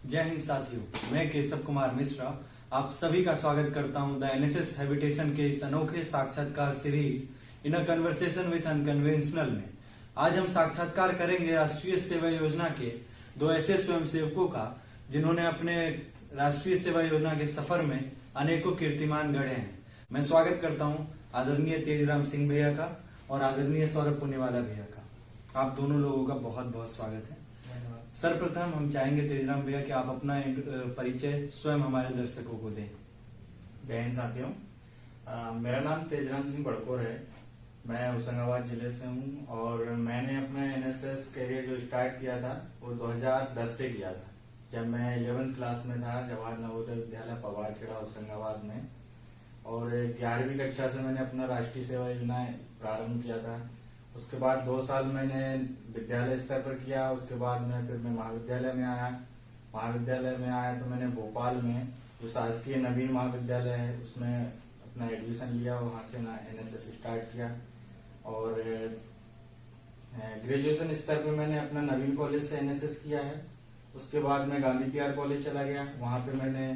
जय हिंद साथियों, मैं केशव कुमार मिश्रा आप सभी का स्वागत करता हूं द एनएसएस हैबिटेशन के इस अनोखे साक्षात्कार series in a conversation with unconventional में। आज हम साक्षात्कार करेंगे राष्ट्रीय सेवा योजना के दो ऐसे स्वयंसेवकों का जिन्होंने अपने राष्ट्रीय सेवा योजना के सफर में अनेकों कीर्तिमान गढ़े हैं। मैं स्वागत करता हूं आदरणीय तेजराम सिंह भैया का और आदरणीय सौरभ पुनेवाला भैया का। आप दोनों लोगों का बहुत बहुत स्वागत है। सर्वप्रथम हम चाहेंगे तेजराम भैया कि आप अपना परिचय स्वयं हमारे दर्शकों को दें। जय हिंद साथियों, मेरा नाम तेजराम सिंह बड़कोर है। मैं होशंगाबाद जिले से हूँ और मैंने अपना एनएसएस कैरियर जो स्टार्ट किया था वो 2010 से किया था। जब मैं 11th क्लास में था जवाहर नवोदय विद्यालय पवारखेड़ा होशंगाबाद में, और 11वीं कक्षा से मैंने अपना राष्ट्रीय सेवा योजना प्रारंभ किया था। उसके बाद 2 साल मैंने विद्यालय स्तर पर किया। उसके बाद में फिर मैं महाविद्यालय में आया। महाविद्यालय में आया तो मैंने भोपाल में जो शासकीय नवीन महाविद्यालय है उसमें अपना एडमिशन लिया। वहां से ना एनएसएस स्टार्ट किया और ग्रेजुएशन स्तर पे मैंने अपना नवीन कॉलेज से एनएसएस किया है। उसके बाद मैं गांधी पीआर कॉलेज चला गया। वहां पे मैंने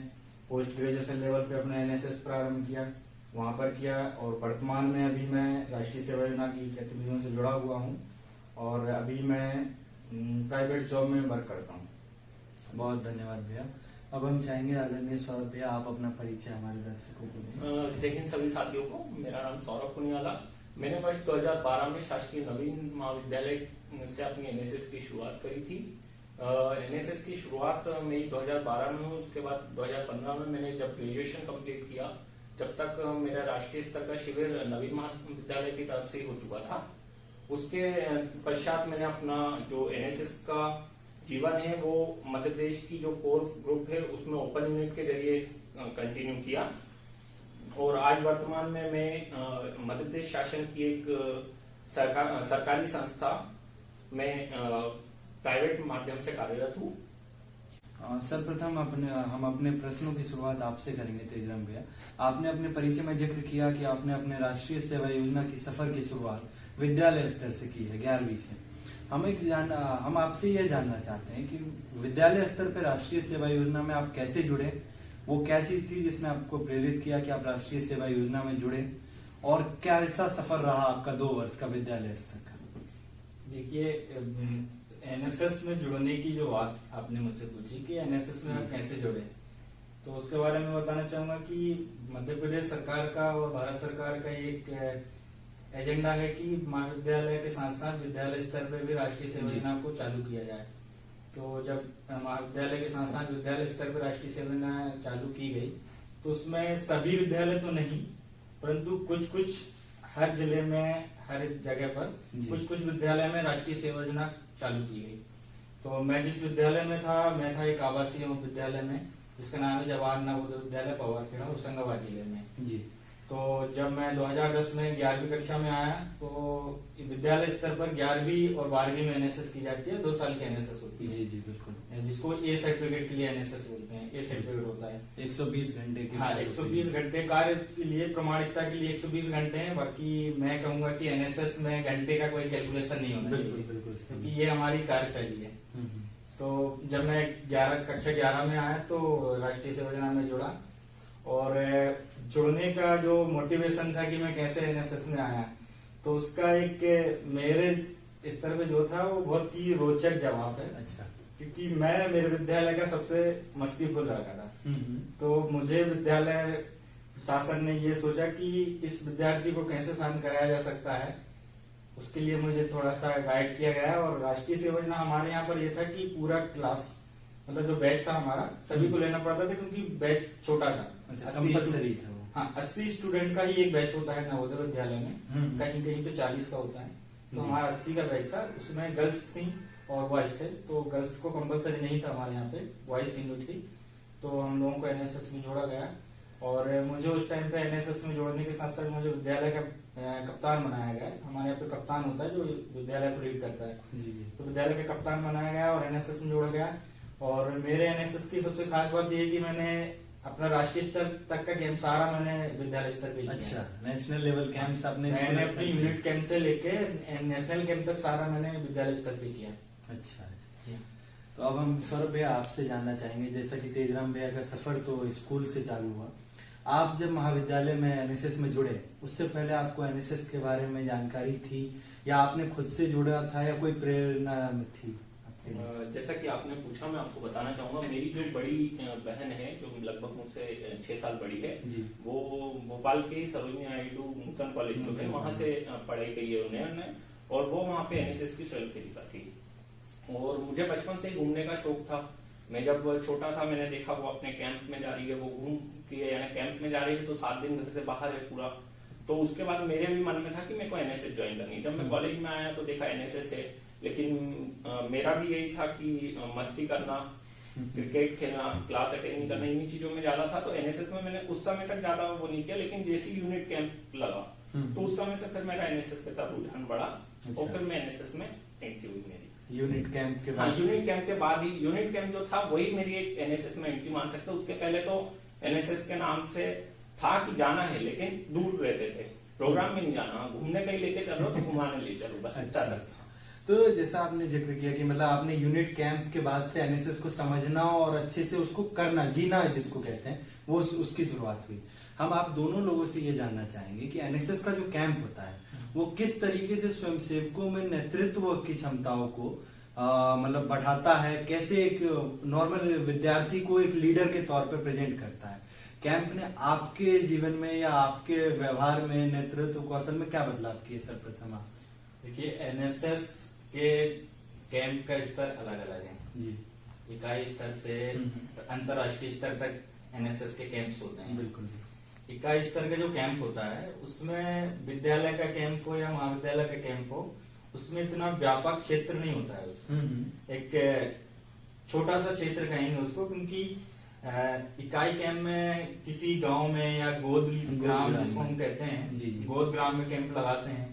पोस्ट ग्रेजुएशन लेवल पे अपना एनएसएस प्रारंभ किया, वहां पर किया। और वर्तमान में अभी मैं राष्ट्रीय सेवा योजना की गतिविधियों से जुड़ा हुआ हूं और अभी मैं प्राइवेट जॉब में वर्क करता हूं। बहुत धन्यवाद भैया। अब हम चाहेंगे आदरणीय सौरभ भैया आप अपना परिचय हमारे दर्शकों को दें। जय हिंद सभी साथियों को। मेरा नाम सौरभ पुनियाला। मैंने वर्ष 2012 में शासकीय नवीन महाविद्यालय से अपनी एनएसएस की शुरुआत करी थी। एनएसएस की शुरुआत मेरी 2012 में हुई। उसके बाद 2015 में मैंने जब ग्रेजुएशन कंप्लीट किया, जब तक मेरा राष्ट्रीय स्तर का शिविर नवीन महाविद्यालय की तरफ से ही हो चुका था। उसके पश्चात मैंने अपना जो एनएसएस का जीवन है वो मध्य प्रदेश की जो कोर ग्रुप है उसमें ओपन यूनिट के जरिए कंटिन्यू किया। और आज वर्तमान में मैं मध्य प्रदेश शासन की एक सरकारी संस्था में प्राइवेट माध्यम से कार्यरत हूँ। सर्वप्रथम हम अपने प्रश्नों की शुरुआत आपसे करेंगे तेजराम भैया। आपने अपने परिचय में जिक्र किया कि आपने अपने राष्ट्रीय सेवा योजना की सफर की शुरुआत विद्यालय स्तर से की है, 11वीं से। हम आपसे यह जानना चाहते हैं कि विद्यालय स्तर पर राष्ट्रीय सेवा योजना में आप कैसे जुड़े, वो क्या चीज थी जिसने आपको प्रेरित किया कि आप राष्ट्रीय सेवा योजना में जुड़े, और क्या ऐसा सफर रहा आपका 2 वर्ष का विद्यालय स्तर का? देखिए, एनएसएस में जुड़ने की जो बात आपने मुझसे पूछी कि एनएसएस में आप कैसे जुड़े, तो उसके बारे में बताना चाहूंगा कि मध्य प्रदेश सरकार का और भारत सरकार का एक एजेंडा है कि महाविद्यालय के साथ साथ विद्यालय स्तर पर भी राष्ट्रीय सेवा योजना को चालू किया जाए। तो जब महाविद्यालय के साथ साथ विद्यालय स्तर पर राष्ट्रीय सेवा योजना चालू की गई तो उसमें सभी विद्यालय तो नहीं, परंतु कुछ हर जिले में हर जगह पर कुछ विद्यालय में राष्ट्रीय सेवा योजना चालू की गई। तो मैं जिस विद्यालय में था, मैं था एक आवासीय विद्यालय में जिसका नाम है जवाहर नवोदय विद्यालय पवारखेड़ा होशंगाबाद जिले में जी। तो जब मैं 2010 में 11वीं कक्षा में आया तो विद्यालय स्तर पर 11वीं और 12वीं में एनएसएस की जाती है। 2 साल की एनएसएस होती है। जी जी बिल्कुल, जिसको ए सर्टिफिकेट के लिए एनएसएस बोलते हैं। ए सर्टिफिकेट होता है 120 घंटे की। हाँ, 120 घंटे कार्य के लिए, प्रमाणिकता के लिए 120 घंटे हैं। बाकी मैं कहूंगा कि एनएसएस में घंटे का कोई कैलकुलेशन नहीं होना चाहिए, क्योंकि ये हमारी कार्यशैली है। तो जब मैं कक्षा 11 में आया तो राष्ट्रीय सेवा योजना में जुड़ा, और जुड़ने का जो मोटिवेशन था कि मैं कैसे एनएसएस में आया, तो उसका एक मेरे स्तर पे जो था वो बहुत ही रोचक जवाब है। अच्छा। क्योंकि मैं मेरे विद्यालय का सबसे मस्तीखोर लड़का था। तो मुझे विद्यालय शासन ने ये सोचा कि इस विद्यार्थी को कैसे शांत कराया जा सकता है, उसके लिए मुझे थोड़ा सा गाइड किया गया। और राष्ट्रीय सेवा योजना हमारे यहाँ पर यह था कि पूरा क्लास, मतलब जो बैच था हमारा, सभी को लेना पड़ता था क्योंकि बैच छोटा था। कंपल्सरी था वो। हाँ, 80 स्टूडेंट का ही एक बैच होता है नवोदय विद्यालय में। कहीं कहीं पे 40 का होता है। तो हमारा 80 का बैच था। उसमें गर्ल्स थी और बॉयज थे। तो गर्ल्स को कंपल्सरी नहीं था हमारे यहाँ पे, बॉयज यूनिट थी। तो हम लोगों को एनएसएस में जोड़ा गया। और मुझे उस टाइम पे एनएसएस में जोड़ने के साथ साथ मुझे विद्यालय का कप्तान बनाया गया। हमारे यहाँ पे कप्तान होता है जो विद्यालय को लीड करता है। तो विद्यालय का कप्तान बनाया गया और एनएसएस में जोड़ा गया। और मेरे एनएसएस की सबसे खास बात यह है कि मैंने अपना राष्ट्रीय स्तर तक का कैंप सारा मैंने विद्यालय स्तर पे। अच्छा, नेशनल लेवल कैंप आपने? मैंने अपनी यूनिट कैंप से लेके नेशनल कैंप तक सारा मैंने विद्यालय स्तर पे किया। अच्छा। तो अब हम सौरभ भैया आपसे जानना चाहेंगे, जैसा कि तेजराम भैया का सफर तो स्कूल से चालू हुआ, आप जब महाविद्यालय में एनएसएस में जुड़े उससे पहले आपको एनएसएस के बारे में जानकारी थी या आपने खुद से जुड़ा था या कोई प्रेरणा थी आपके लिए? जैसा कि आपने पूछा, मैं आपको बताना चाहूंगा, मेरी जो बड़ी बहन है जो लगभग मुझसे 6 साल बड़ी है जी। वो भोपाल के सरोजिनी नायडू नूतन कॉलेज जो है वहां से पढ़ाई की है उन्होंने, और वो वहां पे एनएसएस की स्वयं सेविका थी। और मुझे बचपन से ही घूमने का शौक था। मैं जब छोटा था मैंने देखा वो अपने कैंप में जा रही है, वो घूमती है, यानी कैंप में जा रही है तो 7 दिन घर से बाहर है पूरा। तो उसके बाद मेरे भी मन में था कि मेरे को एनएसएस ज्वाइन करनी है। जब मैं कॉलेज में आया तो देखा एनएसएस है, लेकिन मेरा भी यही था कि मस्ती करना, क्रिकेट खेलना, क्लास अटेंड नहीं करना, इन्हीं चीजों में ज्यादा था। तो एनएसएस में मैंने उस समय तक ज्यादा वो नहीं किया, लेकिन जैसे यूनिट कैंप लगा तो उस समय से फिर मेरा एनएसएस के तरफ रुझान बढ़ा और फिर मैं एनएसएस में एंट्री हुई मेरी। यूनिट कैंप के हाँ, बाद? यूनिट कैंप के बाद ही, यूनिट कैंप जो था वही मेरी एक एनएसएस में एंट्री मान सकते हो। उसके पहले तो एनएसएस के नाम से था कि जाना है, लेकिन दूर रहते थे, प्रोग्राम में नहीं जाना, घूमने कहीं लेके चलो तो घुमाने ले चलो, बस इतना तक। तो जैसा आपने जिक्र किया कि मतलब आपने यूनिट कैंप के बाद से एनएसएस को समझना और अच्छे से उसको करना, जीना जिसको कहते हैं, वो उसकी शुरुआत हुई। हम आप दोनों लोगों से ये जानना चाहेंगे कि एनएसएस का जो कैंप होता है वो किस तरीके से स्वयंसेवकों में नेतृत्व की क्षमताओं को मतलब बढ़ाता है, कैसे एक नॉर्मल विद्यार्थी को एक लीडर के तौर पर प्रेजेंट करता है। कैंप ने आपके जीवन में या आपके व्यवहार में, नेतृत्व कौशल में क्या बदलाव किए? सर्वप्रथम आप देखिए, एनएसएस के कैंप का स्तर अलग अलग है जी। इकाई स्तर से अंतर्राष्ट्रीय स्तर तक एनएसएस के कैंप्स होते हैं। बिल्कुल। इकाई स्तर का जो कैंप होता है उसमें विद्यालय का कैंप हो या महाविद्यालय का कैंप हो, उसमें इतना व्यापक क्षेत्र नहीं होता है उसमें। एक छोटा सा क्षेत्र कहेंगे उसको, क्योंकि इकाई कैंप में किसी गांव में या गोद ग्राम जिसको हम कहते हैं, गोद ग्राम में कैंप लगाते हैं,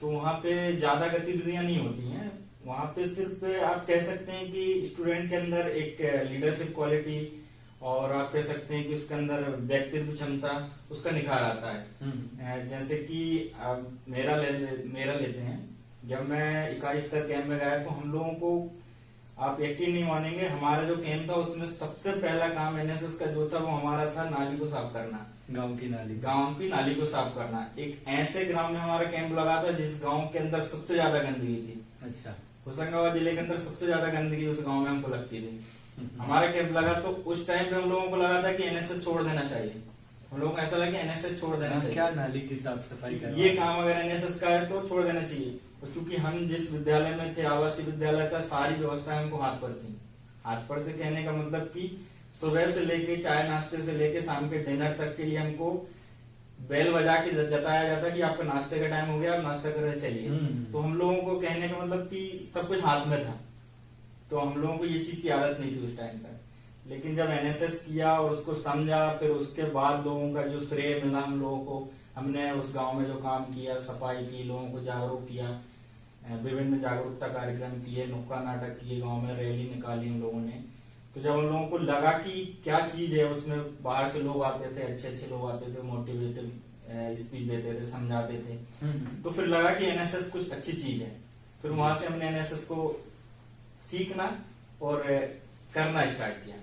तो वहां पे ज्यादा गतिविधियां नहीं होती हैं। वहां पे सिर्फ आप कह सकते हैं कि स्टूडेंट के अंदर एक लीडरशिप क्वालिटी, और आप कह सकते हैं कि उसके अंदर व्यक्तित्व क्षमता, उसका निखार आता है। जैसे कि आप मेरा लेते हैं, जब मैं इकाई स्तर कैंप में गया तो हम लोगों को, आप यकीन नहीं मानेंगे, हमारा जो कैंप था उसमें सबसे पहला काम एनएसएस का जो था वो हमारा था नाली को साफ करना। गांव की नाली को साफ करना। एक ऐसे ग्राम में हमारा कैंप लगा था जिस गांव के अंदर सबसे ज्यादा गंदगी थी। अच्छा। होशंगाबाद जिले के अंदर सबसे ज्यादा गंदगी उस गांव में हमको लगती थी। हमारा कैंप लगा तो उस टाइम पे हम लोगों को लगा था कि एनएसएस छोड़ देना चाहिए। हम लोगों को ऐसा लगा कि एनएसएस छोड़ देना चाहिए। क्या नाली की साफ सफाई करना, ये काम अगर एनएसएस का है तो छोड़ देना चाहिए। और चूंकि हम जिस विद्यालय में थे, आवासीय विद्यालय था, सारी व्यवस्थाएं हमको हाथ पर थी। हाथ पर से कहने का मतलब कि सुबह से लेके चाय नाश्ते से लेके शाम के डिनर तक के लिए हमको बेल बजा के जताया जाता कि आपका नाश्ते का टाइम हो गया, आप नाश्ता करने चलिए। तो हम लोगों को कहने का मतलब कि सब कुछ हाथ में था, तो हम लोगों को ये चीज की आदत नहीं थी उस टाइम तक। लेकिन जब एनएसएस किया और उसको समझा, फिर उसके बाद लोगों का जो श्रेय मिला हम लोगों को, हमने उस गांव में जो काम किया, सफाई की, लोगों को जागरूक किया, विभिन्न जागरूकता कार्यक्रम किए, नुक्कड़ नाटक किए, गांव में रैली निकाली हम लोगों ने। तो जब हम लोगों को लगा कि क्या चीज है उसमें, बाहर से लोग आते थे, अच्छे अच्छे लोग आते थे, मोटिवेटिव स्पीच देते थे, समझाते थे, तो फिर लगा कि एनएसएस कुछ अच्छी चीज है। फिर वहां से हमने एनएसएस को सीखना और करना स्टार्ट किया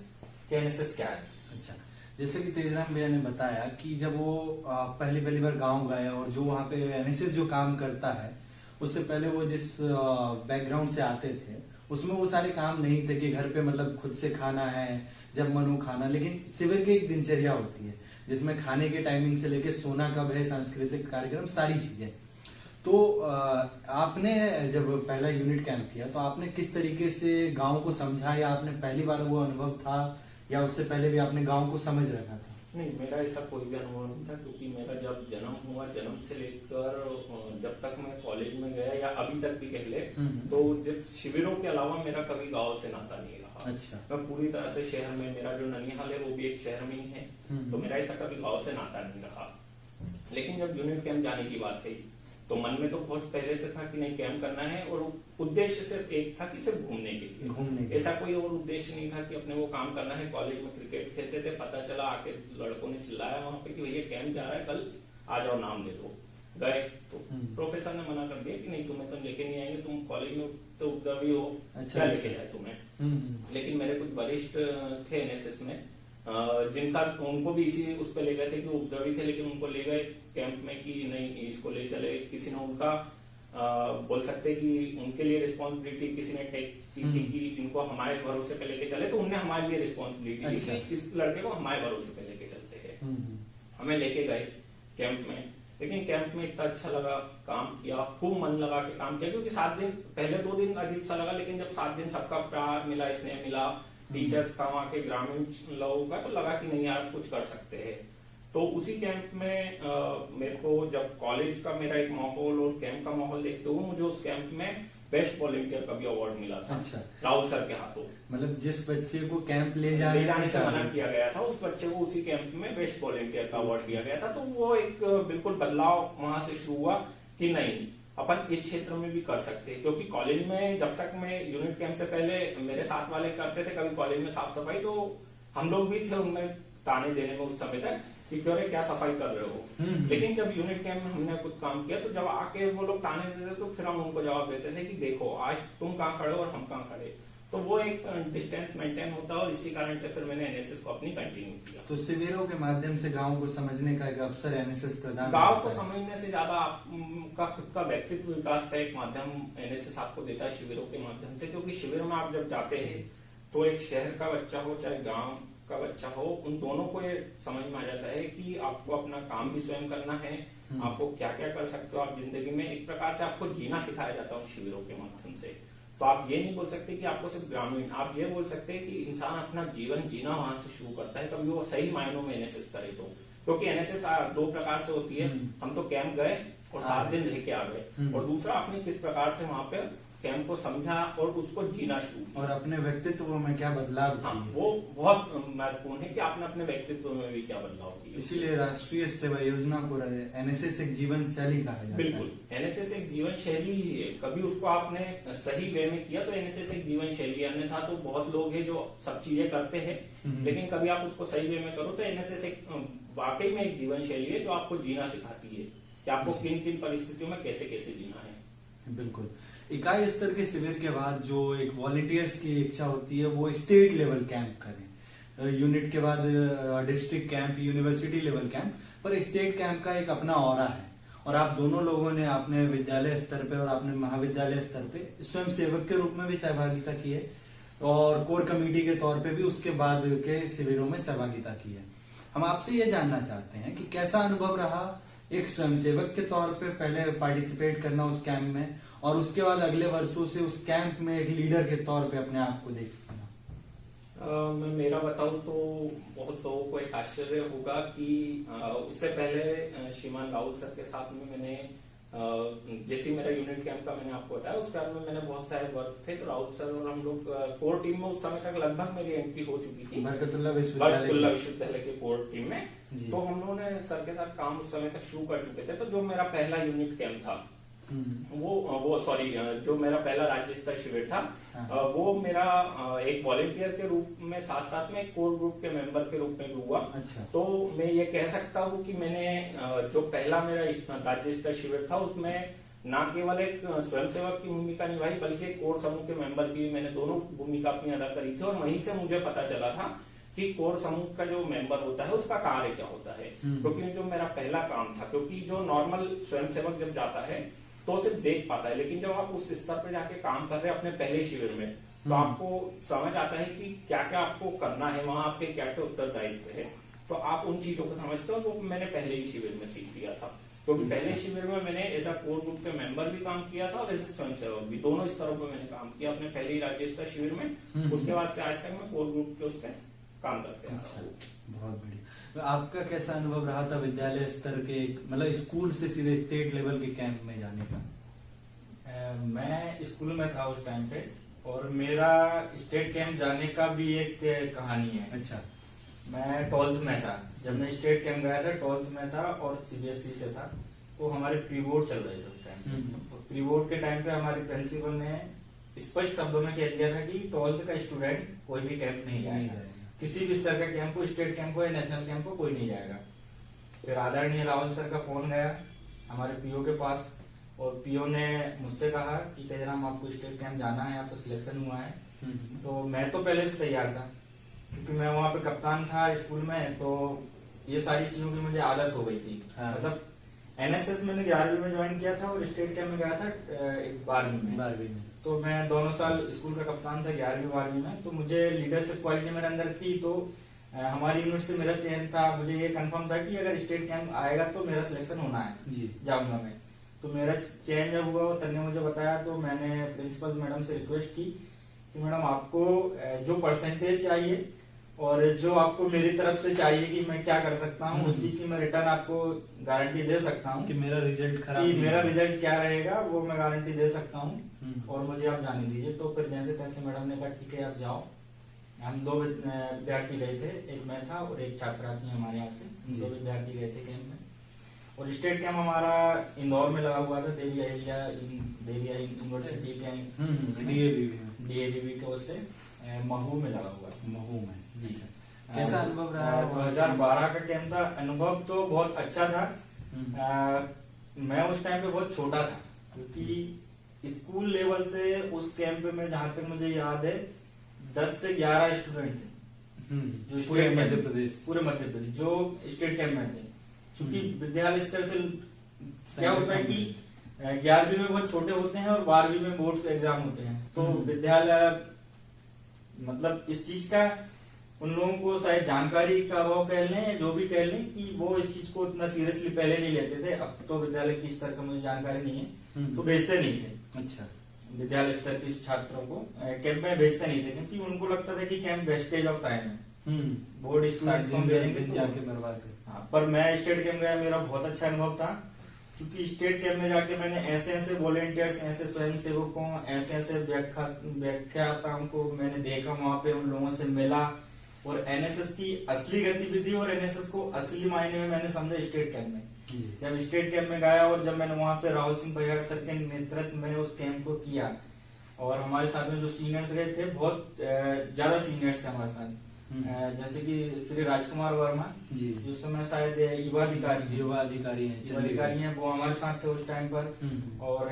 कि एनएसएस क्या है। अच्छा, जैसे कि तेजराम भैया ने बताया कि जब वो पहली बार गांव गए और जो वहाँ पे एनएसएस जो काम करता है, उससे पहले वो जिस बैकग्राउंड से आते थे उसमें वो सारे काम नहीं थे कि घर पे मतलब खुद से खाना है, जब मन हो खाना। लेकिन शिविर की एक दिनचर्या होती है जिसमें खाने के टाइमिंग से लेके सोना कब है, सांस्कृतिक कार्यक्रम, सारी चीजें। तो आपने जब पहला यूनिट कैंप किया तो आपने किस तरीके से गांव को समझा, या आपने पहली बार वो अनुभव था या उससे पहले भी आपने गांव को समझ रखा था? नहीं, मेरा ऐसा कोई भी अनुभव नहीं था, क्योंकि मेरा जब जन्म हुआ, जन्म से लेकर जब तक मैं कॉलेज में गया या अभी तक भी कह ले, तो जब शिविरों के अलावा मेरा कभी गांव से नाता नहीं रहा। अच्छा। मैं पूरी तरह से शहर में, मेरा जो ननिहाल है वो भी एक शहर में ही है, तो मेरा ऐसा कभी गांव से नाता नहीं रहा। लेकिन जब यूनिट कैंप जाने की बात है तो मन में तो बहुत पहले से था कि नहीं कैंप करना है, और उद्देश्य सिर्फ एक था कि सिर्फ घूमने के लिए, ऐसा कोई और उद्देश्य नहीं था कि अपने वो काम करना है। कॉलेज में क्रिकेट खेलते थे, पता चला आके लड़कों ने चिल्लाया वहां पे कि भैया कैंप जा रहा है, कल आ जाओ, नाम दे दो। गए तो प्रोफेसर ने मना कर दिया कि नहीं तुम्हें तो लेके नहीं आएंगे, तुम कॉलेज में तो उपद्रवी हो, अच्छा, क्या अच्छा। लेके जाए तुम्हें। लेकिन मेरे कुछ वरिष्ठ थे एनएसएस में, जिनका उनको भी इसी उस पर ले गए थे कि वो उपद्रवी थे, लेकिन उनको ले गए कैंप में कि नहीं इसको ले चले। किसी ने उनका बोल सकते कि उनके लिए रिस्पॉन्सिबिलिटी किसी ने टेक की थी कि इनको हमारे भरोसे पे लेके चले, तो उनने हमारे लिए रिस्पॉन्सिबिलिटी ली अच्छा। कि इस लड़के को हमारे भरोसे पे लेके चलते हैं। हमें लेके गए कैंप में, लेकिन कैंप में इतना अच्छा लगा, काम किया, खूब मन लगा के काम किया, क्योंकि 7 दिन, पहले 2 दिन अजीब सा लगा, लेकिन जब 7 दिन सबका प्यार मिला, स्नेह मिला, टीचर्स का, वहाँ के ग्रामीण लोगों का, तो लगा कि नहीं यार कुछ कर सकते हैं। तो उसी कैंप में मेरे को जब कॉलेज का मेरा एक माहौल और कैंप का माहौल देखते हुए मुझे उस कैंप में बेस्ट वॉलंटियर का भी अवार्ड मिला था। अच्छा। राहुल सर के हाथों। मतलब जिस बच्चे को कैंप ले ले जाने जाने से मना किया गया था, उस बच्चे को उसी कैंप में बेस्ट वॉलंटियर का अवार्ड दिया गया था। तो वो एक बिल्कुल बदलाव वहां से शुरू हुआ कि नहीं अपन इस क्षेत्र में भी कर सकते हैं, क्योंकि कॉलेज में जब तक मैं यूनिट कैंप से पहले मेरे साथ वाले करते थे कभी कॉलेज में साफ सफाई, तो हम लोग भी थे उनमें ताने देने में उस समय तक कि क्यों रे क्या सफाई कर रहे हो। लेकिन जब यूनिट कैंप में हमने कुछ काम किया तो जब आके वो लोग ताने देते तो फिर हम उनको जवाब देते थे कि देखो आज तुम कहाँ खड़े हो और हम कहाँ खड़े। तो वो एक डिस्टेंस मेंटेन होता है और इसी कारण से फिर मैंने एनएसएस को अपनी कंटिन्यू किया। तो शिविरों के माध्यम से गांव को समझने का एक अवसर एनएसएस प्रदान गांव करता को है। समझने से ज्यादा आपका खुद का व्यक्तित्व विकास का एक माध्यम एनएसएस आपको देता है शिविरों के माध्यम से, क्योंकि शिविर में आप जब जाते हैं तो एक शहर का बच्चा हो चाहे गांव का बच्चा हो, उन दोनों को ये समझ में आ जाता है कि आपको अपना काम भी स्वयं करना है, आपको क्या क्या कर सकते हो आप जिंदगी में। एक प्रकार से आपको जीना सिखाया जाता है उन शिविरों के माध्यम से। तो आप ये नहीं बोल सकते कि आपको सिर्फ ग्रामीण, आप ये बोल सकते हैं कि इंसान अपना जीवन जीना वहां से शुरू करता है, कभी वो सही मायनों में एनएसएस करे तो। क्योंकि एनएसएस 2 प्रकार से होती है, हम तो कैंप गए और 7 दिन रह के आ गए, और दूसरा आपने किस प्रकार से वहां पे कैंप को समझा और उसको जीना शुरू किया और अपने व्यक्तित्व में क्या बदलाव हाँ, किए। वो बहुत महत्वपूर्ण है कि आपने अपने व्यक्तित्व में भी क्या बदलाव किया। इसीलिए राष्ट्रीय सेवा योजना को एनएसएस एक जीवन शैली कहा जाता है। बिल्कुल, एनएसएस एक जीवन शैली ही है। कभी उसको आपने सही वे में किया तो एनएसएस एक जीवन शैली है, अन्यथा तो बहुत लोग हैं जो सब चीजें करते हैं, लेकिन कभी आप उसको सही वे में करो तो एनएसएस एक वाकई में एक जीवन शैली है जो आपको जीना सिखाती है कि आपको किन किन परिस्थितियों में कैसे कैसे जीना है। बिल्कुल। इकाई स्तर के शिविर के बाद जो एक वॉलंटियर्स की इच्छा होती है वो स्टेट लेवल कैंप करें, यूनिट के बाद district camp, university level camp, पर स्टेट कैंप का एक अपना ऑरा है। और आप दोनों लोगों ने अपने विद्यालय स्तर पे और अपने महाविद्यालय स्तर पे स्वयं सेवक के रूप में भी सहभागिता की है और कोर कमेटी के तौर पे भी उसके बाद के शिविरों में सहभागिता की है। हम आपसे ये जानना चाहते हैं कि कैसा अनुभव रहा एक स्वयंसेवक के तौर पे पहले पार्टिसिपेट करना उस कैंप में, और उसके बाद अगले वर्षों से उस कैंप में एक लीडर के तौर पे अपने आप को देखना। मैं मेरा बताऊं तो बहुत लोगों को एक आश्चर्य होगा कि उससे पहले श्रीमान राहुल सर के साथ में मैंने जैसे मेरा यूनिट कैंप का मैंने आपको बताया, उस कैंप में मैंने बहुत सारे वर्क थे। तो राहुल सर और हम लोग कोर टीम में उस समय तक लगभग मेरी एंट्री हो चुकी थी बरकतुल्लाह विश्वविद्यालय के कोर टीम में। तो हम लोगों ने सर के साथ काम उस समय तक शुरू कर चुके थे। तो जो मेरा पहला यूनिट कैंप था वो सॉरी जो मेरा पहला राज्य स्तर शिविर था, वो मेरा एक वॉलेंटियर के रूप में साथ साथ में कोर ग्रुप के मेंबर के रूप में भी हुआ। अच्छा। तो मैं ये कह सकता हूँ कि मैंने जो पहला मेरा राज्य स्तर शिविर था उसमें न केवल एक स्वयंसेवक की भूमिका निभाई बल्कि कोर समूह के मेंबर की मैंने दोनों भूमिका अपनी अदा करी थी। और वहीं से मुझे पता चला था कि कोर समूह का जो मेंबर होता है उसका कार्य क्या होता है, क्योंकि जो मेरा पहला काम था, क्योंकि जो नॉर्मल स्वयंसेवक जब जाता है तो सिर्फ देख पाता है, लेकिन जब आप उस स्तर पर जाके काम कर रहे हैं अपने पहले शिविर में, तो आपको समझ आता है कि क्या क्या आपको करना है, वहां आपके क्या क्या उत्तरदायित्व है। तो आप उन चीजों को समझते हो। वो मैंने पहले ही शिविर में सीख लिया था, क्योंकि पहले शिविर में मैंने एज अ कोर ग्रुप के मेंबर भी काम किया था और एज ए स्वयंसेवक भी, दोनों स्तरों पर मैंने काम किया अपने पहले ही राज्य स्तर शिविर में। उसके बाद से आज तक मैं कोर ग्रुप के उससे काम करते हैं। अच्छा, बहुत बढ़िया। तो आपका कैसा अनुभव रहा था विद्यालय स्तर के, मतलब स्कूल से सीधे स्टेट लेवल के कैंप में जाने का? मैं स्कूल में था उस टाइम पे, और मेरा स्टेट कैंप जाने का भी एक कहानी है। अच्छा। मैं 12th में था जब मैं स्टेट कैंप गया था, 12th में था और सीबीएसई से था। तो हमारे प्री बोर्ड चल रहे थे उस टाइम। तो प्री बोर्ड के टाइम पे हमारी प्रिंसिपल ने स्पष्ट शब्दों में कह दिया था कि 12th का स्टूडेंट कोई भी कैंप नहीं जाएगा, किसी भी स्तर का कैंप हो, स्टेट कैंप हो या नेशनल कैंप हो, कोई नहीं जाएगा। फिर आदरणीय राहुल सर का फोन गया हमारे पीओ के पास, और पीओ ने मुझसे कहा कि तेजराम आपको स्टेट कैंप जाना है, आपको सिलेक्शन हुआ है। तो मैं तो पहले से तैयार था, क्योंकि मैं वहाँ पे कप्तान था स्कूल में, तो ये सारी चीजों की मुझे आदत हो गई थी। हाँ। मतलब एनएसएस मैंने 11वीं में ज्वाइन किया था और स्टेट कैंप में गया था 12वीं में। 12वीं में तो मैं दोनों साल स्कूल का कप्तान था 11वीं 12वीं में। तो मुझे लीडरशिप क्वालिटी मेरे अंदर थी, तो हमारी यूनिट से मेरा चयन था। मुझे ये कंफर्म था कि अगर स्टेट कैंप आएगा तो मेरा सिलेक्शन होना है, जी। जाऊंगा मैं। तो मेरा चयन जब हुआ और सर ने मुझे बताया, तो मैंने प्रिंसिपल मैडम से रिक्वेस्ट की कि मैडम आपको जो परसेंटेज चाहिए और जो आपको मेरी तरफ से चाहिए कि मैं क्या कर सकता हूँ, उस चीज की मैं रिटर्न आपको गारंटी दे सकता हूँ कि मेरा रिजल्ट खराब कि नहीं मेरा होगा। रिजल्ट क्या रहेगा वो मैं गारंटी दे सकता हूँ और मुझे आप जाने दीजिए। तो फिर जैसे तैसे मैडम ने कहा ठीक है आप जाओ। हम 2 विद्यार्थी गए थे, एक मैं था और एक छात्रा थी हमारे यहाँ से। जी। 2 विद्यार्थी गए थे कैंप में। और स्टेट कैंप हमारा इंदौर में लगा हुआ था, देवी यूनिवर्सिटी के डीएवीवी के उससे महू में लगा हुआ था। महू में। जी। कैसा अनुभव रहा? 2012 का कैंप था। अनुभव तो बहुत अच्छा था। मैं उस टाइम पे बहुत छोटा था, क्योंकि स्कूल लेवल से उस कैंप में जहां तक मुझे याद है 10 से 11 स्टूडेंट थे जो पूरे स्टेट मध्य कैंप- प्रदेश। पूरे मध्य प्रदेश जो स्टेट कैंप में थे। क्योंकि विद्यालय स्तर से क्या होता है कि 11वीं में बहुत छोटे होते हैं और 12वीं में बोर्ड्स एग्जाम होते हैं। तो विद्यालय मतलब इस चीज का उन लोगों को शायद जानकारी का अभाव कह लें या जो भी कह लें कि वो इस चीज को इतना सीरियसली पहले नहीं लेते थे। अब तो विद्यालय की स्तर का मुझे जानकारी नहीं है, तो भेजते नहीं थे। अच्छा। विद्यालय स्तर के छात्रों को कैंप में भेजते नहीं थे, क्योंकि उनको लगता था कि कैंप वेस्टेज ऑफ टाइम है, बोर्ड स्टूडेंट्स को हम भेजेंगे तो- जाके बर्बाद है। हाँ, पर मैं स्टेट कैंप गया, मेरा बहुत अच्छा अनुभव था। क्योंकि स्टेट कैंप में जाके मैंने ऐसे ऐसे वॉलेंटियर्स, ऐसे स्वयं सेवकों, ऐसे ऐसे व्याख्याताओं को मैंने देखा, वहां पे उन लोगों से मिला और एनएसएस की असली गतिविधि और एनएसएस को असली मायने में मैंने समझा स्टेट कैंप में। जब स्टेट कैंप में गया और जब मैंने वहां पे राहुल सिंह परिहार सर के नेतृत्व में उस कैंप को किया, और हमारे साथ में जो सीनियर्स गए थे, बहुत ज्यादा सीनियर्स थे हमारे साथ। जैसे कि श्री राजकुमार वर्मा जी, जो समय शायद युवा अधिकारी युवा अधिकारी हैं, युवा अधिकारी हैं, वो हमारे साथ थे उस टाइम पर। और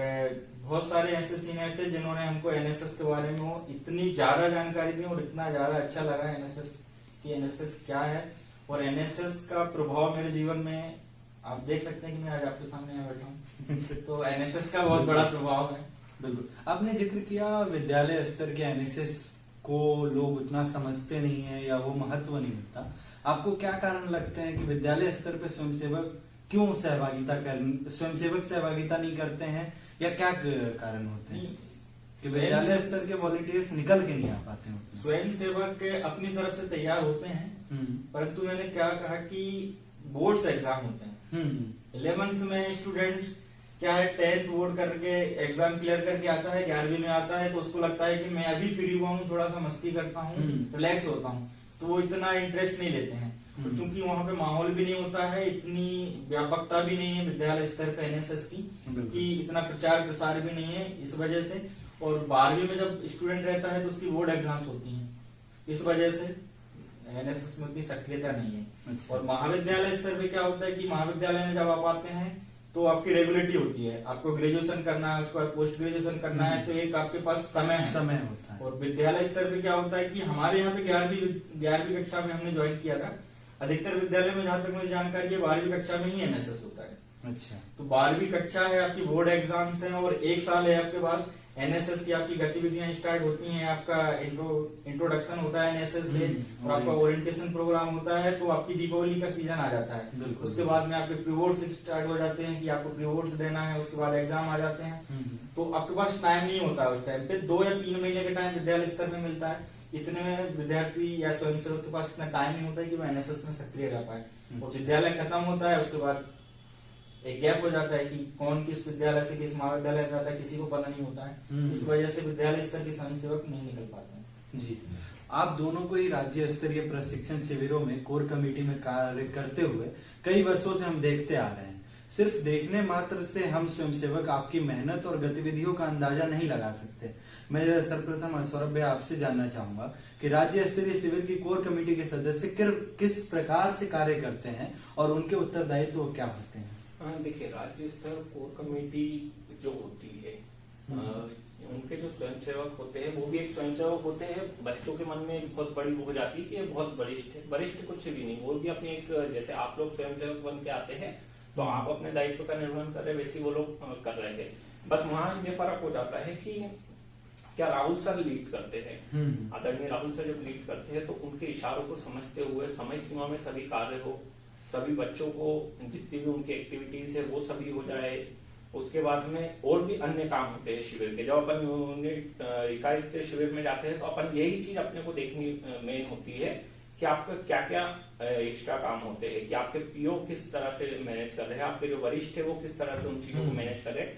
बहुत सारे ऐसे सीनियर थे जिन्होंने हमको एनएसएस के बारे में इतनी ज्यादा जानकारी दी और इतना ज्यादा अच्छा लगा एनएसएस कि एनएसएस क्या है और एनएसएस का प्रभाव मेरे जीवन में आप देख सकते हैं कि मैं आज आपके सामने यहाँ बैठा हूँ। तो एनएसएस का बहुत बड़ा प्रभाव है। बिल्कुल। आपने जिक्र किया विद्यालय स्तर के एनएसएस को लोग उतना समझते नहीं है या वो महत्व नहीं होता। आपको क्या कारण लगते हैं कि विद्यालय स्तर पे स्वयंसेवक क्यों स्वयंसेवक सहभागिता नहीं करते हैं, या क्या कारण होते हैं कि विद्यालय स्तर के वॉलंटियर्स निकल के नहीं आ पाते हैं? स्वयं सेवक अपनी तरफ से तैयार होते हैं, परंतु मैंने क्या कहा कि बोर्ड्स एग्जाम होते हैं। 11th में स्टूडेंट क्या है 10th बोर्ड करके एग्जाम क्लियर करके आता है, 11वीं में आता है तो उसको लगता है कि मैं अभी फ्री हुआ हूँ, थोड़ा सा मस्ती करता हूँ, रिलैक्स होता हूँ, तो वो इतना इंटरेस्ट नहीं लेते हैं। और चूंकि वहाँ पे माहौल भी नहीं होता है, इतनी व्यापकता भी नहीं है विद्यालय स्तर पे एनएसएस की, कि इतना प्रचार प्रसार भी नहीं है, इस वजह से। और 12वीं में जब स्टूडेंट रहता है तो उसकी बोर्ड एग्जाम्स होती हैं, इस वजह से एनएसएस में उतनी सक्रियता नहीं है। अच्छा। और महाविद्यालय स्तर पे क्या होता है कि महाविद्यालय में जब आप आते हैं तो आपकी रेगुलरिटी होती है, आपको ग्रेजुएशन करना है, उसके बाद पोस्ट ग्रेजुएशन करना है, तो एक आपके पास समय होता है। और विद्यालय स्तर पे क्या होता है कि हमारे यहाँ पे 11वीं कक्षा में हमने ज्वाइन किया था। अधिकतर विद्यालय में जहाँ तक मुझे जानकारी है 12वीं कक्षा में ही एनएसएस होता है। अच्छा। तो 12वीं कक्षा है, आपकी बोर्ड एग्जाम्स हैं और 1 साल है आपके पास एनएसएस की आपकी गतिविधियां स्टार्ट होती हैं। आपका इंट्रोडक्शन होता है एनएसएस से और आपका ओरिएंटेशन प्रोग्राम होता है, तो आपकी दीपावली का सीजन आ जाता है। उसके बाद में आपके प्रीबोर्ड्स स्टार्ट हो जाते हैं कि आपको प्रीबोर्ड्स देना है, उसके बाद एग्जाम आ जाते हैं। तो आपके पास टाइम नहीं होता है उस टाइम पे, 2 या 3 महीने का टाइम विद्यालय स्तर में मिलता है। इतने में विद्यार्थी या स्वयंसेवक के पास इतना टाइम नहीं होता है कि वो एनएसएस में सक्रिय रह पाए। और विद्यालय खत्म होता है, उसके बाद एक गैप हो जाता है कि कौन किस विद्यालय से किस महाविद्यालय में जाता है, किसी को पता नहीं होता है। इस वजह से विद्यालय स्तर के स्वयंसेवक नहीं निकल पाते हैं। जी, आप दोनों को ही राज्य स्तरीय प्रशिक्षण शिविरों में कोर कमेटी में कार्य करते हुए कई वर्षों से हम देखते आ रहे हैं। सिर्फ देखने मात्र से हम स्वयंसेवक आपकी मेहनत और गतिविधियों का अंदाजा नहीं लगा सकते। मैं सर्वप्रथम सौरभ भैया आपसे जानना चाहूंगा कि राज्य स्तरीय शिविर की कोर कमेटी के सदस्य किस प्रकार से कार्य करते हैं और उनके उत्तरदायित्व क्या होते हैं? देखिए, राज्य स्तर कोर कमेटी जो होती है, उनके जो स्वयंसेवक होते हैं वो भी एक स्वयंसेवक होते हैं। बच्चों के मन में एक बहुत बड़ी वो हो जाती है कि ये बहुत वरिष्ठ है। वरिष्ठ कुछ भी नहीं, वो भी अपनी एक, जैसे आप लोग स्वयंसेवक बन के आते हैं तो आप अपने दायित्व का निर्वहन कर रहे हैं, वैसे वो लोग कर रहे हैं। बस वहां ये फर्क हो जाता है कि क्या राहुल सर लीड करते हैं, आदरणीय राहुल सर जब लीड करते हैं तो उनके इशारों को समझते हुए समय सीमा में सभी कार्य हो, सभी बच्चों को जितनी भी उनकी एक्टिविटीज है वो सभी हो जाए। उसके बाद में और भी अन्य काम होते हैं शिविर के। जब अपन यूनिट इकाई स्तर शिविर में जाते हैं तो अपन यही चीज अपने को देखनी मेन होती है कि आपका क्या क्या एक्स्ट्रा काम होते हैं, कि आपके पीओ किस तरह से मैनेज कर रहे हैं, आपके जो वरिष्ठ है वो किस तरह से उन चीजों को मैनेज कर रहे हैं।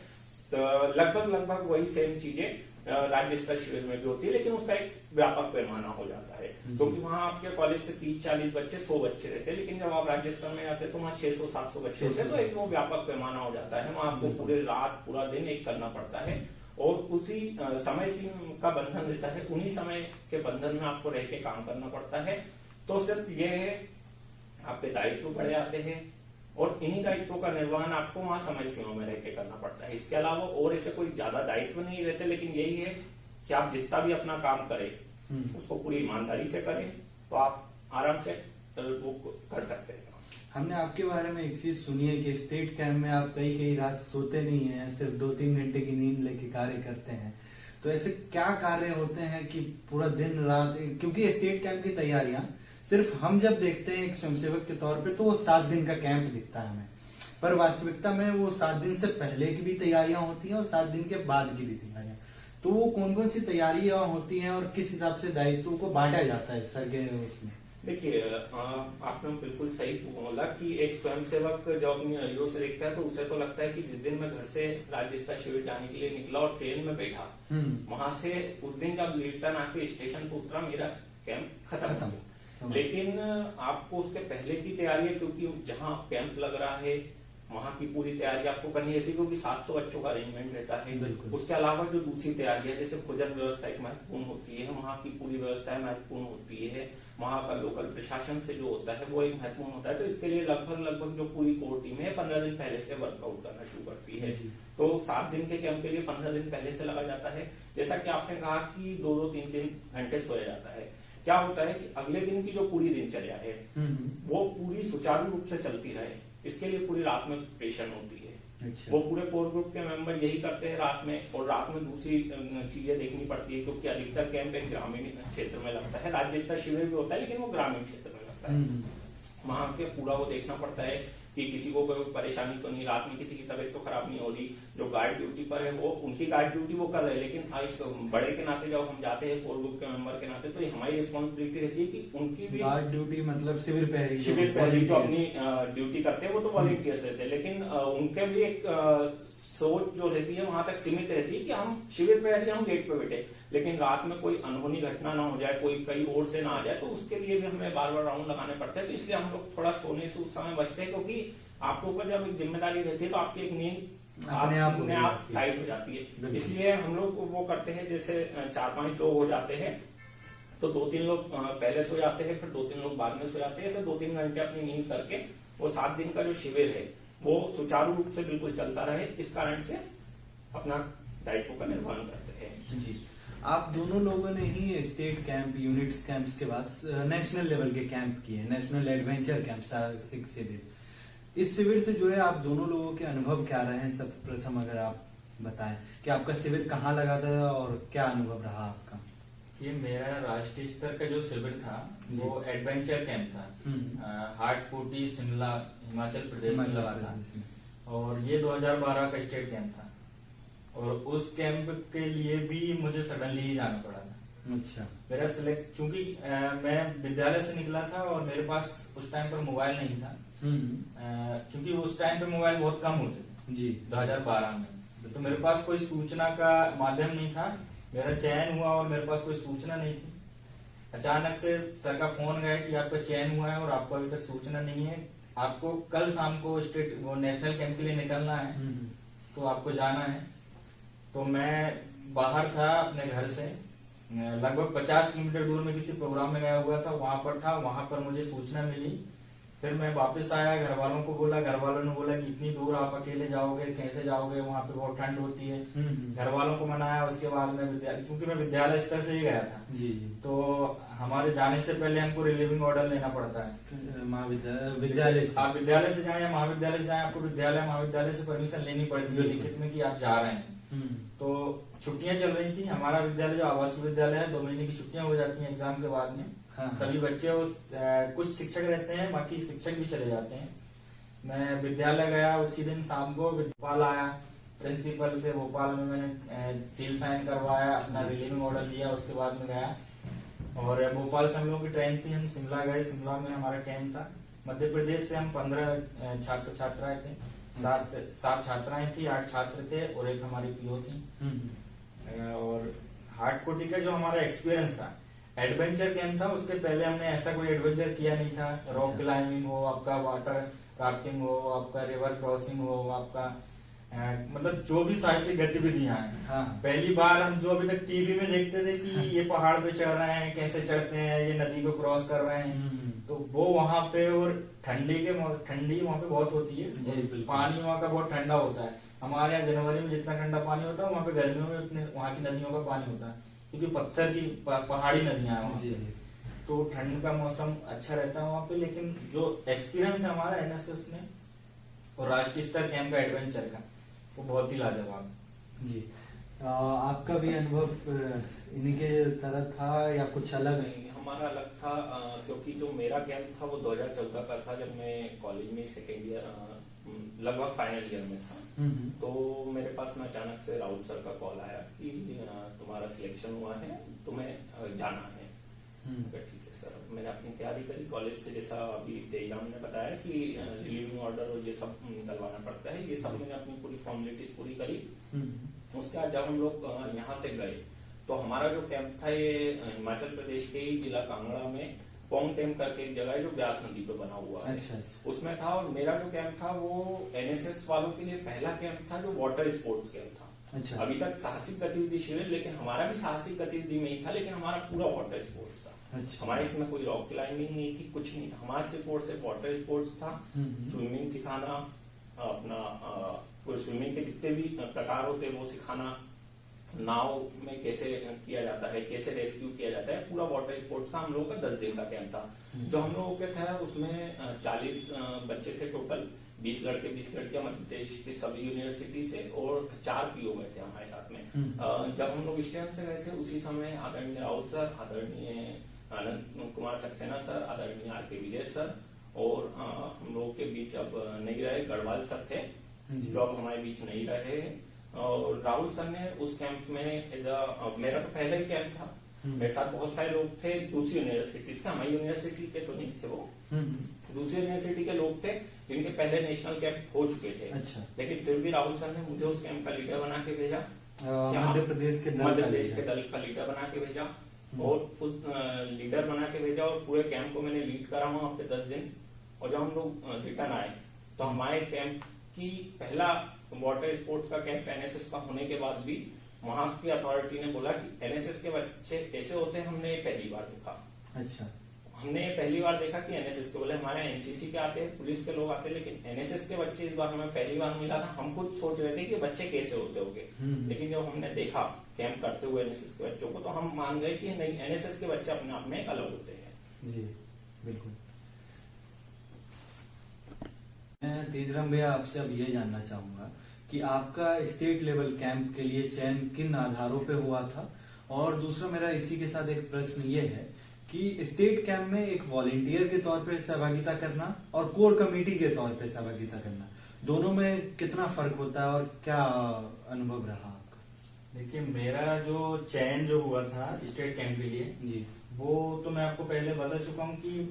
लगभग वही सेम चीजें राज्य स्तर शिविर में भी होती है, लेकिन उसका एक व्यापक पैमाना हो जाता है, क्योंकि वहां आपके कॉलेज से 30-40 बच्चे 100 बच्चे रहते हैं, लेकिन जब आप राज्य स्तर में जाते हैं तो वहाँ 600-700 बच्चे होते हैं, तो एक वो व्यापक पैमाना हो जाता है। वहां आपको पूरे रात पूरा दिन एक करना पड़ता है और उसी समय सीमा का बंधन रहता है, उन्हीं समय के बंधन में आपको रह के काम करना पड़ता है। तो सिर्फ ये है, आपके दायित्व बढ़ जाते हैं और इन्हीं दायित्वों का निर्वहन आपको वहां समय सीमा में रह के करना पड़ता है। इसके अलावा और ऐसे कोई ज्यादा दायित्व नहीं रहते, लेकिन यही है कि आप जितना भी अपना काम करें उसको पूरी ईमानदारी से करें तो आप आराम से वो कर सकते हैं। हमने आपके बारे में एक चीज सुनी है कि स्टेट कैंप में आप कई रात सोते नहीं हैं, सिर्फ 2-3 घंटे की नींद लेके कार्य करते हैं। तो ऐसे क्या कार्य होते हैं कि पूरा दिन रात, क्योंकि स्टेट कैंप की तैयारियां सिर्फ हम जब देखते हैं एक स्वयंसेवक के तौर पे तो वो 7 दिन का कैंप दिखता है हमें, पर वास्तविकता में वो 7 दिन से पहले की भी तैयारियां होती हैं और 7 दिन के बाद की भी तैयारियां। तो वो कौन कौन सी तैयारियां होती हैं और किस हिसाब से दायित्वों को बांटा जाता है सर के उसमें? देखिए, आपने बिल्कुल सही बोला कि एक स्वयंसेवक जब अपनी आयु से देखता है तो उसे तो लगता है कि जिस दिन मैं घर से राज्य स्तर शिविर जाने के लिए निकला और ट्रेन में बैठा, वहां से उस दिन जब रिटर्न आके स्टेशन पर उतरा मेरा कैंप खत्म। लेकिन आपको उसके पहले की तैयारी है, क्योंकि जहां कैंप लग रहा है वहां की पूरी तैयारी आपको करनी रहती है, क्योंकि 700 बच्चों का अरेंजमेंट रहता है। उसके अलावा जो दूसरी तैयारी है, जैसे भोजन व्यवस्था एक महत्वपूर्ण होती है, वहां की पूरी व्यवस्था महत्वपूर्ण होती है, वहां का लोकल प्रशासन से जो होता है वो एक महत्वपूर्ण होता है। तो इसके लिए लगभग जो पूरी कोर टीम है 15 दिन पहले से वर्कआउट करना शुरू करती है। तो 7 दिन के कैंप के लिए 15 दिन पहले से लगा जाता है। जैसा कि आपने कहा कि 2-2, 3-3 घंटे सोया जाता है। क्या होता है कि अगले दिन की जो पूरी दिनचर्या है वो पूरी सुचारू रूप से चलती रहे, इसके लिए पूरी रात में प्रिपरेशन होती है। अच्छा। वो पूरे कोर ग्रुप के मेंबर यही करते हैं रात में, और रात में दूसरी चीजें देखनी पड़ती है, क्योंकि अधिकतर कैंप एक ग्रामीण क्षेत्र में लगता है। राज्य स्तर शिविर भी होता है लेकिन वो ग्रामीण क्षेत्र में लगता है। वहां के पूरा वो देखना पड़ता है कि किसी को कोई परेशानी तो नहीं, रात में किसी की तबीयत तो खराब नहीं हो रही। जो गार्ड ड्यूटी पर है वो उनकी गार्ड ड्यूटी वो कर रहे हैं, लेकिन बड़े के नाते जब हम जाते हैं कोर ग्रुप के मेंबर के नाते, तो ये हमारी रिस्पॉन्सिबिलिटी रहती है कि उनकी भी गार्ड ड्यूटी मतलब शिविर पहरी जो अपनी ड्यूटी करते हैं वो तो वॉलंटियर्स रहते हैं, लेकिन उनके भी एक सोच जो रहती है वहां तक सीमित रहती है कि हम शिविर पे रहते हैं, हम गेट पे बैठे, लेकिन रात में कोई अनहोनी घटना ना हो जाए, कोई कई ओर से ना आ जाए, तो उसके लिए भी हमें बार बार राउंड लगाने पड़ते हैं। तो इसलिए हम लोग थोड़ा सोने से उस समय बचते हैं, क्योंकि आपके ऊपर जब एक जिम्मेदारी रहती है तो आपकी एक नींद अपने आप साइड हो जाती है। इसलिए हम लोग वो करते हैं, जैसे 4-5 लोग हो जाते हैं तो 2-3 लोग पहले सो जाते हैं, फिर 2-3 लोग बाद में सो जाते हैं। ऐसे 2-3 घंटे अपनी नींद करके वो 7 दिन का जो शिविर है वो सुचारू रूप से बिल्कुल चलता रहे, इस कारण से अपना दायित्व का निर्वहन करते हैं। जी, आप दोनों लोगों ने ही स्टेट कैंप, यूनिट्स कैंप्स के बाद नेशनल लेवल के कैंप किए, नेशनल एडवेंचर कैंप 6 दिन। इस शिविर से जुड़े आप दोनों लोगों के अनुभव क्या रहे हैं? सब प्रथम अगर आप बताएं कि आपका शिविर कहाँ लगा था और क्या अनुभव रहा आपका? ये मेरा राष्ट्रीय स्तर का जो शिविर था वो एडवेंचर कैंप था। हाटकोटी, शिमला, हिमाचल प्रदेश में लगा था, और ये 2012 का स्टेट कैंप था। और उस कैंप के लिए भी मुझे सडनली ही जाना पड़ा था। अच्छा। मेरा सिलेक्ट, चूंकि मैं विद्यालय से निकला था और मेरे पास उस टाइम पर मोबाइल नहीं था, क्योंकि उस टाइम पे मोबाइल बहुत कम होते थे जी 2012 में, तो मेरे पास कोई सूचना का माध्यम नहीं था। मेरा चयन हुआ और मेरे पास कोई सूचना नहीं थी। अचानक से सर का फोन गया कि आपका चयन हुआ है और आपको अभी तक सूचना नहीं है, आपको कल शाम को नेशनल कैंप के लिए निकलना है, तो आपको जाना है। तो मैं बाहर था अपने घर से, लगभग 50 किलोमीटर दूर में किसी प्रोग्राम में गया हुआ था, वहां पर मुझे सूचना मिली फिर मैं वापस आया, घर वालों को बोला, घर वालों ने बोला कि इतनी दूर आप अकेले जाओगे, कैसे जाओगे, वहाँ पे बहुत ठंड होती है। घर वालों को मनाया। उसके बाद मैं क्योंकि मैं विद्यालय स्तर से ही गया था, जी जी। तो हमारे जाने से पहले हमको रिलीविंग ऑर्डर लेना पड़ता है। विद्यालय से आप विद्यालय से जाए या महाविद्यालय से जाए, आपको विद्यालय महाविद्यालय से परमिशन लेनी पड़ती है लिखित में कि आप जा रहे हैं। तो छुट्टियां चल रही थी। हमारा विद्यालय जो आवासीय विद्यालय है, 2 महीने की छुट्टियां हो जाती हैं एग्जाम के बाद में। हाँ। सभी बच्चे कुछ शिक्षक रहते हैं, बाकी शिक्षक भी चले जाते हैं। मैं विद्यालय गया, उसी दिन शाम को भोपाल आया। प्रिंसिपल से भोपाल में मैंने सील साइन करवाया, अपना रिलीविंग ऑर्डर लिया। उसके बाद में गया और भोपाल से हम लोग की ट्रेन थी, हम शिमला गए। शिमला में हमारा कैंप था। मध्य प्रदेश से हम 15 छात्र छात्राएं थे। 7 छात्राएं थी, 8 छात्र थे और एक हमारी पीओ थी। और हार्ड कोटी का जो हमारा एक्सपीरियंस था, एडवेंचर कैंप था। उसके पहले हमने ऐसा कोई एडवेंचर किया नहीं था। रॉक क्लाइंबिंग हो, आपका वाटर राफ्टिंग हो, आपका रिवर क्रॉसिंग हो, आपका मतलब जो भी साहसिक गतिविधियां हैं। हाँ। पहली बार हम जो अभी तक टीवी में देखते थे कि ये पहाड़ पे चढ़ रहे हैं, कैसे चढ़ते हैं, ये नदी को क्रॉस कर रहे हैं, तो वो वहाँ पे। और ठंडी वहाँ पे बहुत होती है। पानी वहाँ का बहुत ठंडा होता है। हमारे यहाँ जनवरी में जितना ठंडा पानी होता है, वहाँ पे गर्मियों में उतने वहाँ की नदियों का पानी होता है, क्योंकि पत्थर की पहाड़ी नदियां हैं वहाँ पे। तो ठंड का मौसम अच्छा रहता है वहाँ पे। लेकिन जो एक्सपीरियंस है हमारा एनएसएस में और राष्ट्रीय स्तर कैंप का एडवेंचर का, वो बहुत ही लाजवाब। जी। आपका भी अनुभव इन्हीं के तरह था या कुछ अलग? नहीं, हमारा अलग था, क्योंकि जो मेरा कैंप था वो 2014 का था, जब मैं कॉलेज में सेकेंड ईयर लगभग फाइनल ईयर में था। तो मेरे पास में अचानक से राहुल सर का कॉल आया कि तुम्हारा सिलेक्शन हुआ है, तुम्हें जाना है। ठीक है सर। मैंने अपनी तैयारी करी कॉलेज से, जैसा अभी तेजाम ने बताया कि रिलीविंग ऑर्डर और ये सब निकलवाना पड़ता है, ये सब मैंने अपनी पूरी फॉर्मेलिटीज पूरी करी। उसके बाद जब हम लोग यहाँ से गए, तो हमारा जो कैंप था ये हिमाचल प्रदेश के ही जिला कांगड़ा में पोंग टेम करके एक जगह है जो ब्यास नदी पे बना हुआ है। अच्छा। उसमें था। और मेरा जो कैंप था वो एनएसएस वालों के लिए पहला कैंप था जो वाटर स्पोर्ट्स कैंप था। अच्छा। अभी तक साहसिक गतिविधि शिविर, लेकिन हमारा भी साहसिक गतिविधि में ही था, लेकिन हमारा पूरा वाटर स्पोर्ट्स था। अच्छा। हमारे इसमें कोई रॉक क्लाइंबिंग नहीं थी, कुछ नहीं था। हमारा सिर्फ वाटर स्पोर्ट्स था। स्विमिंग सिखाना, अपना स्विमिंग के जितने भी प्रकार होते वो सिखाना, नाव में कैसे किया जाता है, कैसे रेस्क्यू किया जाता है, पूरा वाटर स्पोर्ट्स का हम लोगों का 10 दिन का कैंप था। जो हम लोगों के था उसमें 40 बच्चे थे टोटल, 20 लड़के 20 लड़कियां मध्य प्रदेश की सभी यूनिवर्सिटी से, और 4 पीओ गए थे हमारे साथ में। जब हम लोग स्टेशन से गए थे उसी समय आदरणीय राहुल सर, आदरणीय आनंद कुमार सक्सेना सर, आदरणीय आर.के. विजय सर और हम लोगों के बीच अब नहीं रहे गढ़वाल सर थे, जो अब हमारे बीच नहीं रहे। और राहुल सर ने उस कैंप में मेरा तो पहला ही कैंप था, मेरे साथ बहुत सारे लोग थे दूसरी यूनिवर्सिटीज के, हमारी यूनिवर्सिटी के तो नहीं थे वो, दूसरी यूनिवर्सिटी के लोग थे जिनके पहले नेशनल कैंप हो चुके थे। अच्छा। लेकिन फिर भी राहुल सर ने मुझे उस कैंप का लीडर बना के भेजा, मध्य प्रदेश के दल का लीडर बना के भेजा, और उस लीडर बना के भेजा और पूरे कैंप को मैंने लीड करा वहां पे 10 दिन। और जब हम लोग रिटर्न आए तो हमारे कैंप की पहला वाटर स्पोर्ट्स का कैंप एनएसएस का होने के बाद भी वहां की अथॉरिटी ने बोला कि एनएसएस के बच्चे ऐसे होते हैं, हमने ये पहली बार देखा। अच्छा। हमने ये पहली बार देखा कि एनएसएस के, बोले हमारे एनसीसी के आते हैं, पुलिस के लोग आते हैं, लेकिन एनएसएस के बच्चे इस बार हमें पहली बार मिला था। हम खुद सोच रहे थे कि बच्चे कैसे होते होंगे, लेकिन जब हमने देखा कैंप करते हुए एनएसएस के बच्चों को, तो हम मान गए कि नहीं, एनएसएस के बच्चे अपने आप में अलग होते हैं। जी बिल्कुल। मैं तेजराम भैया आपसे अब ये जानना चाहूंगा कि आपका स्टेट लेवल कैंप के लिए चयन किन आधारों पे हुआ था, और दूसरा मेरा इसी के साथ एक प्रश्न ये है कि स्टेट कैंप में एक वॉलेंटियर के तौर पे सहभागिता करना और कोर कमेटी के तौर पे सहभागिता करना, दोनों में कितना फर्क होता है और क्या अनुभव रहा आपका? देखिए, मेरा जो चयन जो हुआ था स्टेट कैंप के लिए जी, वो तो मैं आपको पहले बता चुका हूँ कि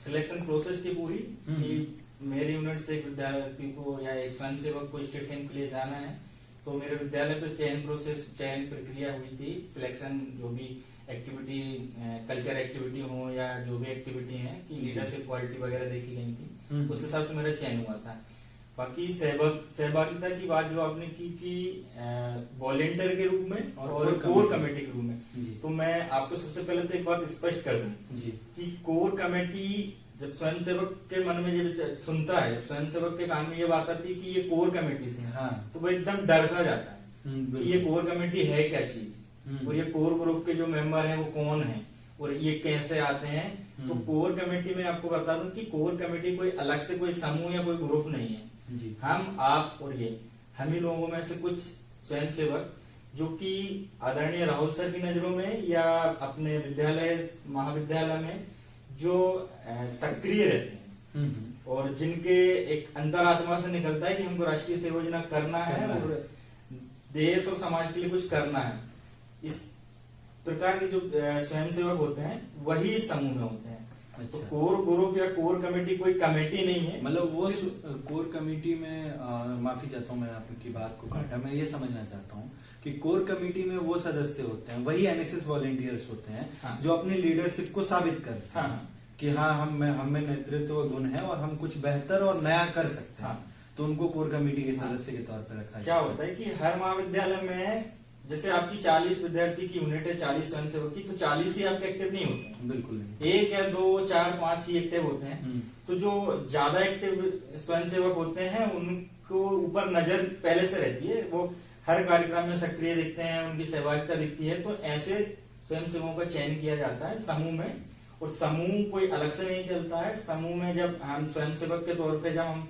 सिलेक्शन प्रोसेस थी पूरी, कि मेरे यूनिट से एक विद्यार्थी को या एक स्वयं सेवक को स्टेट कैंप के लिए जाना है, तो मेरे विद्यालय पे चयन प्रक्रिया हुई थी। सिलेक्शन जो भी एक्टिविटी, कल्चर एक्टिविटी हो या जो भी एक्टिविटी है कि लीडरशिप क्वालिटी वगैरह देखी गई थी, उस हिसाब से मेरा चयन हुआ था। बाकी सहभागिता की बात जो आपने की कि वॉलेंटियर के रूप में और कोर कमेटी के रूप में, तो मैं आपको सबसे पहले तो एक बात स्पष्ट कर दूं कि कोर कमेटी जब स्वयंसेवक के मन में जब सुनता है, स्वयंसेवक के कान में ये बात आती है कि ये कोर कमेटी से है, हाँ। तो वो एकदम डर सा जाता है कि ये कोर कमेटी है क्या चीज, और ये कोर ग्रुप के जो मेंबर हैं वो कौन है और ये कैसे आते हैं। तो कोर कमेटी में आपको बता दूं कि कोर कमेटी कोई अलग से कोई समूह या कोई ग्रुप नहीं है जी। हम, आप और ये हम ही लोगों में से कुछ स्वयंसेवक जो कि आदरणीय राहुल सर की नजरों में या अपने विद्यालय महाविद्यालय में जो सक्रिय रहते हैं और जिनके एक अंतरात्मा से निकलता है कि हमको राष्ट्रीय सेवा योजना करना है और देश और समाज के लिए कुछ करना है, इस प्रकार के जो स्वयंसेवक होते हैं वही इस समूह में होते हैं। अच्छा। तो कोर ग्रुप या कोर कमेटी कोई कमेटी नहीं है, मतलब वो कोर कमेटी में माफी चाहता हूँ, मैंने आपकी बात को काटा। मैं ये समझना चाहता हूँ कि कोर कमेटी में वो सदस्य होते हैं, वही एनएसएस वॉलेंटियर्स होते हैं, हाँ। जो अपनी लीडरशिप को साबित करते हैं, हाँ। कि हाँ हम में नेतृत्व गुण है और हम कुछ बेहतर और नया कर सकते हैं, हाँ। तो उनको कोर कमेटी के सदस्य के तौर पर रखा क्या होता है कि हर महाविद्यालय में जैसे आपकी 40 विद्यार्थी की यूनिट है, 40 स्वयंसेवक की, तो 40 ही आपके एक्टिव नहीं होते हैं, बिल्कुल नहीं। 1 या 2 4 5 ही एक्टिव होते हैं। तो जो ज्यादा एक्टिव स्वयंसेवक होते हैं उनको ऊपर नजर पहले से रहती है, वो हर कार्यक्रम में सक्रिय दिखते हैं, उनकी सहभागिता दिखती है, तो ऐसे स्वयंसेवकों का चयन किया जाता है समूह में। और समूह कोई अलग से नहीं चलता है, समूह में जब हम स्वयंसेवक के तौर पे जब हम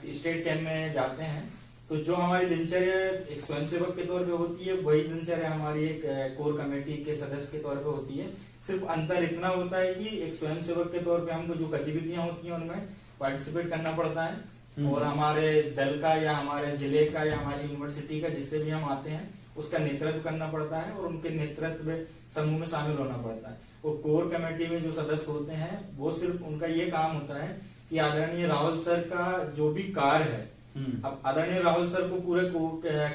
स्टेट कैंप में जाते हैं तो जो हमारी दिनचर्या एक स्वयंसेवक के तौर पे होती है वही दिनचर्या हमारी एक कोर कमेटी के सदस्य के तौर पे होती है। सिर्फ अंतर इतना होता है कि एक स्वयंसेवक के तौर पे हमको जो गतिविधियां होती हैं उनमें पार्टिसिपेट करना पड़ता है और हमारे दल का या हमारे जिले का या हमारी यूनिवर्सिटी का जिससे भी हम आते हैं उसका नेतृत्व करना पड़ता है और उनके नेतृत्व में समूह में शामिल होना पड़ता है। और कोर कमेटी में जो सदस्य होते हैं वो सिर्फ उनका ये काम होता है कि आदरणीय राहुल सर का जो भी कार्य है, अब आदरणीय राहुल सर को पूरे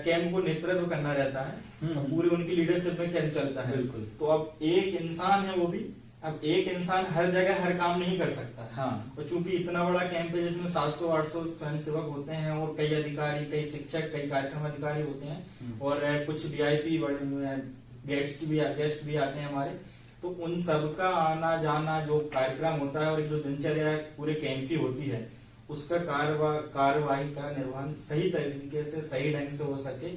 कैंप को नेतृत्व करना रहता है, पूरी उनकी लीडरशिप में कैंप चलता है। तो अब एक इंसान है, वो भी अब एक इंसान हर जगह हर काम नहीं कर सकता है। हाँ। और चूंकि इतना बड़ा कैंप है जिसमें 700-800 स्वयंसेवक होते हैं और कई अधिकारी, कई शिक्षक, कई कार्यक्रम अधिकारी होते हैं और कुछ वीआईपी गेस्ट भी आते हैं हमारे, तो उन सबका आना जाना जो कार्यक्रम होता है और जो दिनचर्या पूरे कैंप की होती है उसका कार्यवाही का निर्वहन सही तरीके से सही ढंग से हो सके,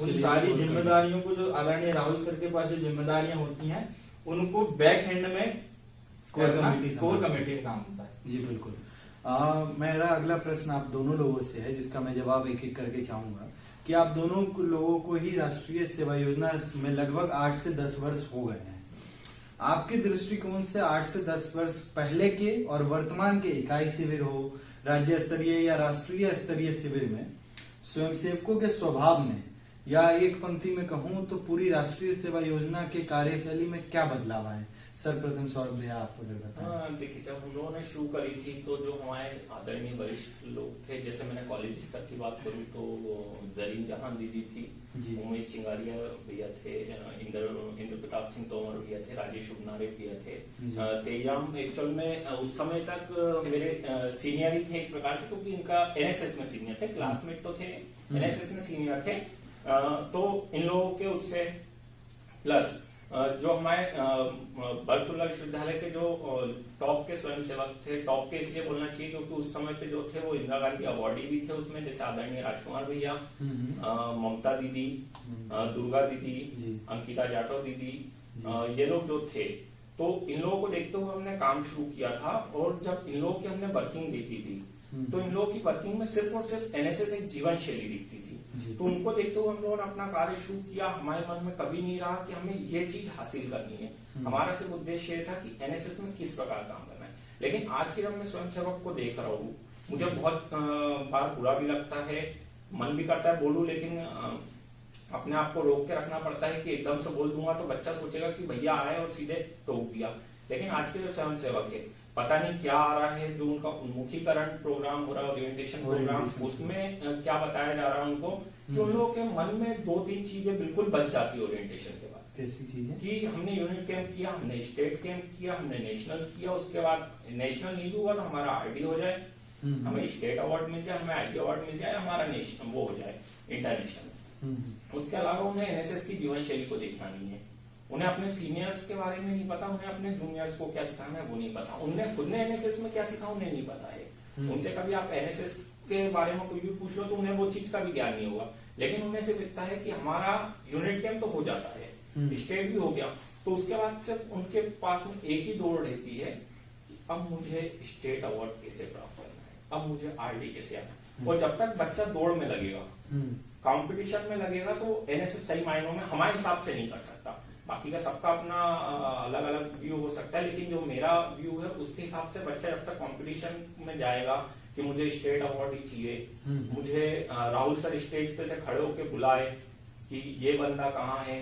उन सारी जिम्मेदारियों को जो आदरणीय राहुल सर के पास जो जिम्मेदारियां होती हैं उनको बैक हैंड में कोर कमेटी का काम होता है। जी बिल्कुल। मेरा अगला प्रश्न आप दोनों लोगों से है जिसका मैं जवाब एक एक करके चाहूंगा कि आप दोनों लोगों को ही राष्ट्रीय सेवा योजना में लगभग 8 से 10 वर्ष हो गए हैं। आपके दृष्टिकोण से 8 से 10 वर्ष पहले के और वर्तमान के इकाई शिविर हो, राज्य स्तरीय या राष्ट्रीय स्तरीय शिविर में स्वयंसेवकों के स्वभाव में या एक पंक्ति में कहूं तो पूरी राष्ट्रीय सेवा योजना के कार्यशैली में क्या बदलाव आए? सर्वप्रथम सौरभ भैया आप अगर बताएं। देखिए, जब हम लोगों ने शुरू करी थी तो जो हमारे आदरणीय वरिष्ठ लोग थे, जैसे मैंने कॉलेज स्तर की बात करूं तो जरीन जहां दीदी थी, उमेश चिंगारिया भैया थे, इंद्र प्रताप सिंह तोमर भैया थे, राजेश उबनारे भैया थे, तेजाम एक्चुअल में उस समय तक मेरे सीनियर ही थे एक प्रकार से, क्योंकि इनका एनएसएस में सीनियर थे, क्लासमेट तो थे, एनएसएस में सीनियर थे। तो इन लोगों के उससे प्लस जो हमारे बरकतुल्ला विश्वविद्यालय के जो टॉप के स्वयंसेवक थे, टॉप के इसलिए बोलना चाहिए क्योंकि उस समय पे जो थे वो इंदिरा गांधी अवार्डी भी थे उसमें, जैसे आदरणीय राजकुमार भैया, ममता दीदी, दुर्गा दीदी, अंकिता जाटव दीदी, ये लोग जो थे, तो इन लोगों को देखते हुए हमने काम शुरू किया था। और जब इन लोगों की हमने वर्किंग देखी थी तो इन लोगों की वर्किंग में सिर्फ और सिर्फ एनएसएस एक जीवन शैली दिखती थी। तो उनको देखते हुए हम लोगों ने अपना कार्य शुरू किया। हमारे मन में कभी नहीं रहा कि हमें ये चीज हासिल करनी है, हमारा सिर्फ उद्देश्य ये था कि एनएसएस में किस प्रकार काम करना है। लेकिन आज के जब मैं स्वयंसेवक को देख रहा हूँ, मुझे बहुत बार बुरा भी लगता है, मन भी करता है बोलूं, लेकिन अपने आप को रोक के रखना पड़ता है कि एकदम से बोल दूंगा तो बच्चा सोचेगा कि भैया आए और सीधे टोक दिया। लेकिन आज के जो स्वयंसेवक है, पता नहीं क्या आ रहा है, जो उनका उन्मुखीकरण प्रोग्राम हो रहा है, ओरिएंटेशन प्रोग्राम, उसमें क्या बताया जा रहा है उनको कि उन लोगों के मन में 2-3 चीजें बिल्कुल बच जाती है ओरिएंटेशन के बाद। कैसी चीजें? कि हमने यूनिट कैंप किया, हमने स्टेट कैंप किया, हमने नेशनल किया, उसके बाद नेशनल नहीं हुआ तो हमारा आईडी हो जाए, हमें स्टेट अवार्ड मिल जाए, हमें आईडी अवार्ड मिल जाए, हमारा नेशनल वो हो जाए इंटरनेशनल। उसके अलावा उन्हें एनएसएस की जीवन शैली को देखना नहीं है उन्हें अपने सीनियर्स के बारे में नहीं पता, उन्हें अपने जूनियर्स को क्या सिखाना है वो नहीं पता, उन्हें खुद ने एनएसएस में क्या सीखा उन्हें नहीं पता है। उनसे कभी आप एनएसएस के बारे में कोई भी पूछ लो तो उन्हें वो चीज का भी ज्ञान नहीं होगा, लेकिन उन्हें सिर्फ इतना है कि हमारा यूनिट कैंप तो हो जाता है, स्टेट भी हो गया, तो उसके बाद सिर्फ उनके पास में एक ही दौड़ रहती है कि अब मुझे स्टेट अवार्ड कैसे प्राप्त करना है, अब मुझे आरडी कैसे आना है। और जब तक बच्चा दौड़ में लगेगा, कंपटीशन में लगेगा, तो एनएसएस सही मायनों में हमारे हिसाब से नहीं कर सकता। बाकी का सबका अपना अलग अलग व्यू हो सकता है, लेकिन जो मेरा व्यू है उसके हिसाब से बच्चा जब तक कंपटीशन में जाएगा कि मुझे स्टेट अवार्ड ही चाहिए, मुझे राहुल सर स्टेज पे से खड़े होके बुलाए कि ये बंदा कहाँ है,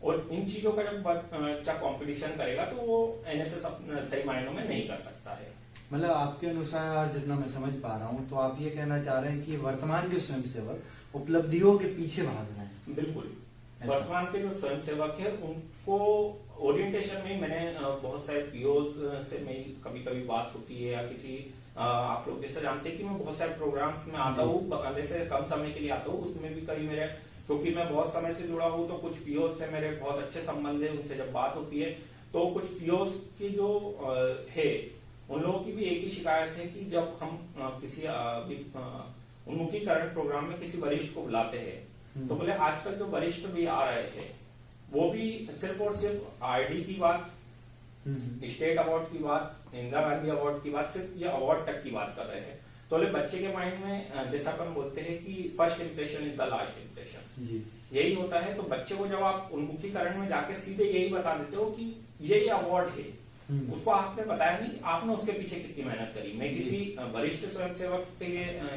और इन चीजों का जब बच्चा कंपटीशन करेगा तो वो एनएसएस सही मायनों में नहीं कर सकता है। मतलब आपके अनुसार जितना मैं समझ पा रहा हूँ तो आप ये कहना चाह रहे हैं कि वर्तमान के स्वयंसेवक उपलब्धियों के पीछे भाग रहे हैं। बिल्कुल, वर्तमान के जो स्वयंसेवक है उनको ओरिएंटेशन में मैंने बहुत सारे पीओज से मेरी कभी कभी बात होती है, या किसी आप लोग जैसे जानते हैं कि मैं बहुत सारे प्रोग्राम में आता हूँ, पहले से कम समय के लिए आता हूँ, उसमें भी कई मेरे, क्योंकि मैं बहुत समय से जुड़ा हूँ तो कुछ पीओज से मेरे बहुत अच्छे संबंध है, उनसे जब बात होती है तो कुछ पीओज की जो है उन लोगों की भी एक ही शिकायत है कि जब हम किसी उन्मुखीकरण प्रोग्राम में किसी वरिष्ठ को बुलाते हैं तो बोले आजकल जो वरिष्ठ भी आ रहे हैं वो भी सिर्फ और सिर्फ आरडी की बात, स्टेट अवार्ड की बात, इंदिरा गांधी अवार्ड की बात, सिर्फ ये अवार्ड तक की बात कर रहे हैं। तो बोले बच्चे के माइंड में जैसा अपन बोलते हैं कि first impression is the last impression, यही होता है। तो बच्चे को जब आप उन्मुखीकरण में जाके सीधे यही बता देते हो कि ये अवार्ड है, उसको आपने बताया नहीं आपने उसके पीछे कितनी मेहनत करी। मैं किसी वरिष्ठ स्वयंसेवक पे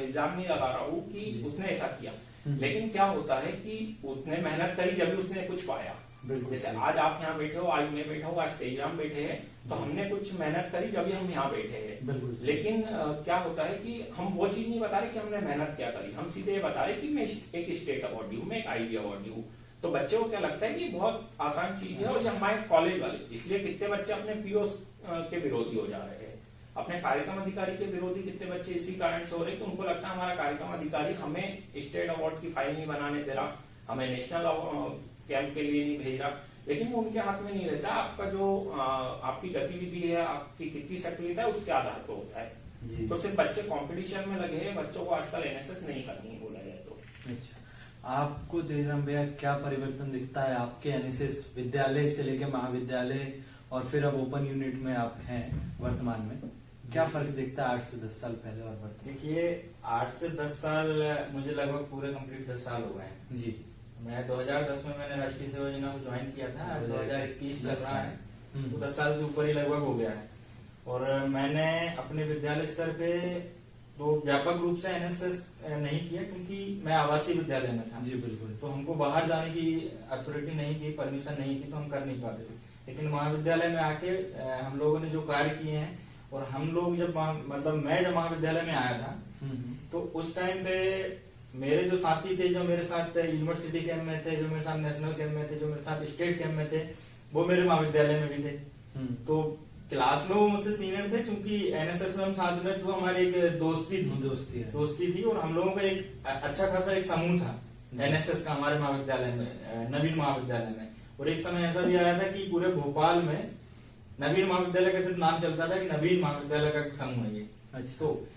इल्जाम नहीं लगा रहा हूँ कि उसने ऐसा किया, लेकिन क्या होता है कि उसने मेहनत करी जब भी उसने कुछ पाया। जैसे आज आप यहाँ बैठे हो, आज मैं बैठा हूँ, आज तेजराम बैठे हैं, तो हमने कुछ मेहनत करी जब भी हम यहाँ बैठे हैं। लेकिन क्या होता है कि हम वो चीज नहीं बता रहे कि हमने मेहनत क्या करी, हम सीधे ये बता रहे कि मैं एक स्टेट अवार्डी हूँ, मैं एक आईजी अवार्डी हूँ। तो बच्चे को क्या लगता है कि बहुत आसान चीज है, और ये हमारे कॉलेज वाले, इसलिए कितने बच्चे अपने पीओ के विरोधी हो जा रहे हैं, अपने कार्यक्रम अधिकारी के विरोधी कितने बच्चे इसी कारण से हो रहे हैं कि उनको लगता है हमारा कार्यक्रम अधिकारी हमें स्टेट अवार्ड की फाइल नहीं बनाने दे रहा, हमें नेशनल कैंप के लिए नहीं भेज रहा। लेकिन वो उनके हाथ में नहीं रहता, आपका जो आपकी गतिविधि है, आपकी कितनी सक्रियता है उसके आधार पर होता है। तो सिर्फ बच्चे कंपटीशन में लगे हैं, बच्चों को आजकल एनएसएस नहीं करनी बोला जाए तो। अच्छा, आपको तेजराम भैया क्या परिवर्तन दिखता है आपके एनएसएस विद्यालय से लेकर महाविद्यालय और फिर अब ओपन यूनिट में आप हैं वर्तमान में, क्या फर्क दिखता है 8 से 10 साल पहले और वर्तमान? देखिए 8 से 10 साल मुझे लगभग पूरे कंप्लीट 10 साल हो गए हैं जी। मैं 2010 में मैंने राष्ट्रीय सेवा योजना को ज्वाइन किया था, 2021 चल रहा है, तो 10 साल से ऊपर ही लगभग हो गया है। और मैंने अपने विद्यालय स्तर पे तो व्यापक रूप से एनएसएस नहीं किया क्योंकि मैं आवासीय विद्यालय में था। जी बिल्कुल। तो हमको बाहर जाने की अथॉरिटी नहीं थी, परमिशन नहीं थी, तो हम कर नहीं पाते थे। लेकिन महाविद्यालय में आके हम लोगों ने जो कार्य किए हैं, और हम लोग जब मतलब मैं जब महाविद्यालय में आया था तो उस टाइम पे मेरे जो साथी थे, जो मेरे साथ यूनिवर्सिटी कैंप में थे, जो मेरे साथ नेशनल कैंप में थे, जो मेरे साथ स्टेट कैंप में थे, वो मेरे महाविद्यालय में भी थे। तो क्लास में वो मुझसे सीनियर थे, क्योंकि एनएसएस में हम साथ में थे, हमारी एक दोस्ती थी और हम लोगों का एक अच्छा खासा एक समूह था एनएसएस का हमारे महाविद्यालय में, नवीन महाविद्यालय में। और एक समय ऐसा भी आया था कि पूरे भोपाल में नवीन महाविद्यालय का सिर्फ नाम चलता था कि नवीन महाविद्यालय का समूह है ये। अच्छा। तो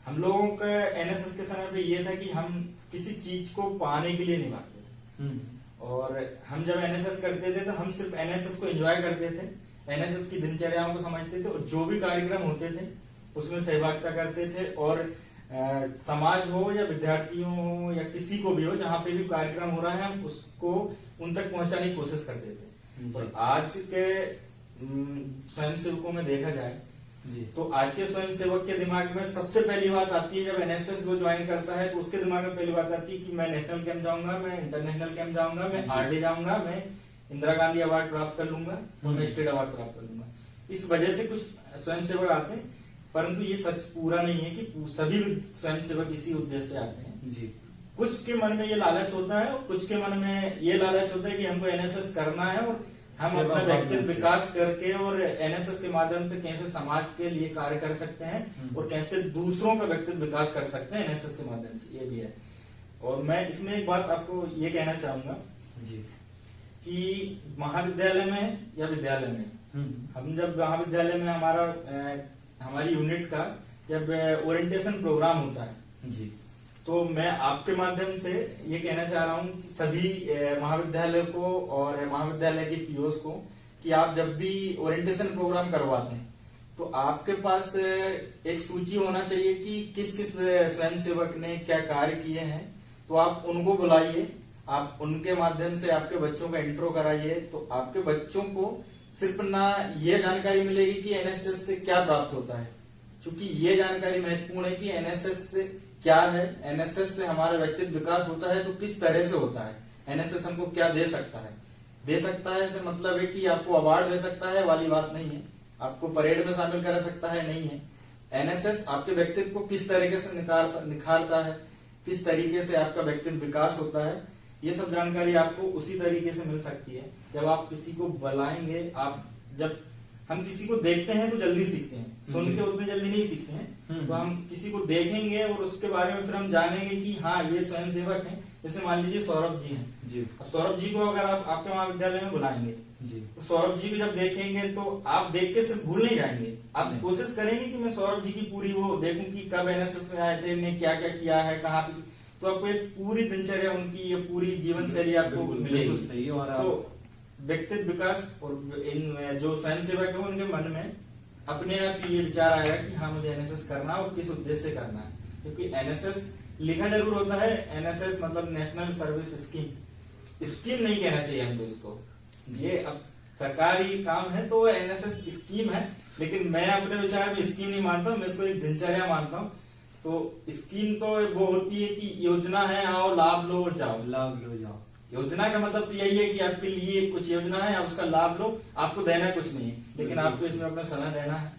हम लोगों का एनएसएस के समय पे ये था कि हम किसी चीज को पाने के लिए नहीं भागते थे, और हम जब एनएसएस करते थे तो हम सिर्फ एनएसएस को एंजॉय करते थे, एनएसएस की दिनचर्याओं को समझते थे, और जो भी कार्यक्रम होते थे उसमें सहभागिता करते थे। और समाज हो या विद्यार्थियों हो या किसी को भी हो, जहाँ पे भी कार्यक्रम हो रहा है हम उसको उन तक पहुंचाने की कोशिश करते थे। और आज के स्वयंसेवकों में देखा जाए तो आज के स्वयंसेवक के दिमाग में सबसे पहली बात आती है, जब एनएसएस वो ज्वाइन करता है तो उसके दिमाग में पहली बात आती है कि मैं नेशनल कैंप जाऊंगा, मैं इंटरनेशनल कैंप जाऊंगा, मैं आरडी जाऊंगा, मैं इंदिरा गांधी अवार्ड प्राप्त कर लूंगा और मैं स्टेट अवार्ड प्राप्त कर लूंगा। इस वजह से कुछ स्वयंसेवक आते हैं, परंतु ये सच पूरा नहीं है कि सभी स्वयंसेवक इसी उद्देश्य से आते हैं जी। कुछ के मन में ये लालच होता है और कुछ के मन में ये लालच होता है कि हमको एनएसएस करना है और हम अपना व्यक्तित्व विकास करके और एनएसएस के माध्यम से कैसे समाज के लिए कार्य कर सकते हैं और कैसे दूसरों का व्यक्तित्व विकास कर सकते हैं एनएसएस के माध्यम से, ये भी है। और मैं इसमें एक बात आपको ये कहना चाहूंगा जी कि महाविद्यालय में या विद्यालय में हम जब महाविद्यालय में हमारी यूनिट का जब ओरिएंटेशन प्रोग्राम होता है जी, तो मैं आपके माध्यम से ये कहना चाह रहा हूँ कि सभी महाविद्यालय को और महाविद्यालय के पीओस को कि आप जब भी ओरिएंटेशन प्रोग्राम करवाते हैं तो आपके पास एक सूची होना चाहिए कि किस किस स्वयंसेवक ने क्या कार्य किए हैं। तो आप उनको बुलाइए, आप उनके माध्यम से आपके बच्चों का इंट्रो कराइए, तो आपके बच्चों को सिर्फ ना ये जानकारी मिलेगी कि एनएसएस से क्या प्राप्त होता है, क्योंकि ये जानकारी महत्वपूर्ण है कि एनएसएस से क्या है, एनएसएस से हमारा व्यक्तित्व विकास होता है तो किस तरह से होता है, एनएसएस हमको क्या दे सकता है। दे सकता है से मतलब है कि आपको अवार्ड दे सकता है वाली बात नहीं है, आपको परेड में शामिल कर सकता है नहीं है। एनएसएस आपके व्यक्तित्व को किस तरीके से निखारता है, किस तरीके से आपका व्यक्तित्व विकास होता है, ये सब जानकारी आपको उसी तरीके से मिल सकती है जब आप किसी को बुलाएंगे। आप जब हम किसी को देखते हैं तो जल्दी सीखते हैं, सुन के उतने जल्दी नहीं सीखते हैं। तो हम किसी को देखेंगे और उसके बारे में फिर हम जानेंगे कि हाँ ये स्वयंसेवक हैं। जैसे मान लीजिए सौरभ जी हैं जी, अब सौरभ जी को अगर आप आपके महाविद्यालय में बुलाएंगे जी, तो सौरभ जी को जब देखेंगे तो आप देख के सिर्फ भूल नहीं जाएंगे, आप कोशिश करेंगे कि मैं सौरभ जी की पूरी वो देखूं कि कब एनएसएस में आए थे, इन्हें क्या क्या किया है, कहाँ पे। तो आपको एक पूरी दिनचर्या उनकी, ये पूरी जीवन शैली आपको मिलेगी। सही। और तो व्यक्तित्व विकास और इन जो स्वयंसेवक है उनके मन में अपने आप ये विचार आएगा कि हाँ मुझे एनएसएस करना है और किस उद्देश्य से करना है। क्योंकि एनएसएस लिखा जरूर होता है, एनएसएस मतलब नेशनल सर्विस स्कीम, स्कीम नहीं कहना चाहिए हमको इसको, ये अब सरकारी काम है तो एनएसएस स्कीम है, लेकिन मैं अपने विचार में स्कीम नहीं मानता हूँ, मैं इसको एक दिनचर्या मानता हूँ। तो स्कीम तो वो होती है कि योजना है, आओ लाभ लो और जाओ, लाभ लो जाओ। योजना का मतलब तो यही है कि आपके लिए कुछ योजना है, आप उसका लाभ लो, आपको देना कुछ नहीं है, लेकिन आपको इसमें अपना समय देना है,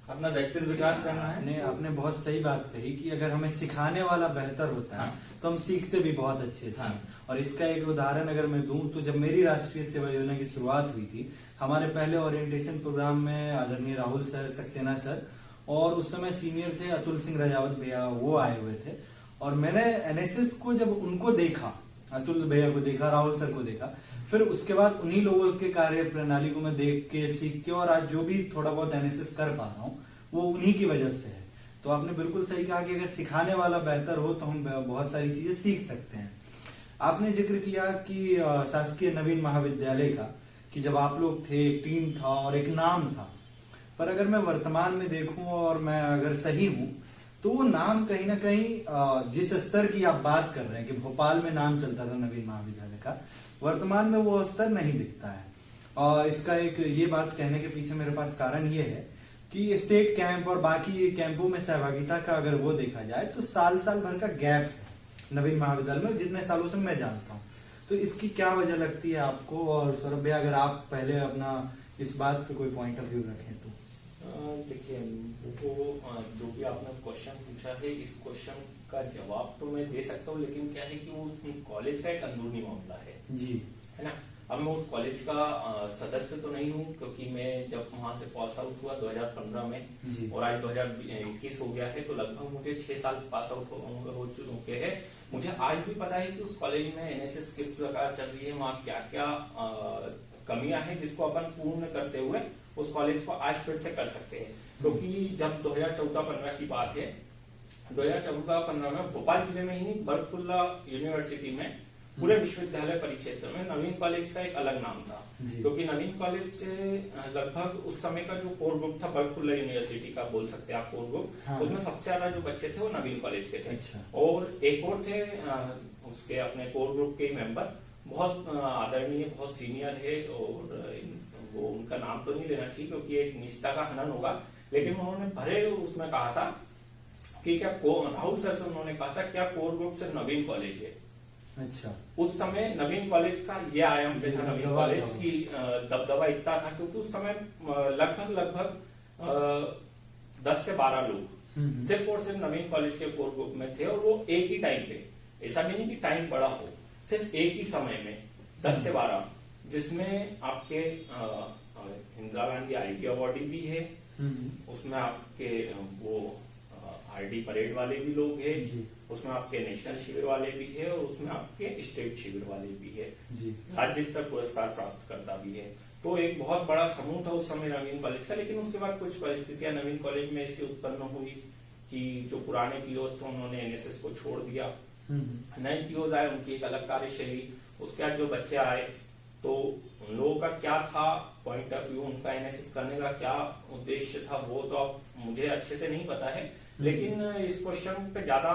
अपना व्यक्तित्व विकास करना है। आपने बहुत सही बात कही कि अगर हमें सिखाने वाला बेहतर होता है तो हम सीखते भी बहुत अच्छे से। और इसका एक उदाहरण अगर मैं दूं तो जब मेरी राष्ट्रीय सेवा योजना की शुरुआत हुई थी, हमारे पहले ओरिएंटेशन प्रोग्राम में आदरणीय राहुल सर, सक्सेना सर और उस समय सीनियर थे अतुल सिंह राजावत भैया, वो आए हुए थे। और मैंने एनएसएस को जब उनको देखा, अतुल भैया को देखा, राहुल सर को देखा, फिर उसके बाद उन्हीं लोगों के कार्य प्रणाली को मैं देख के, सीख के, और आज जो भी थोड़ा बहुत एनएसएस कर पा रहा हूँ वो उन्हीं की वजह से है। तो आपने बिल्कुल सही कहा कि अगर सिखाने वाला बेहतर हो तो हम बहुत सारी चीजें सीख सकते हैं। आपने जिक्र किया कि शासकीय नवीन महाविद्यालय का, कि जब आप लोग थे एक टीम था और एक नाम था, पर अगर मैं वर्तमान में देखूं और मैं अगर सही हूं तो वो नाम कहीं ना कहीं जिस स्तर की आप बात कर रहे हैं कि भोपाल में नाम चलता था नवीन महाविद्यालय का, वर्तमान में वो स्तर नहीं दिखता है। और इसका एक ये बात कहने के पीछे मेरे पास कारण ये है कि स्टेट कैंप और बाकी कैंपों में सहभागिता का अगर वो देखा जाए तो साल भर का गैप है नवीन महाविद्यालय में, जितने सालों से मैं जानता हूँ। तो इसकी क्या वजह लगती है आपको? और सौरभ भैया अगर आप पहले अपना इस बात पे कोई पॉइंट ऑफ व्यू रखें तो। देखिए, वो जो भी आपने क्वेश्चन पूछा है, इस क्वेश्चन का जवाब तो मैं दे सकता हूँ, लेकिन क्या है कि वो कॉलेज का एक अंदरूनी मामला है जी, है ना। अब मैं उस कॉलेज का सदस्य तो नहीं हूँ, क्योंकि मैं जब वहां से पास आउट हुआ 2015 में जी, और आज 2021 हो गया है, तो लगभग मुझे 6 साल पास आउट हो चुके हैं। मुझे आज भी पता है कि उस कॉलेज में एनएसएस किस प्रकार चल रही है, वहाँ क्या क्या कमियां हैं जिसको अपन पूर्ण करते हुए उस कॉलेज को आज फिर से कर सकते हैं। क्योंकि जब 2014-15 की बात है, 2014-15 में भोपाल जिले में ही नहीं, बरकुल्ला यूनिवर्सिटी में पूरे विश्वविद्यालय परिक्षेत्र में नवीन कॉलेज का एक अलग नाम था। क्योंकि नवीन कॉलेज से लगभग उस समय का जो कोर ग्रुप था, बरकुल्ला यूनिवर्सिटी का बोल सकते हैं आप कोर ग्रुप, उसमें सबसे ज्यादा जो बच्चे थे वो नवीन कॉलेज के थे। और एक और थे उसके अपने कोर ग्रुप के मेंबर, बहुत आदरणीय, बहुत सीनियर है, और वो उनका नाम तो नहीं लेना चाहिए क्योंकि एक निष्ठा का हनन होगा, लेकिन उन्होंने भरे उसमें कहा था कि क्या राहुल सर से उन्होंने कहा था क्या कोर ग्रुप से नवीन कॉलेज है। अच्छा, उस समय नवीन कॉलेज का ये आयाम पे था, नवीन कॉलेज की दबदबा इतना था क्योंकि उस समय लगभग 10 से 12 लोग सिर्फ और सिर्फ नवीन कॉलेज के कोर ग्रुप में थे, और वो एक ही टाइम पे, ऐसा भी नहीं कि टाइम बड़ा हो, सिर्फ एक ही समय में 10 से 12, जिसमें आपके इंदिरा गांधी आईटी अवार्डी भी है, उसमें आपके वो आरडी परेड वाले भी लोग हैं, जी उसमें आपके नेशनल शिविर वाले भी है और उसमें आपके स्टेट शिविर वाले भी है, जी राज्य स्तर पुरस्कार प्राप्त करता भी है। तो एक बहुत बड़ा समूह था उस समय नवीन कॉलेज का। लेकिन उसके बाद कुछ परिस्थितियां नवीन कॉलेज में ऐसी उत्पन्न हुई कि जो पुराने पीओज थे उन्होंने एनएसएस को छोड़ दिया, नए पीओज आए, उनकी एक अलग कार्यशैली। उसके बाद जो बच्चे आए तो उन लोगों का क्या था पॉइंट ऑफ व्यू, उनका एनएसएस करने का क्या उद्देश्य था, वो तो अब मुझे अच्छे से नहीं पता है। लेकिन इस क्वेश्चन पे ज्यादा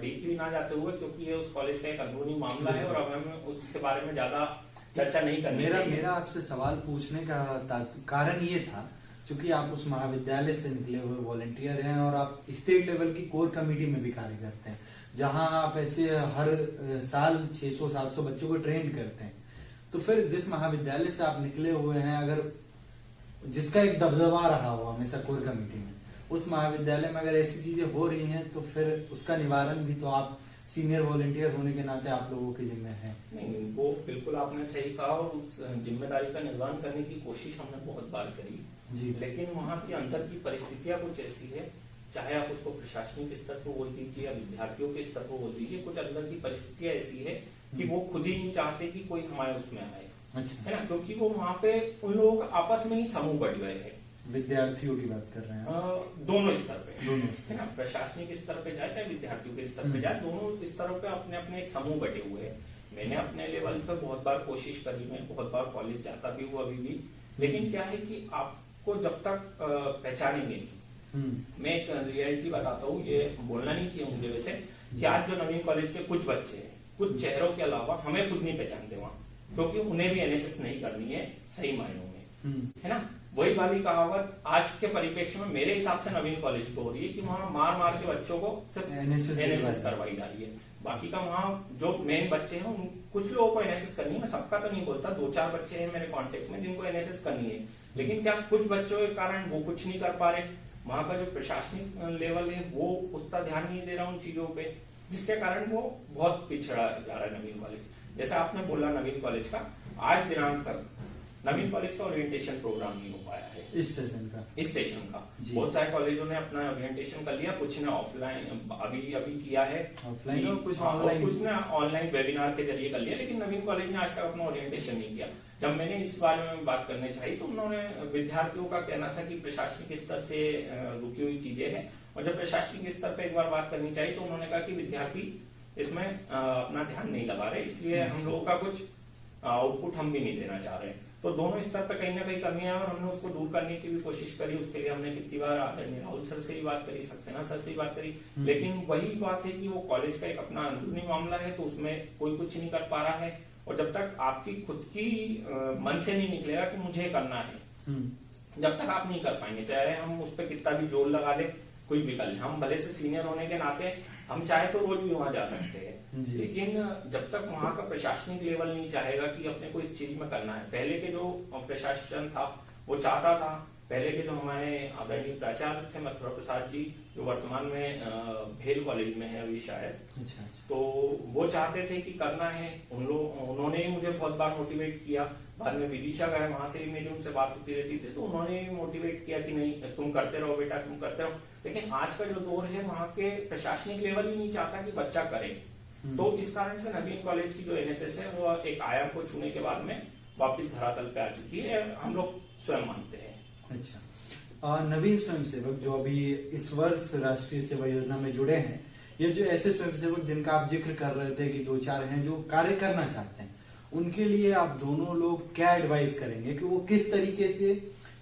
डीपली ना जाते हुए, क्योंकि ये उस कॉलेज का एक अंदरूनी मामला है और अब हमें उसके बारे में ज्यादा चर्चा नहीं करनी चाहिए। मेरा आपसे सवाल पूछने का कारण ये था, क्योंकि आप उस महाविद्यालय से निकले हुए वॉलंटियर हैं और आप स्टेट लेवल की कोर कमेटी में भी कार्य करते हैं, जहां आप ऐसे हर साल 600-700 बच्चों को ट्रेन करते हैं। तो फिर जिस महाविद्यालय से आप निकले हुए हैं, अगर जिसका एक दबदबा रहा हो हमेशा कोर कमेटी में, उस महाविद्यालय में अगर ऐसी चीजें हो रही हैं तो फिर उसका निवारण भी तो आप सीनियर वॉलंटियर होने के नाते आप लोगों के जिम्मे है। नहीं, वो बिल्कुल आपने सही कहा और उस जिम्मेदारी का निर्वहन करने की कोशिश हमने बहुत बार करी जी। लेकिन वहाँ की अंदर की परिस्थितियां कुछ ऐसी है, चाहे आप उसको प्रशासनिक स्तर पर बोल दीजिए या विद्यार्थियों के स्तर पर बोल दीजिए, कुछ अंदर की परिस्थितियां ऐसी है कि वो खुद ही नहीं चाहते कि कोई हमारे उसमें आए, अच्छा, है ना, क्योंकि वो वहाँ पे उन लोग आपस में ही समूह बढ़ गए हैं। विद्यार्थियों की बात कर रहे हैं दोनों स्तर पे, दोनों स्तर। है ना, प्रशासनिक स्तर पे जाए चाहे विद्यार्थियों के स्तर पे जाए, दोनों स्तरों पे अपने अपने एक समूह बटे हुए हैं। मैंने अपने लेवल पे बहुत बार कोशिश करी, मैं बहुत बार कॉलेज जाता भी हूँ अभी भी, लेकिन क्या है कि आपको जब तक पहचानेंगे नहीं, मैं एक रियलिटी बताता हूँ, ये बोलना नहीं चाहिए मुझे वैसे, कि आज जो नवीन कॉलेज के कुछ बच्चे हैं, कुछ चेहरों के अलावा हमें खुद नहीं पहचानते वहाँ, क्योंकि उन्हें भी एनएसएस नहीं करनी है सही मायनों में, है ना। वही वाली कहावत आज के परिप्रेक्ष्य में मेरे हिसाब से नवीन कॉलेज को हो रही है कि वहाँ मार मार के बच्चों को सिर्फ एनएसएस करवाई जा रही है। बाकी का वहाँ जो मेन बच्चे हैं, कुछ लोगों को एनएसएस करनी है, मैं सबका तो नहीं बोलता, 2-4 बच्चे हैं मेरे कांटेक्ट में जिनको एनएसएस करनी है, लेकिन क्या कुछ बच्चों के कारण वो कुछ नहीं कर पा रहे। वहाँ का जो प्रशासनिक लेवल है वो उतना ध्यान नहीं दे रहा उन चीजों पे, जिसके कारण वो बहुत पिछड़ा जा रहा है नवीन कॉलेज। जैसे आपने बोला नवीन कॉलेज का, आज दिनांक तक नवीन कॉलेज का ओरिएंटेशन प्रोग्राम नहीं हो पाया है इस सेशन का। बहुत सारे कॉलेजों ने अपना ओरिएंटेशन कर लिया, कुछ ने ऑफलाइन अभी किया है, ऑफलाइन और कुछ ने ऑनलाइन वेबिनार के जरिए कर लिया, लेकिन नवीन कॉलेज ने आज तक अपना ओरिएंटेशन नहीं किया। जब मैंने इस बारे में बात करने चाहिए तो उन्होंने विद्यार्थियों का कहना था कि प्रशासनिक स्तर से रुकी हुई चीजें हैं, और जब प्रशासनिक स्तर पर एक बार बात करनी चाहिए तो उन्होंने कहा कि विद्यार्थी इसमें अपना ध्यान नहीं लगा रहे, इसलिए हम लोगों का कुछ आउटपुट हम भी नहीं देना चाह रहे। तो दोनों स्तर पर कहीं ना कहीं कमियां हैं और हमने उसको दूर करने की भी कोशिश करी। उसके लिए हमने कितनी बार आदरणीय राहुल सर से भी बात करी, सक्सेना सर से भी बात करी, लेकिन वही बात है कि वो कॉलेज का एक अपना अंदरूनी मामला है, तो उसमें कोई कुछ नहीं कर पा रहा है। और जब तक आपकी खुद की मन से नहीं निकलेगा कि मुझे करना है, जब तक आप नहीं कर पाएंगे, चाहे हम उस पर कितना भी जोर लगा ले, कोई विकल्प नहीं। हम भले से सीनियर होने के नाते हम चाहे तो रोज भी वहां जा सकते हैं, लेकिन जब तक वहां का प्रशासनिक लेवल नहीं चाहेगा कि अपने को इस चीज में करना है। पहले के जो प्रशासन था वो चाहता था, पहले के जो हमारे आदरणीय प्राचार्य थे मथुरा प्रसाद जी, जो वर्तमान में भेल कॉलेज में है अभी शायद, अच्छा। तो वो चाहते थे कि करना है, उन्होंने ही मुझे बहुत बार मोटिवेट किया। बाद में विदिशा गए, वहां से भी मेरी उनसे बात होती रहती थी, तो उन्होंने भी मोटिवेट किया कि नहीं तुम करते रहो बेटा, तुम करते रहो। लेकिन आज का जो दौर है वहाँ के प्रशासनिक लेवल ही नहीं चाहता कि बच्चा करे, तो इस कारण से नवीन कॉलेज की जो एनएसएस है वो एक आयाम को छूने के बाद में वापिस धरातल पे आ चुकी है, हम लोग स्वयं मानते हैं। अच्छा, नवीन स्वयंसेवक जो अभी इस वर्ष राष्ट्रीय सेवा योजना में जुड़े हैं, ये जो ऐसे स्वयंसेवक जिनका आप जिक्र कर रहे थे कि 2-4 हैं जो कार्य करना चाहते हैं, उनके लिए आप दोनों लोग क्या एडवाइस करेंगे कि वो किस तरीके से,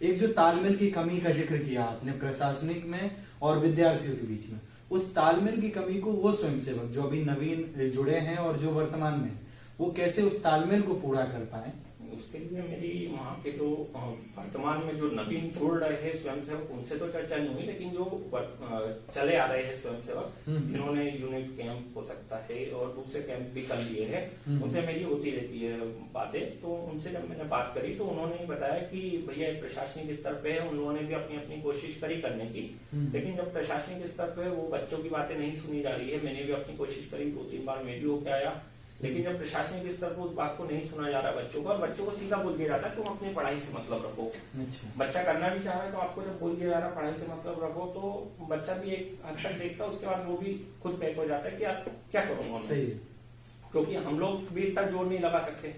एक जो तालमेल की कमी का जिक्र किया आपने प्रशासनिक में और विद्यार्थियों के बीच में, उस तालमेल की कमी को वो स्वयंसेवक जो अभी नवीन जुड़े हैं और जो वर्तमान में, वो कैसे उस तालमेल को पूरा कर पाए? उसके लिए मेरी वहाँ के जो वर्तमान में जो नवीन जुड़ रहे हैं स्वयंसेवक, उनसे तो चर्चा नहीं हुई, लेकिन जो चले आ रहे हैं स्वयंसेवक जिन्होंने यूनिट कैंप हो सकता है और दूसरे कैंप भी कर लिए हैं, उनसे मेरी होती रहती है बातें। तो उनसे जब मैंने बात करी तो उन्होंने बताया कि भैया प्रशासनिक स्तर पे है, उन लोगों ने भी अपनी अपनी कोशिश करी करने की, लेकिन जब प्रशासनिक स्तर पे वो बच्चों की बातें नहीं सुनी जा रही है, मैंने भी अपनी कोशिश करी, 2-3 बार मैं भी होके आया, लेकिन जब प्रशासनिक स्तर पर उस बात को नहीं सुना जा रहा बच्चों को, और बच्चों को सीधा बोल दिया जाता है तुम अपनी पढ़ाई से मतलब रखो। अच्छा। बच्चा करना भी चाह रहा है तो आपको जब बोल दिया जा रहा है पढ़ाई से मतलब रखो, तो बच्चा भी एक हद तक देखता है, उसके बाद वो भी खुद बैक हो जाता है कि यार क्या करूंगा मैं। सही है। क्योंकि हम लोग भी इतना जोर नहीं लगा सकते,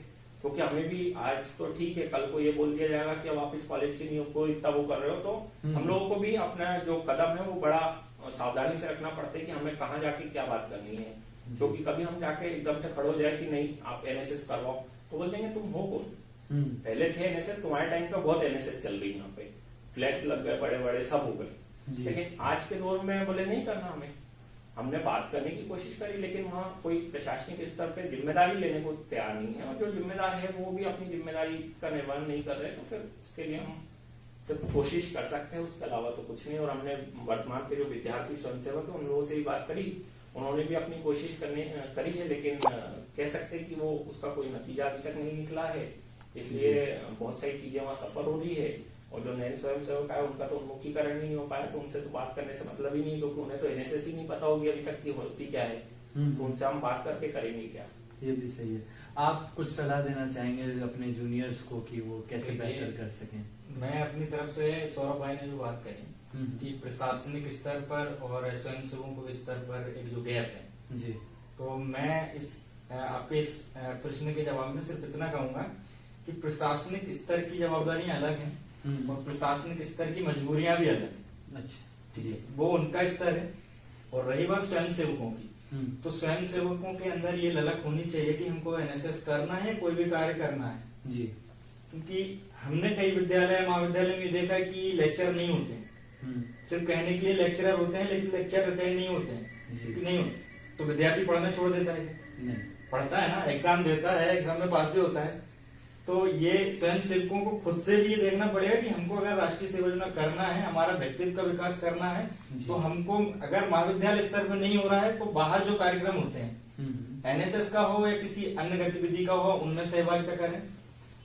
क्योंकि हमें भी आज तो ठीक है, कल को ये बोल दिया जाएगा कि अब आप इस कॉलेज के नियम को इतना वो कर रहे हो, तो हम लोगों को भी अपना जो कदम है वो बड़ा सावधानी से रखना पड़ता है कि हमें कहाँ जाके क्या बात करनी है। क्योंकि कभी हम जाके एकदम से खड़े हो जाए कि नहीं आप एनएसएस करवाओ, तो बोल देंगे तुम हो कौन। पहले थे एनएसएस, तुम्हारे टाइम पे बहुत एनएसएस चल रही यहाँ पे, फ्लैक्स लग गए बड़े बड़े, सब हो गए। लेकिन आज के दौर में बोले नहीं करना हमें, हमने बात करने की कोशिश करी, लेकिन वहाँ कोई प्रशासनिक स्तर पे जिम्मेदारी लेने को तैयार नहीं है, और जो जिम्मेदार है वो भी अपनी जिम्मेदारी का निर्वहन नहीं कर रहे, तो फिर उसके लिए हम सिर्फ कोशिश कर सकते हैं, उसके अलावा तो कुछ नहीं। और हमने वर्तमान के जो विद्यार्थी स्वयंसेवक है उन लोगों से भी बात करी, उन्होंने भी अपनी कोशिश करी है, लेकिन कह सकते हैं कि वो उसका कोई नतीजा अभी तक नहीं निकला है, इसलिए बहुत सारी चीजें वहाँ सफर हो रही है। और जो नए स्वयंसेवक है उनका तो उन्मुखीकरण नहीं हो पाया, तो उनसे तो बात करने से मतलब ही नहीं, क्योंकि उन्हें तो एनएसएस ही नहीं पता होगी अभी तक की होती क्या है, तो उनसे हम बात करके करेंगे क्या। ये भी सही है। आप कुछ सलाह देना चाहेंगे अपने जूनियर्स को कि वो कैसे बेहतर कर सकें? मैं अपनी तरफ से, सौरभ भाई ने जो बात करी कि प्रशासनिक स्तर पर और स्वयंसेवकों के स्तर पर एक जो गैप है जी, तो मैं आपके इस प्रश्न के जवाब में सिर्फ इतना कहूंगा कि प्रशासनिक स्तर की जवाबदारियां अलग हैं और प्रशासनिक स्तर की मजबूरियां भी अलग हैं। अच्छा जी, वो उनका स्तर है। और रही बात स्वयंसेवकों की, तो स्वयंसेवकों के अंदर ये ललक होनी चाहिए कि हमको एनएसएस करना है, कोई भी कार्य करना है जी। क्योंकि हमने कई विद्यालय महाविद्यालय में देखा कि लेक्चर नहीं होते, सिर्फ कहने के लिए लेक्चरर होते हैं, लेकिन लेक्चर अटेंड नहीं होते हैं। नहीं होते तो विद्यार्थी पढ़ना छोड़ देता है? नहीं, पढ़ता है ना, एग्जाम देता है, एग्जाम में पास भी होता है। तो ये स्वयं सेवकों को खुद से भी ये देखना पड़ेगा कि हमको अगर राष्ट्रीय सेवा योजना करना है, हमारा व्यक्तित्व का विकास करना है, तो हमको अगर महाविद्यालय स्तर पर नहीं हो रहा है तो बाहर जो कार्यक्रम होते हैं, एनएसएस का हो या किसी अन्य गतिविधि का हो, उनमें सहभागिता करें।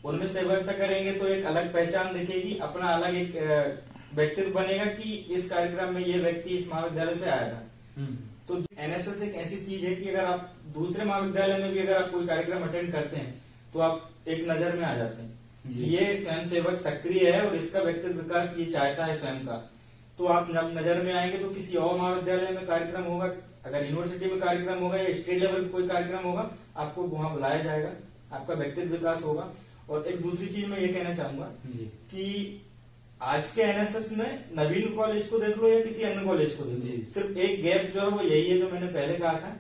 उनमें सहभागिता करेंगे तो एक अलग पहचान दिखेगी, अपना अलग एक व्यक्तित्व बनेगा कि इस कार्यक्रम में ये व्यक्ति इस महाविद्यालय से आया था। तो एनएसएस एक ऐसी चीज है कि अगर आप दूसरे महाविद्यालय में भी अगर आप कोई कार्यक्रम अटेंड करते हैं तो आप एक नजर में आ जाते हैं कि ये स्वयंसेवक सक्रिय है और इसका व्यक्तित्व विकास ये चाहता है स्वयं का। तो आप जब नजर में आएंगे तो किसी और महाविद्यालय में कार्यक्रम होगा, अगर यूनिवर्सिटी में कार्यक्रम होगा या स्टेट लेवल पे कोई कार्यक्रम होगा, आपको वहां बुलाया जाएगा, आपका व्यक्तित्व विकास होगा। और एक दूसरी चीज मैं ये कहना चाहूंगा कि आज के एनएसएस में नवीन कॉलेज को देख लो या किसी अन्य कॉलेज को देख लो, सिर्फ एक गैप जो है वो यही है जो मैंने पहले कहा था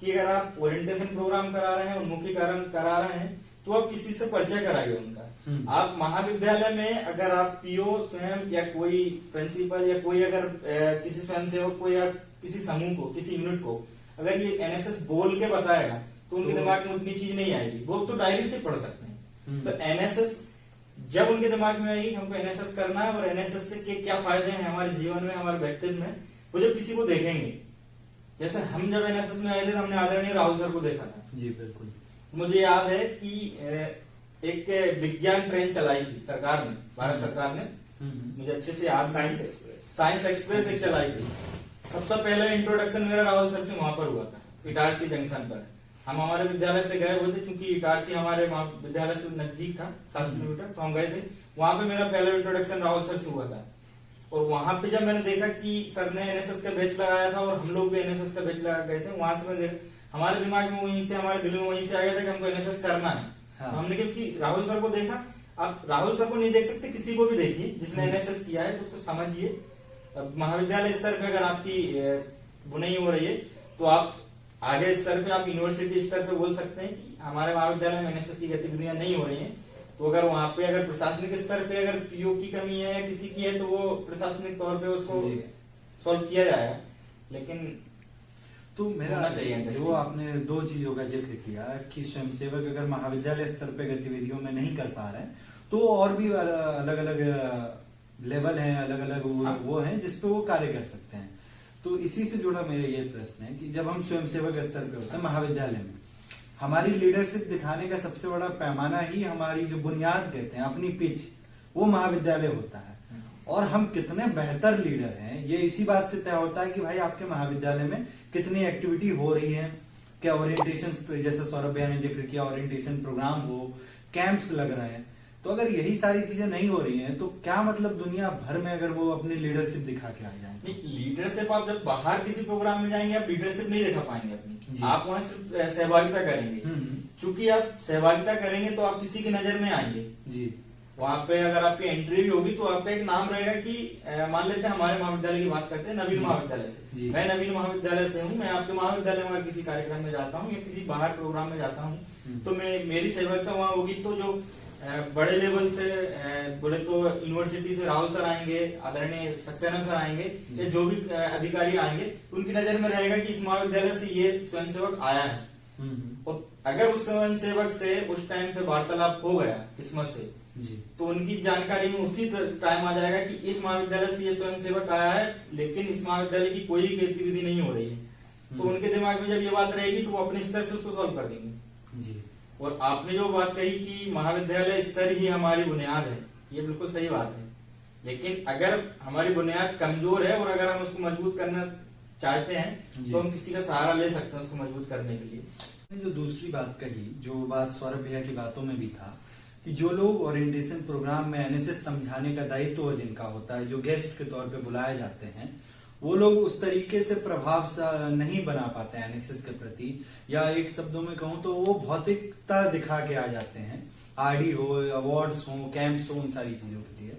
कि अगर आप ओरिएंटेशन प्रोग्राम करा रहे हैं, उन्मुखीकरण करा रहे हैं, तो आप किसी से परिचय कराइए उनका। आप महाविद्यालय में अगर आप पीओ स्वयं या कोई प्रिंसिपल या कोई अगर किसी स्वयंसेवक को या किसी समूह को, किसी यूनिट को अगर ये एनएसएस बोल के बताएगा तो उनके दिमाग में उतनी चीज नहीं आएगी, वो तो डायरी से पढ़ सकते हैं। तो एनएसएस जब उनके दिमाग में आएगी हमको एनएसएस करना है और एनएसएस से क्या फायदे हैं हमारे जीवन में, हमारे व्यक्तित्व में, वो जब किसी को देखेंगे, जैसे हम जब एनएसएस में आए थे हमने आदरणीय राहुल सर को देखा था। जी बिल्कुल, मुझे याद है कि एक विज्ञान ट्रेन चलाई थी सरकार ने, भारत सरकार ने, मुझे अच्छे से याद, साइंस एक्सप्रेस एक चलाई थी। सबसे पहले इंट्रोडक्शन मेरा राहुल सर से वहां पर हुआ था, इटारसी जंक्शन पर। हम हमारे विद्यालय से गए हुए थे क्योंकि इटारसी हमारे विद्यालय से नजदीक था, 7 किलोमीटर, तो हम गए थे वहां पे। मेरा पहला इंट्रोडक्शन राहुल सर से हुआ था और वहां पे जब मैंने देखा कि सर ने एनएसएस का बैच लगाया था और हम लोग भी एनएसएस का बैच लगा गए थे, वहां से मैंने हमारे दिमाग में वहीं से, हमारे दिल में वहीं से आ गया था कि हमको एनएसएस करना है। हाँ। हमने क्योंकि राहुल सर को देखा, आप राहुल सर को नहीं देख सकते, किसी को भी देखिए जिसने एनएसएस किया है उसको समझिए। महाविद्यालय स्तर पे अगर आपकी बुनाई हो रही है तो आप आगे स्तर पे, आप यूनिवर्सिटी स्तर पे बोल सकते हैं कि हमारे महाविद्यालय में एनएसएस की गतिविधियां नहीं हो रही हैं। तो अगर वहां पे अगर प्रशासनिक स्तर पे अगर पीओ की कमी है या किसी की है तो वो प्रशासनिक तौर पे उसको सॉल्व किया जाएगा। लेकिन तो मेरा जो आपने 2 चीजों का जिक्र किया कि स्वयंसेवक अगर महाविद्यालय स्तर पे गतिविधियों में नहीं कर पा रहे हैं तो और भी अलग अलग लेवल हैं, अलग अलग वो हैं जिसपे वो कार्य कर सकते हैं। तो इसी से जुड़ा मेरा ये प्रश्न है कि जब हम स्वयंसेवक स्तर पे होते हैं महाविद्यालय में, हमारी लीडरशिप दिखाने का सबसे बड़ा पैमाना ही हमारी जो बुनियाद कहते हैं अपनी पिच, वो महाविद्यालय होता है। और हम कितने बेहतर लीडर हैं ये इसी बात से तय होता है कि भाई आपके महाविद्यालय में कितनी एक्टिविटी हो रही है, क्या ओरिएंटेशन, जैसा सौरभ भैया ने जिक्र किया, ओरिएंटेशन प्रोग्राम हो, कैंप्स लग रहे हैं, तो अगर यही सारी चीजें नहीं हो रही हैं तो क्या मतलब दुनिया भर में अगर वो अपनी लीडरशिप दिखा के आ जाए? लीडरशिप आप जब बाहर किसी प्रोग्राम में जाएंगे आप लीडरशिप नहीं दिखा पाएंगे अपनी, जी। आप वहां सिर्फ सहभागिता करेंगे। चूंकि आप सहभागिता करेंगे तो आप किसी की नजर में आएंगे जी। वहां पे अगर आपकी एंट्री भी होगी तो आपका एक नाम रहेगा कि मान लेते हैं हमारे महाविद्यालय की बात करते हैं, नवीन महाविद्यालय से, जी। मैं नवीन महाविद्यालय से हूँ, मैं आपके महाविद्यालय में अगर किसी कार्यक्रम में जाता हूँ या किसी बाहर प्रोग्राम में जाता हूँ तो मैं मेरी सहभागिता वहां होगी। तो जो बड़े लेवल से बोले तो यूनिवर्सिटी से राहुल सर आएंगे, आदरणीय सक्सेना सर आएंगे, या जो भी अधिकारी आएंगे उनकी नजर में रहेगा कि इस महाविद्यालय से ये स्वयंसेवक आया है। और अगर उस स्वयंसेवक से उस टाइम पे वार्तालाप हो गया किस्मत से जी। तो उनकी जानकारी में उसी टाइम आ जाएगा कि इस महाविद्यालय से ये स्वयंसेवक आया है लेकिन इस महाविद्यालय की कोई भी गतिविधि नहीं हो रही है, तो उनके दिमाग में जब ये बात रहेगी तो वो अपने स्तर से उसको सॉल्व कर देंगे जी। और आपने जो बात कही कि महाविद्यालय स्तर ही हमारी बुनियाद है, ये बिल्कुल सही बात है। लेकिन अगर हमारी बुनियाद कमजोर है और अगर हम उसको मजबूत करना चाहते हैं तो हम किसी का सहारा ले सकते हैं उसको मजबूत करने के लिए। जो दूसरी बात कही, जो बात सौरभ भैया की बातों में भी था कि जो लोग ओरिएंटेशन प्रोग्राम में एनएसएस समझाने का दायित्व जिनका होता है, जो गेस्ट के तौर पे बुलाए जाते हैं, वो लोग उस तरीके से प्रभाव नहीं बना पाते हैं एनएसएस के प्रति, या एक शब्दों में कहूं तो वो भौतिकता दिखा के आ जाते हैं, आरडी हो, अवार्ड्स हो, कैंप्स हो, उन सारी चीजों के लिए।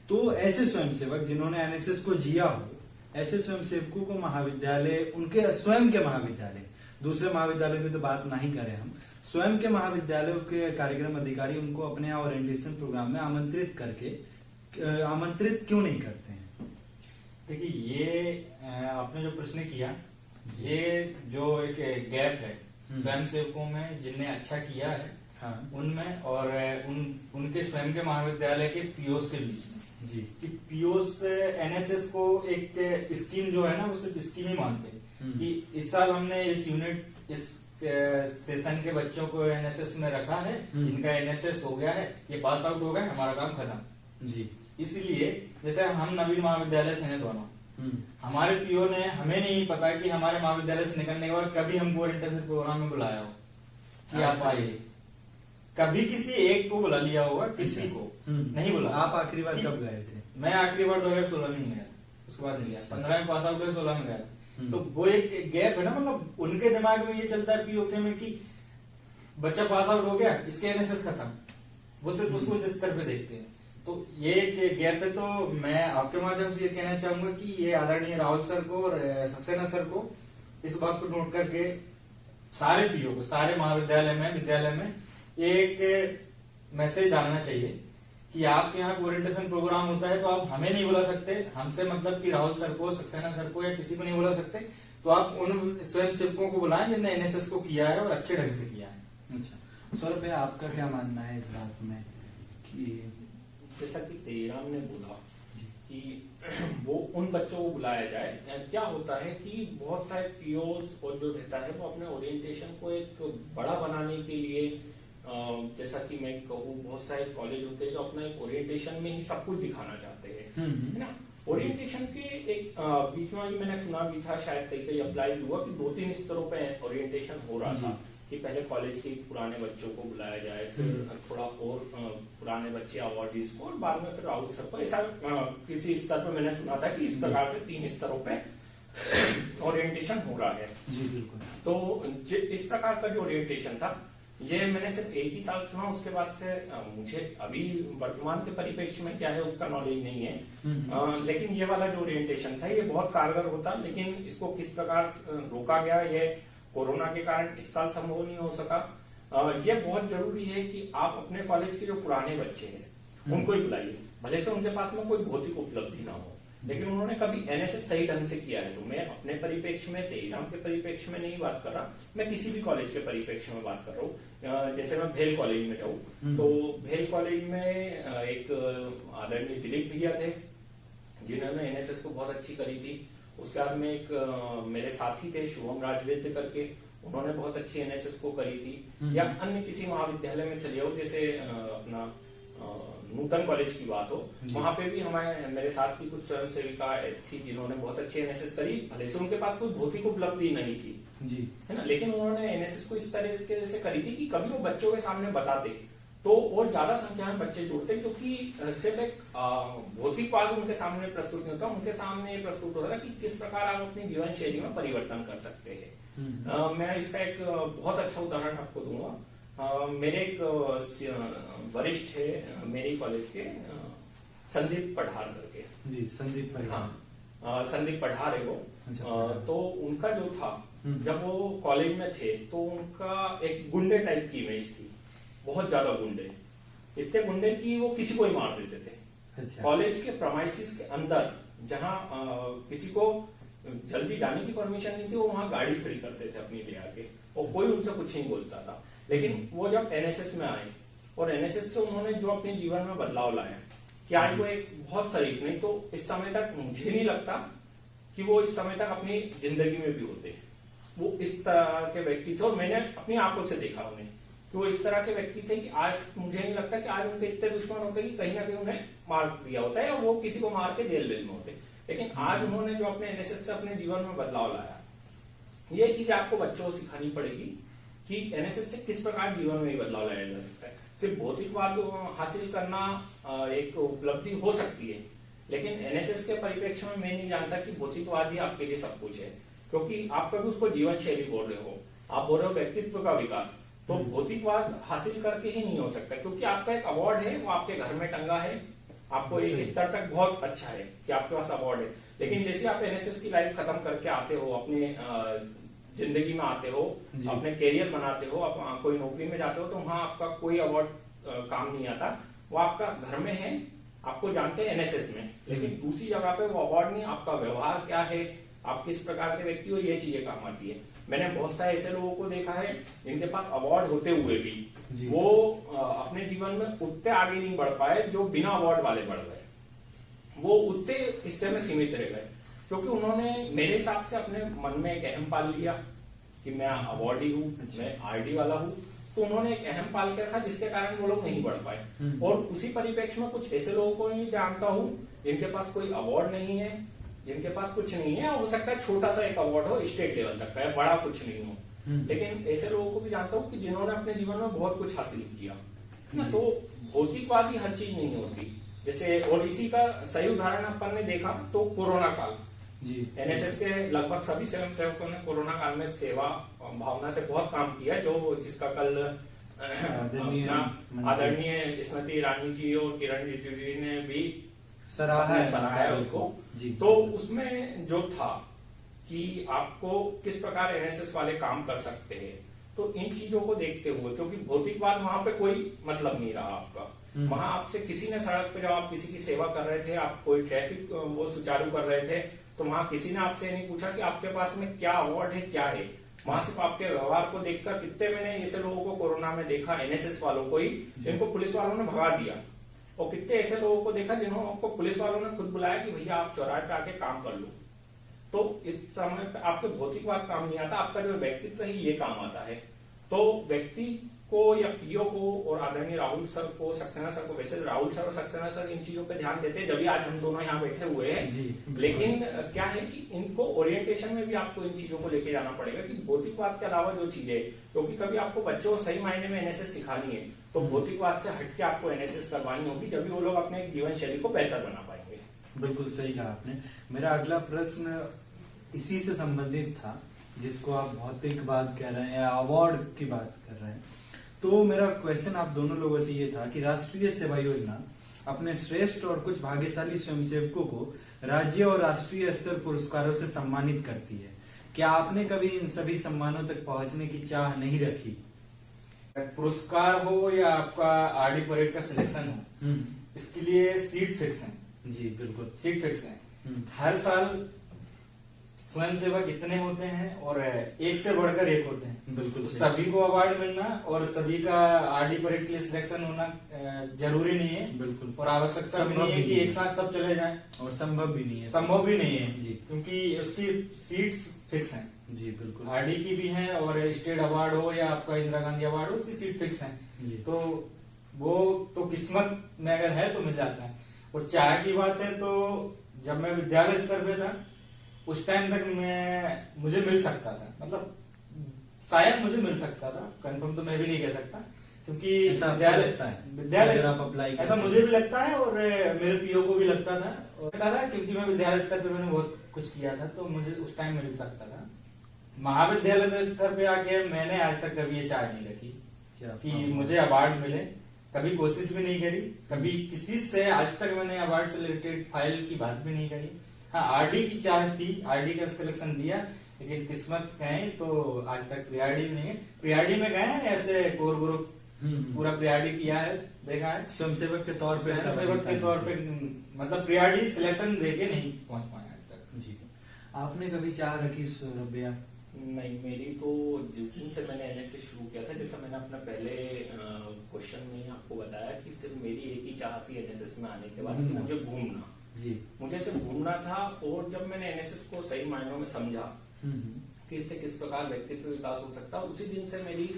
तो ऐसे स्वयंसेवक जिन्होंने एनएसएस को जिया हो, ऐसे स्वयंसेवकों को महाविद्यालय, उनके स्वयं के महाविद्यालय, दूसरे महाविद्यालयों की तो बात नहीं करें हम, स्वयं के महाविद्यालयों के कार्यक्रम अधिकारी उनको अपने यहाँ ओरिएंटेशन प्रोग्राम में आमंत्रित क्यों नहीं करते हैं? देखिए ये आपने जो प्रश्न किया, ये जो एक गैप है स्वयंसेवकों में जिनने अच्छा किया है, हाँ। उनमें और उनके स्वयं के महाविद्यालय के पीओस के बीच में जी। कि पीओस एनएसएस को एक स्कीम जो है ना वो सिर्फ स्कीम ही मानते हैं कि इस साल हमने इस यूनिट इस सेशन के बच्चों को एनएसएस में रखा है, इनका एनएसएस हो गया है, ये पास आउट हो गए, हमारा काम खत्म जी। इसलिए जैसे हम नवीन महाविद्यालय से हैं दोनों, हमारे पीओ ने हमें नहीं पता कि हमारे महाविद्यालय से निकलने के बाद कभी हमको ओरिएंटेशन प्रोग्राम में बुलाया हो कि आप आइए, कभी किसी एक को बुला लिया होगा, किसी को नहीं बुला। आप आखिरी बार कब गए थे? मैं आखिरी बार 2016 में गया, उसके बाद नहीं गया, 15 में पास आउट हुआ, 16 में गया। तो वो एक गैप है ना, मतलब उनके दिमाग में ये चलता है पीओके में कि बच्चा पास आउट हो गया, इसके एनएसएस खत्म, वो सिर्फ उसको इस स्तर पे देखते हैं। तो ये एक गैप है। तो मैं आपके माध्यम से ये कहना चाहूंगा कि ये आदरणीय राहुल सर को और सक्सेना सर को इस बात को नोट करके सारे पीओ को, सारे महाविद्यालय विद्यालय में एक मैसेज डालना चाहिए कि आपके यहाँ ओरिएंटेशन प्रोग्राम होता है तो आप हमें नहीं बुला सकते, हमसे मतलब कि राहुल सर को, सक्सेना सर को या किसी को नहीं बुला सकते, तो आप उन स्वयंसेवकों को बुलाएं जिन्होंने एनएसएस को किया है और अच्छे ढंग से किया है। अच्छा सौरभ भैया, आपका क्या मानना है इस बात में कि जैसा कि तेराम ने बोला कि वो उन बच्चों को बुलाया जाए? क्या होता है कि बहुत सारे पीओस और जो रहता है वो अपने ओरिएंटेशन को एक बड़ा बनाने के लिए, जैसा कि मैं कहूँ, बहुत सारे कॉलेज होते हैं जो अपना एक ओरिएंटेशन में ही सब कुछ दिखाना चाहते हैं, है ना। ओरिएंटेशन के एक बीच में मैंने सुना भी था, शायद कहीं कहीं अप्लाई हुआ कि 2-3 स्तरों पे ओरिएंटेशन हो रहा था कि पहले कॉलेज के पुराने बच्चों को बुलाया जाए, फिर थोड़ा और पुराने बच्चे अवार्डीज को, और बाद में फिर राहुल सर को। ऐसा किसी स्तर पर मैंने सुना था कि इस प्रकार से 3 स्तरों पे ओरिएंटेशन हो रहा है। जी बिल्कुल। तो इस प्रकार का जो ओरिएंटेशन था, ये मैंने सिर्फ एक ही साल सुना, उसके बाद से मुझे अभी वर्तमान के परिप्रेक्ष्य में क्या है उसका नॉलेज नहीं है। लेकिन ये वाला जो ओरिएंटेशन था ये बहुत कारगर होता, लेकिन इसको किस प्रकार रोका गया, ये कोरोना के कारण इस साल संभव नहीं हो सका। ये बहुत जरूरी है कि आप अपने कॉलेज के जो पुराने बच्चे हैं उनको ही बुलाइए, भले से उनके पास में कोई भौतिक उपलब्धि ना हो, लेकिन उन्होंने कभी एनएसएस सही ढंग से किया है। तो मैं अपने परिप्रेक्ष्य में, तेईराम के परिप्रेक्ष्य में नहीं बात कर रहा, मैं किसी भी कॉलेज के परिप्रेक्ष्य में बात कर रहा हूँ। जैसे मैं भेल कॉलेज में जाऊँ तो भेल कॉलेज में एक आदरणीय दिलीप भैया थे जिन्होंने एनएसएस को बहुत अच्छी करी थी। उसके बाद में एक मेरे साथी थे शुभम राजवेद्य करके, उन्होंने बहुत अच्छी एनएसएस को करी थी। या अन्य किसी महाविद्यालय में चले जाओ, जैसे अपना नूतन कॉलेज की बात हो, जी। वहां पे भी हमारे मेरे साथ की कुछ स्वयं सेविका थी जिन्होंने बहुत अच्छी एनएसएस करी, भले से उनके पास कोई भौतिक उपलब्धि नहीं थी, जी है ना, लेकिन उन्होंने एनएसएस को इस तरह से करी थी कि कभी वो बच्चों के सामने बताते तो और ज्यादा संख्या में बच्चे जुड़ते, क्योंकि सिर्फ एक भौतिकवाद उनके सामने प्रस्तुत नहीं होता, उनके सामने ये प्रस्तुत होता है कि किस प्रकार आप अपनी जीवन शैली में परिवर्तन कर सकते हैं। मैं इसका एक बहुत अच्छा उदाहरण आपको दूंगा। मेरे एक वरिष्ठ है मेरे कॉलेज के, संदीप पठार करके। जी संदीप परिहार। हाँ, संदीप पठार है वो। अच्छा। तो उनका जो था, जब वो कॉलेज में थे तो उनका एक गुंडे टाइप की इमेज थी, बहुत ज्यादा गुंडे, इतने गुंडे कि वो किसी को ही मार देते थे। अच्छा। कॉलेज के प्रोमाइसिस के अंदर जहां किसी को जल्दी जाने की परमिशन नहीं थी, वो वहां गाड़ी खड़ी करते थे अपनी ले आके, और कोई उनसे कुछ नहीं बोलता था। लेकिन वो जब एनएसएस में आए और एनएसएस से उन्होंने जो अपने जीवन में बदलाव लाया कि आज वो एक बहुत शरीफ, नहीं तो इस समय तक मुझे नहीं लगता कि वो इस समय तक अपनी जिंदगी में भी होते, वो इस तरह के व्यक्ति थे। और मैंने अपनी आंखों से देखा उन्हें कि वो इस तरह के व्यक्ति थे कि आज मुझे नहीं लगता कि आज उनके इतने दुश्मन होते कि कहीं ना कहीं उन्हें मार दिया होता है और वो किसी को मार के जेल में होते। लेकिन आज उन्होंने जो अपने एनएसएस से अपने जीवन में बदलाव लाया, ये चीज आपको बच्चों को सिखानी पड़ेगी कि एनएसएस से किस प्रकार जीवन में बदलाव लाया जा सकता है। सिर्फ भौतिकवाद हासिल करना एक उपलब्धि हो सकती है, लेकिन एनएसएस के परिप्रेक्ष्य में मैं नहीं जानता कि भौतिकवाद ही आपके लिए सब कुछ है, क्योंकि आप कभी उसको जीवन शैली बोल रहे हो, आप बोल रहे हो व्यक्तित्व का विकास, तो भौतिकवाद हासिल करके ही नहीं हो सकता, क्योंकि आपका एक अवार्ड है, वो आपके घर में टंगा है, आपको एक स्तर तक बहुत अच्छा है कि आपके पास अवार्ड है। लेकिन जैसे आप एनएसएस की लाइफ खत्म करके आते हो, अपने जिंदगी में आते हो, अपने कैरियर बनाते हो, आप कोई नौकरी में जाते हो, तो वहां आपका कोई अवार्ड काम नहीं आता, वो आपका घर में है, आपको जानते हैं एनएसएस में, लेकिन दूसरी जगह पे वो अवार्ड नहीं, आपका व्यवहार क्या है, आप किस प्रकार के व्यक्ति हो, ये चीजें काम आती है। मैंने बहुत सारे ऐसे लोगों को देखा है जिनके पास अवार्ड होते हुए भी वो अपने जीवन में उतने आगे नहीं बढ़ पाए जो बिना अवार्ड वाले बढ़ गए, वो उतने हिस्से में सीमित रह गए, क्योंकि उन्होंने मेरे हिसाब से अपने मन में एक अहम पाल लिया कि मैं अवार्डी हूँ, मैं आरडी वाला हूँ, तो उन्होंने एक अहम पाल के रखा जिसके कारण वो लोग नहीं बढ़ पाए। और उसी परिप्रेक्ष्य में कुछ ऐसे लोगों को नहीं जानता हूँ जिनके पास कोई अवार्ड नहीं है, जिनके पास कुछ नहीं है, हो सकता है छोटा सा एक अवार्ड हो, स्टेट लेवल तक का, बड़ा कुछ नहीं हो, लेकिन ऐसे लोगों को भी जानता हूँ कि जिन्होंने अपने जीवन में बहुत कुछ हासिल किया ना। तो भौतिकवाद ही हर चीज नहीं होती, जैसे और इसी का सही उदाहरण अपन ने देखा तो कोरोना काल जी। एनएसएस के लगभग सभी स्वयंसेवकों ने कोरोना काल में सेवा भावना से बहुत काम किया, जो जिसका कल आदरणीय स्मृति ईरानी जी और किरण रिजिजू जी ने भी सराहा उसको जी। तो उसमें जो था कि आपको किस प्रकार एनएसएस वाले काम कर सकते हैं, तो इन चीजों को देखते हुए, क्योंकि भौतिकवाद वहां पे कोई मतलब नहीं रहा आपका, वहां आपसे किसी ने सड़क पे जब आप किसी की सेवा कर रहे थे, आप कोई ट्रैफिक वो सुचारू कर रहे थे, तो वहां किसी ने आपसे नहीं पूछा कि आपके पास में क्या अवार्ड है, क्या है। वहां सिर्फ आपके व्यवहार को देखकर, कितने मैंने ऐसे लोगों को कोरोना में देखा, एनएसएस वालों को ही, जिनको पुलिस वालों ने भगा दिया, और कितने ऐसे लोगों को देखा जिन्होंने पुलिस वालों ने खुद बुलाया कि भैया आप चौराहे पे आके काम कर लो। तो इस समय पे आपके भौतिकवाद काम नहीं आता, आपका जो व्यक्तित्व ही ये काम आता है। तो व्यक्ति को या पीओ को और आदरणीय राहुल सर को, सक्सेना सर को, वैसे राहुल सर और सक्सेना सर इन चीजों पे ध्यान देते हैं, जब आज हम दोनों यहाँ बैठे हुए हैं। लेकिन क्या है कि इनको ओरिएंटेशन में भी आपको इन चीजों को लेके जाना पड़ेगा कि भौतिकवाद के अलावा जो चीजें, क्योंकि कभी आपको बच्चों को सही मायने में एनएसएस सिखानी है तो भौतिकवाद से हटके आपको एनएसएस करवानी होगी, जब भी वो लोग अपने जीवन शैली को बेहतर बना पाएंगे। बिल्कुल सही कहा आपने। मेरा अगला प्रश्न इसी से संबंधित था, जिसको आप भौतिकवाद कह रहे हैं या अवार्ड की बात कर रहे हैं। तो मेरा क्वेश्चन आप दोनों लोगों से ये था कि राष्ट्रीय सेवा योजना अपने श्रेष्ठ और कुछ भाग्यशाली स्वयंसेवकों को राज्य और राष्ट्रीय स्तर पुरस्कारों से सम्मानित करती है। क्या आपने कभी इन सभी सम्मानों तक पहुंचने की चाह नहीं रखी? पुरस्कार हो या आपका आरडी परेड का सिलेक्शन हो, इसके लिए सीट फिक्स है। जी बिल्कुल, सीट फिक्स है। हर साल स्वयंसेवक इतने होते हैं और एक से बढ़कर एक होते हैं। बिल्कुल तो सभी को अवार्ड मिलना और सभी का आरडी परेड के लिए सिलेक्शन होना जरूरी नहीं है। बिल्कुल, और आवश्यकता भी नहीं है कि एक साथ सब चले जाएं, और संभव भी नहीं है। संभव भी नहीं है जी, क्योंकि उसकी सीट्स फिक्स हैं। जी बिल्कुल, आरडी की भी हैं और स्टेट अवार्ड हो या आपका इंदिरा गांधी अवार्ड हो, उसकी सीट फिक्स है। जी। तो वो तो किस्मत में अगर है तो मिल जाता है। और चाह की बात है तो जब मैं विद्यालय स्तर पे था उस टाइम तक मुझे मिल सकता था, मतलब शायद मुझे मिल सकता था, कंफर्म तो मैं भी नहीं कह सकता, क्योंकि ऐसा आपको लगता है? विद्यालय अगर आप अप्लाई ऐसा मुझे भी लगता है और मेरे पीओ को भी लगता था क्योंकि मैं विद्यालय स्तर पे मैंने बहुत कुछ किया था, तो मुझे उस टाइम मिल सकता था। महाविद्यालय स्तर पे आके मैंने आज तक कभी ये चाह नहीं रखी कि मुझे अवार्ड मिले, कभी कोशिश भी नहीं करी, कभी किसी से आज तक मैंने अवार्ड से रिलेटेड फाइल की बात भी नहीं करी। हाँ, आरडी की चाह थी, आरडी का सिलेक्शन दिया, लेकिन किस्मत कहें तो आज तक प्रियारडी में नहीं है। प्रियारडी में गए हैं ऐसे कोर ग्रुप पूरा प्रियारडी किया है, देखा है, स्वयंसेवक के तौर पे, स्वयंसेवक के तौर पे, मतलब प्रियारडी सिलेक्शन देके नहीं पहुंच पाए आज तक। जी, आपने कभी चाह रखी भैया? नहीं, मेरी तो जिस दिन से मैंने एनएसएस शुरू किया था, जैसा मैंने अपना पहले क्वेश्चन में आपको बताया कि सिर्फ मेरी एक ही चाह थी एनएसएस में आने के बाद, मुझे घूमना। जी, मुझे सिर्फ घूमना था। और जब मैंने एनएसएस को सही मायनों में समझा कि इससे किस प्रकार व्यक्तित्व विकास हो सकता, उसी दिन से मेरी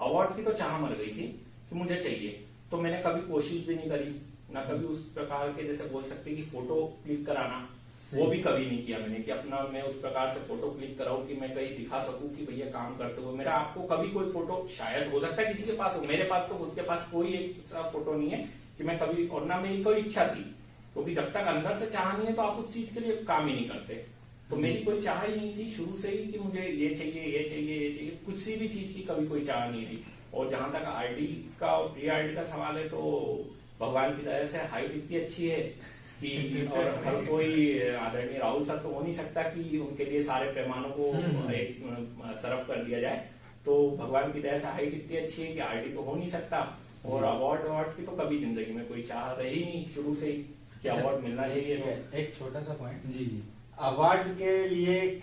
अवार्ड की तो चाह मर गई थी कि मुझे चाहिए। तो मैंने कभी कोशिश भी नहीं करी, ना कभी उस प्रकार के जैसे बोल सकते कि फोटो क्लिक कराना, वो भी कभी नहीं किया मैंने कि अपना मैं उस प्रकार से फोटो क्लिक कराऊं कि मैं कहीं दिखा सकूं कि भैया काम करते हुए मेरा आपको कभी कोई फोटो, शायद हो सकता है किसी के पास हो, मेरे पास तो खुद के पास कोई एक सा फोटो नहीं है कि मैं कभी, और ना मेरी कोई इच्छा थी, क्योंकि जब तक अंदर से चाह नहीं है तो आप उस चीज के लिए काम ही नहीं करते। तो मेरी कोई चाह ही नहीं थी शुरू से ही कि मुझे ये चाहिए, ये चाहिए, ये चाहिए, कुछ सी भी चीज की कभी कोई चाह नहीं थी। और जहां तक आरडी का और प्री आरडी का सवाल है, तो भगवान की दया से हाइट इतनी अच्छी है कि और हर कोई आदरणीय राहुल सर तो हो नहीं सकता कि उनके लिए सारे पैमानों को एक तरफ कर दिया जाए। तो भगवान की दया से हाइट इतनी अच्छी है कि आरडी तो हो नहीं सकता। और अवार्ड की तो कभी जिंदगी में कोई चाह रही नहीं शुरू से ही कि अवार्ड मिलना चाहिए। तो एक छोटा सा पॉइंट, जी जी, अवार्ड के लिए एक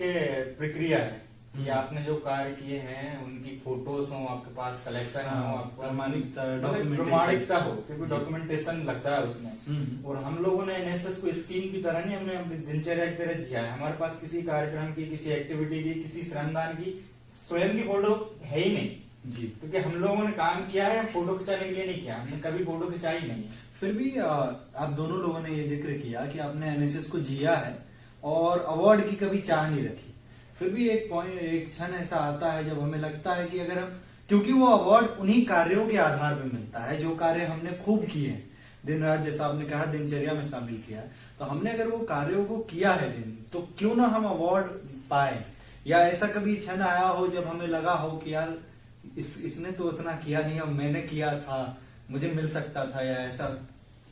प्रक्रिया है कि आपने जो कार्य किए हैं उनकी फोटोज हो आपके पास, कलेक्शन हो, आपको प्रमाणिकता हो, क्योंकि डॉक्यूमेंटेशन लगता है उसमें। और हम लोगों ने एनएसएस को स्कीम की तरह नहीं, हमने अपनी दिनचर्या की तरह जिया है। हमारे पास किसी कार्यक्रम की, किसी एक्टिविटी की, किसी श्रमदान की स्वयं की फोटो है ही नहीं जी, क्योंकि हम लोगों ने काम किया है, फोटो खिंचाने के लिए नहीं किया, हमने कभी फोटो खिंचाई नहीं। फिर भी आप दोनों लोगों ने ये जिक्र किया कि आपने एनएसएस को जिया है और अवार्ड की कभी चाह नहीं रखी। फिर भी एक क्षण ऐसा आता है जब हमें लगता है कि अगर हम, क्योंकि वो अवार्ड उन्हीं कार्यों के आधार पर मिलता है जो कार्य हमने खूब किए हैं, दिन रात, जैसा आपने कहा दिनचर्या में शामिल किया है, तो हमने अगर वो कार्यों को किया है दिन, तो क्यों ना हम अवार्ड पाए। या ऐसा कभी क्षण आया हो जब हमें लगा हो कि यार इसने तो उतना किया नहीं, अब मैंने किया था, मुझे मिल सकता था, या ऐसा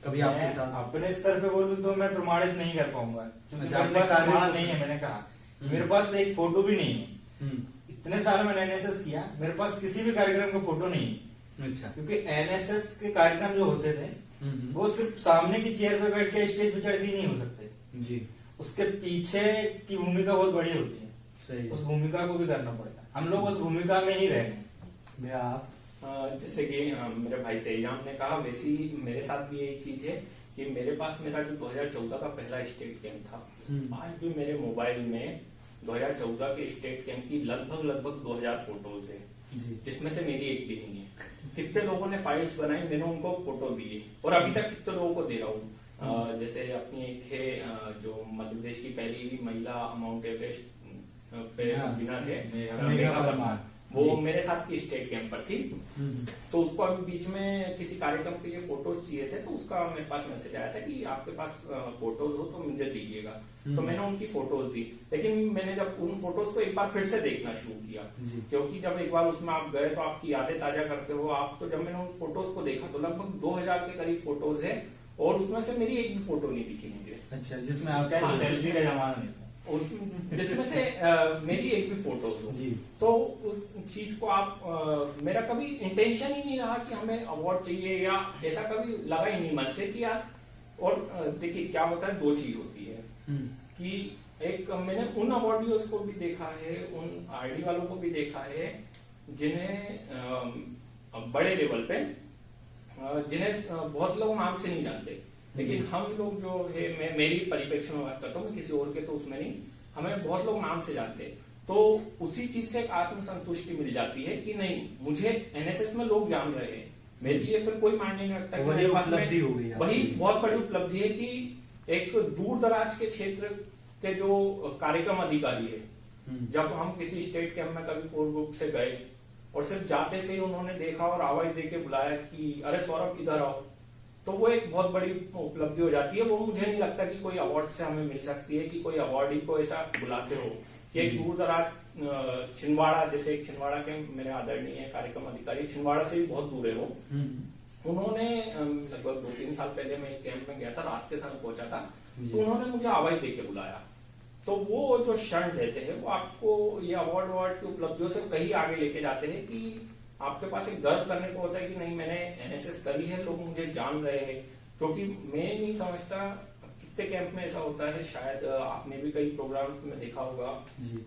कभी आपके साथ? अपने स्तर पे बोलूं तो मैं प्रमाणित नहीं कर पाऊंगा, मेरे पास प्रमाण नहीं है। मैंने कहा मेरे पास एक फोटो भी नहीं है। इतने साल मैंने एनएसएस किया, मेरे पास किसी भी कार्यक्रम का फोटो नहीं है। अच्छा, क्योंकि एनएसएस के कार्यक्रम जो होते थे वो सिर्फ सामने की चेयर पे बैठ के स्टेज पे चढ़ के नहीं हो सकते जी, उसके पीछे की भूमिका बहुत बड़ी होती है। सही, उस भूमिका को भी करना पड़ेगा। हम लोग उस भूमिका में ही रहे। जैसे कि मेरे भाई तेजाम ने कहा, वैसी मेरे साथ भी यही चीज है कि मेरे पास मेरा जो 2014 का पहला स्टेट कैंप था, आज भी मेरे मोबाइल में 2014 के स्टेट कैंप की लगभग 2000 फोटोज है, जिसमें से मेरी एक भी नहीं है। कितने लोगों ने फाइल्स बनाई, मैंने उनको फोटो दिए और अभी तक कितने लोगों को दे रहा हूँ। जैसे अपनी एक थे जो मध्य प्रदेश की पहली महिला माउंट एवरेस्ट पे विनर है, मेघा परमार, वो मेरे साथ की स्टेट कैंप पर थी। तो उसको अभी बीच में किसी कार्यक्रम के लिए फोटोज चाहिए थे, तो उसका मेरे पास मैसेज आया था कि आपके पास फोटोज हो तो मुझे दीजिएगा। तो मैंने उनकी फोटोज दी, लेकिन मैंने जब उन फोटोज को एक बार फिर से देखना शुरू किया, क्योंकि जब एक बार उसमें आप गए तो आपकी यादें ताजा करते हो आप। तो जब मैंने उन फोटोज को देखा तो लगभग 2000 के करीब फोटोज है और उसमें से मेरी एक भी फोटो नहीं दिखी मुझे। अच्छा, जिसमें आप सेल्फी का जमाना नहीं था, जिसमें से मेरी एक भी फोटोज हो। तो उस चीज को आप मेरा कभी इंटेंशन ही नहीं रहा कि हमें अवार्ड चाहिए, या ऐसा कभी लगा ही नहीं मन से कि यार। और देखिए क्या होता है, दो चीज होती है कि एक मैंने उन अवार्डियोज को भी देखा है, उन आरडी वालों को भी देखा है जिन्हें बड़े लेवल पे, जिन्हें बहुत लोग नाम से नहीं जानते, लेकिन हम लोग जो है, मैं मेरी परिप्रेक्ष्य में बात करता हूँ, मैं किसी और के तो उसमें नहीं, हमें बहुत लोग नाम से जानते हैं। तो उसी चीज से एक आत्मसंतुष्टि मिल जाती है कि नहीं, मुझे एनएसएस में लोग जान रहे हैं, मेरे लिए फिर कोई मायने नहीं रखता कि वही मेरे पास में- उपलब्धि हो गई आपकी। वही बहुत बड़ी उपलब्धि है कि एक दूर दराज के क्षेत्र के जो कार्यक्रम अधिकारी है, जब हम किसी स्टेट कैंप में कभी कोर ग्रुप से गए और सिर्फ जाते से ही उन्होंने देखा और आवाज दे के बुलाया कि अरे सौरभ इधर आओ, तो वो एक बहुत बड़ी उपलब्धि हो जाती है। वो मुझे नहीं लगता कि कोई अवार्ड से हमें मिल सकती है कि कोई अवार्डी को ऐसा बुलाते हो कि एक दूर दराज छिंदवाड़ा, जैसे एक छिंदवाड़ा के मेरे आदरणीय कार्यक्रम अधिकारी छिंदवाड़ा से भी बहुत दूर है वो, उन्होंने लगभग 2-3 साल पहले मैं एक कैंप में गया था, रात के समय पहुंचा था, तो उन्होंने मुझे आवाज दे के बुलाया। तो वो जो क्षण रहते हैं वो आपको ये अवार्ड की उपलब्धियों से कहीं आगे लेके जाते हैं कि आपके पास एक गर्व करने को होता है कि नहीं मैंने एनएसएस करी है, लोग मुझे जान रहे हैं। क्योंकि मैं नहीं समझता कितने कैंप में ऐसा होता है, शायद आपने भी कई प्रोग्राम में देखा होगा,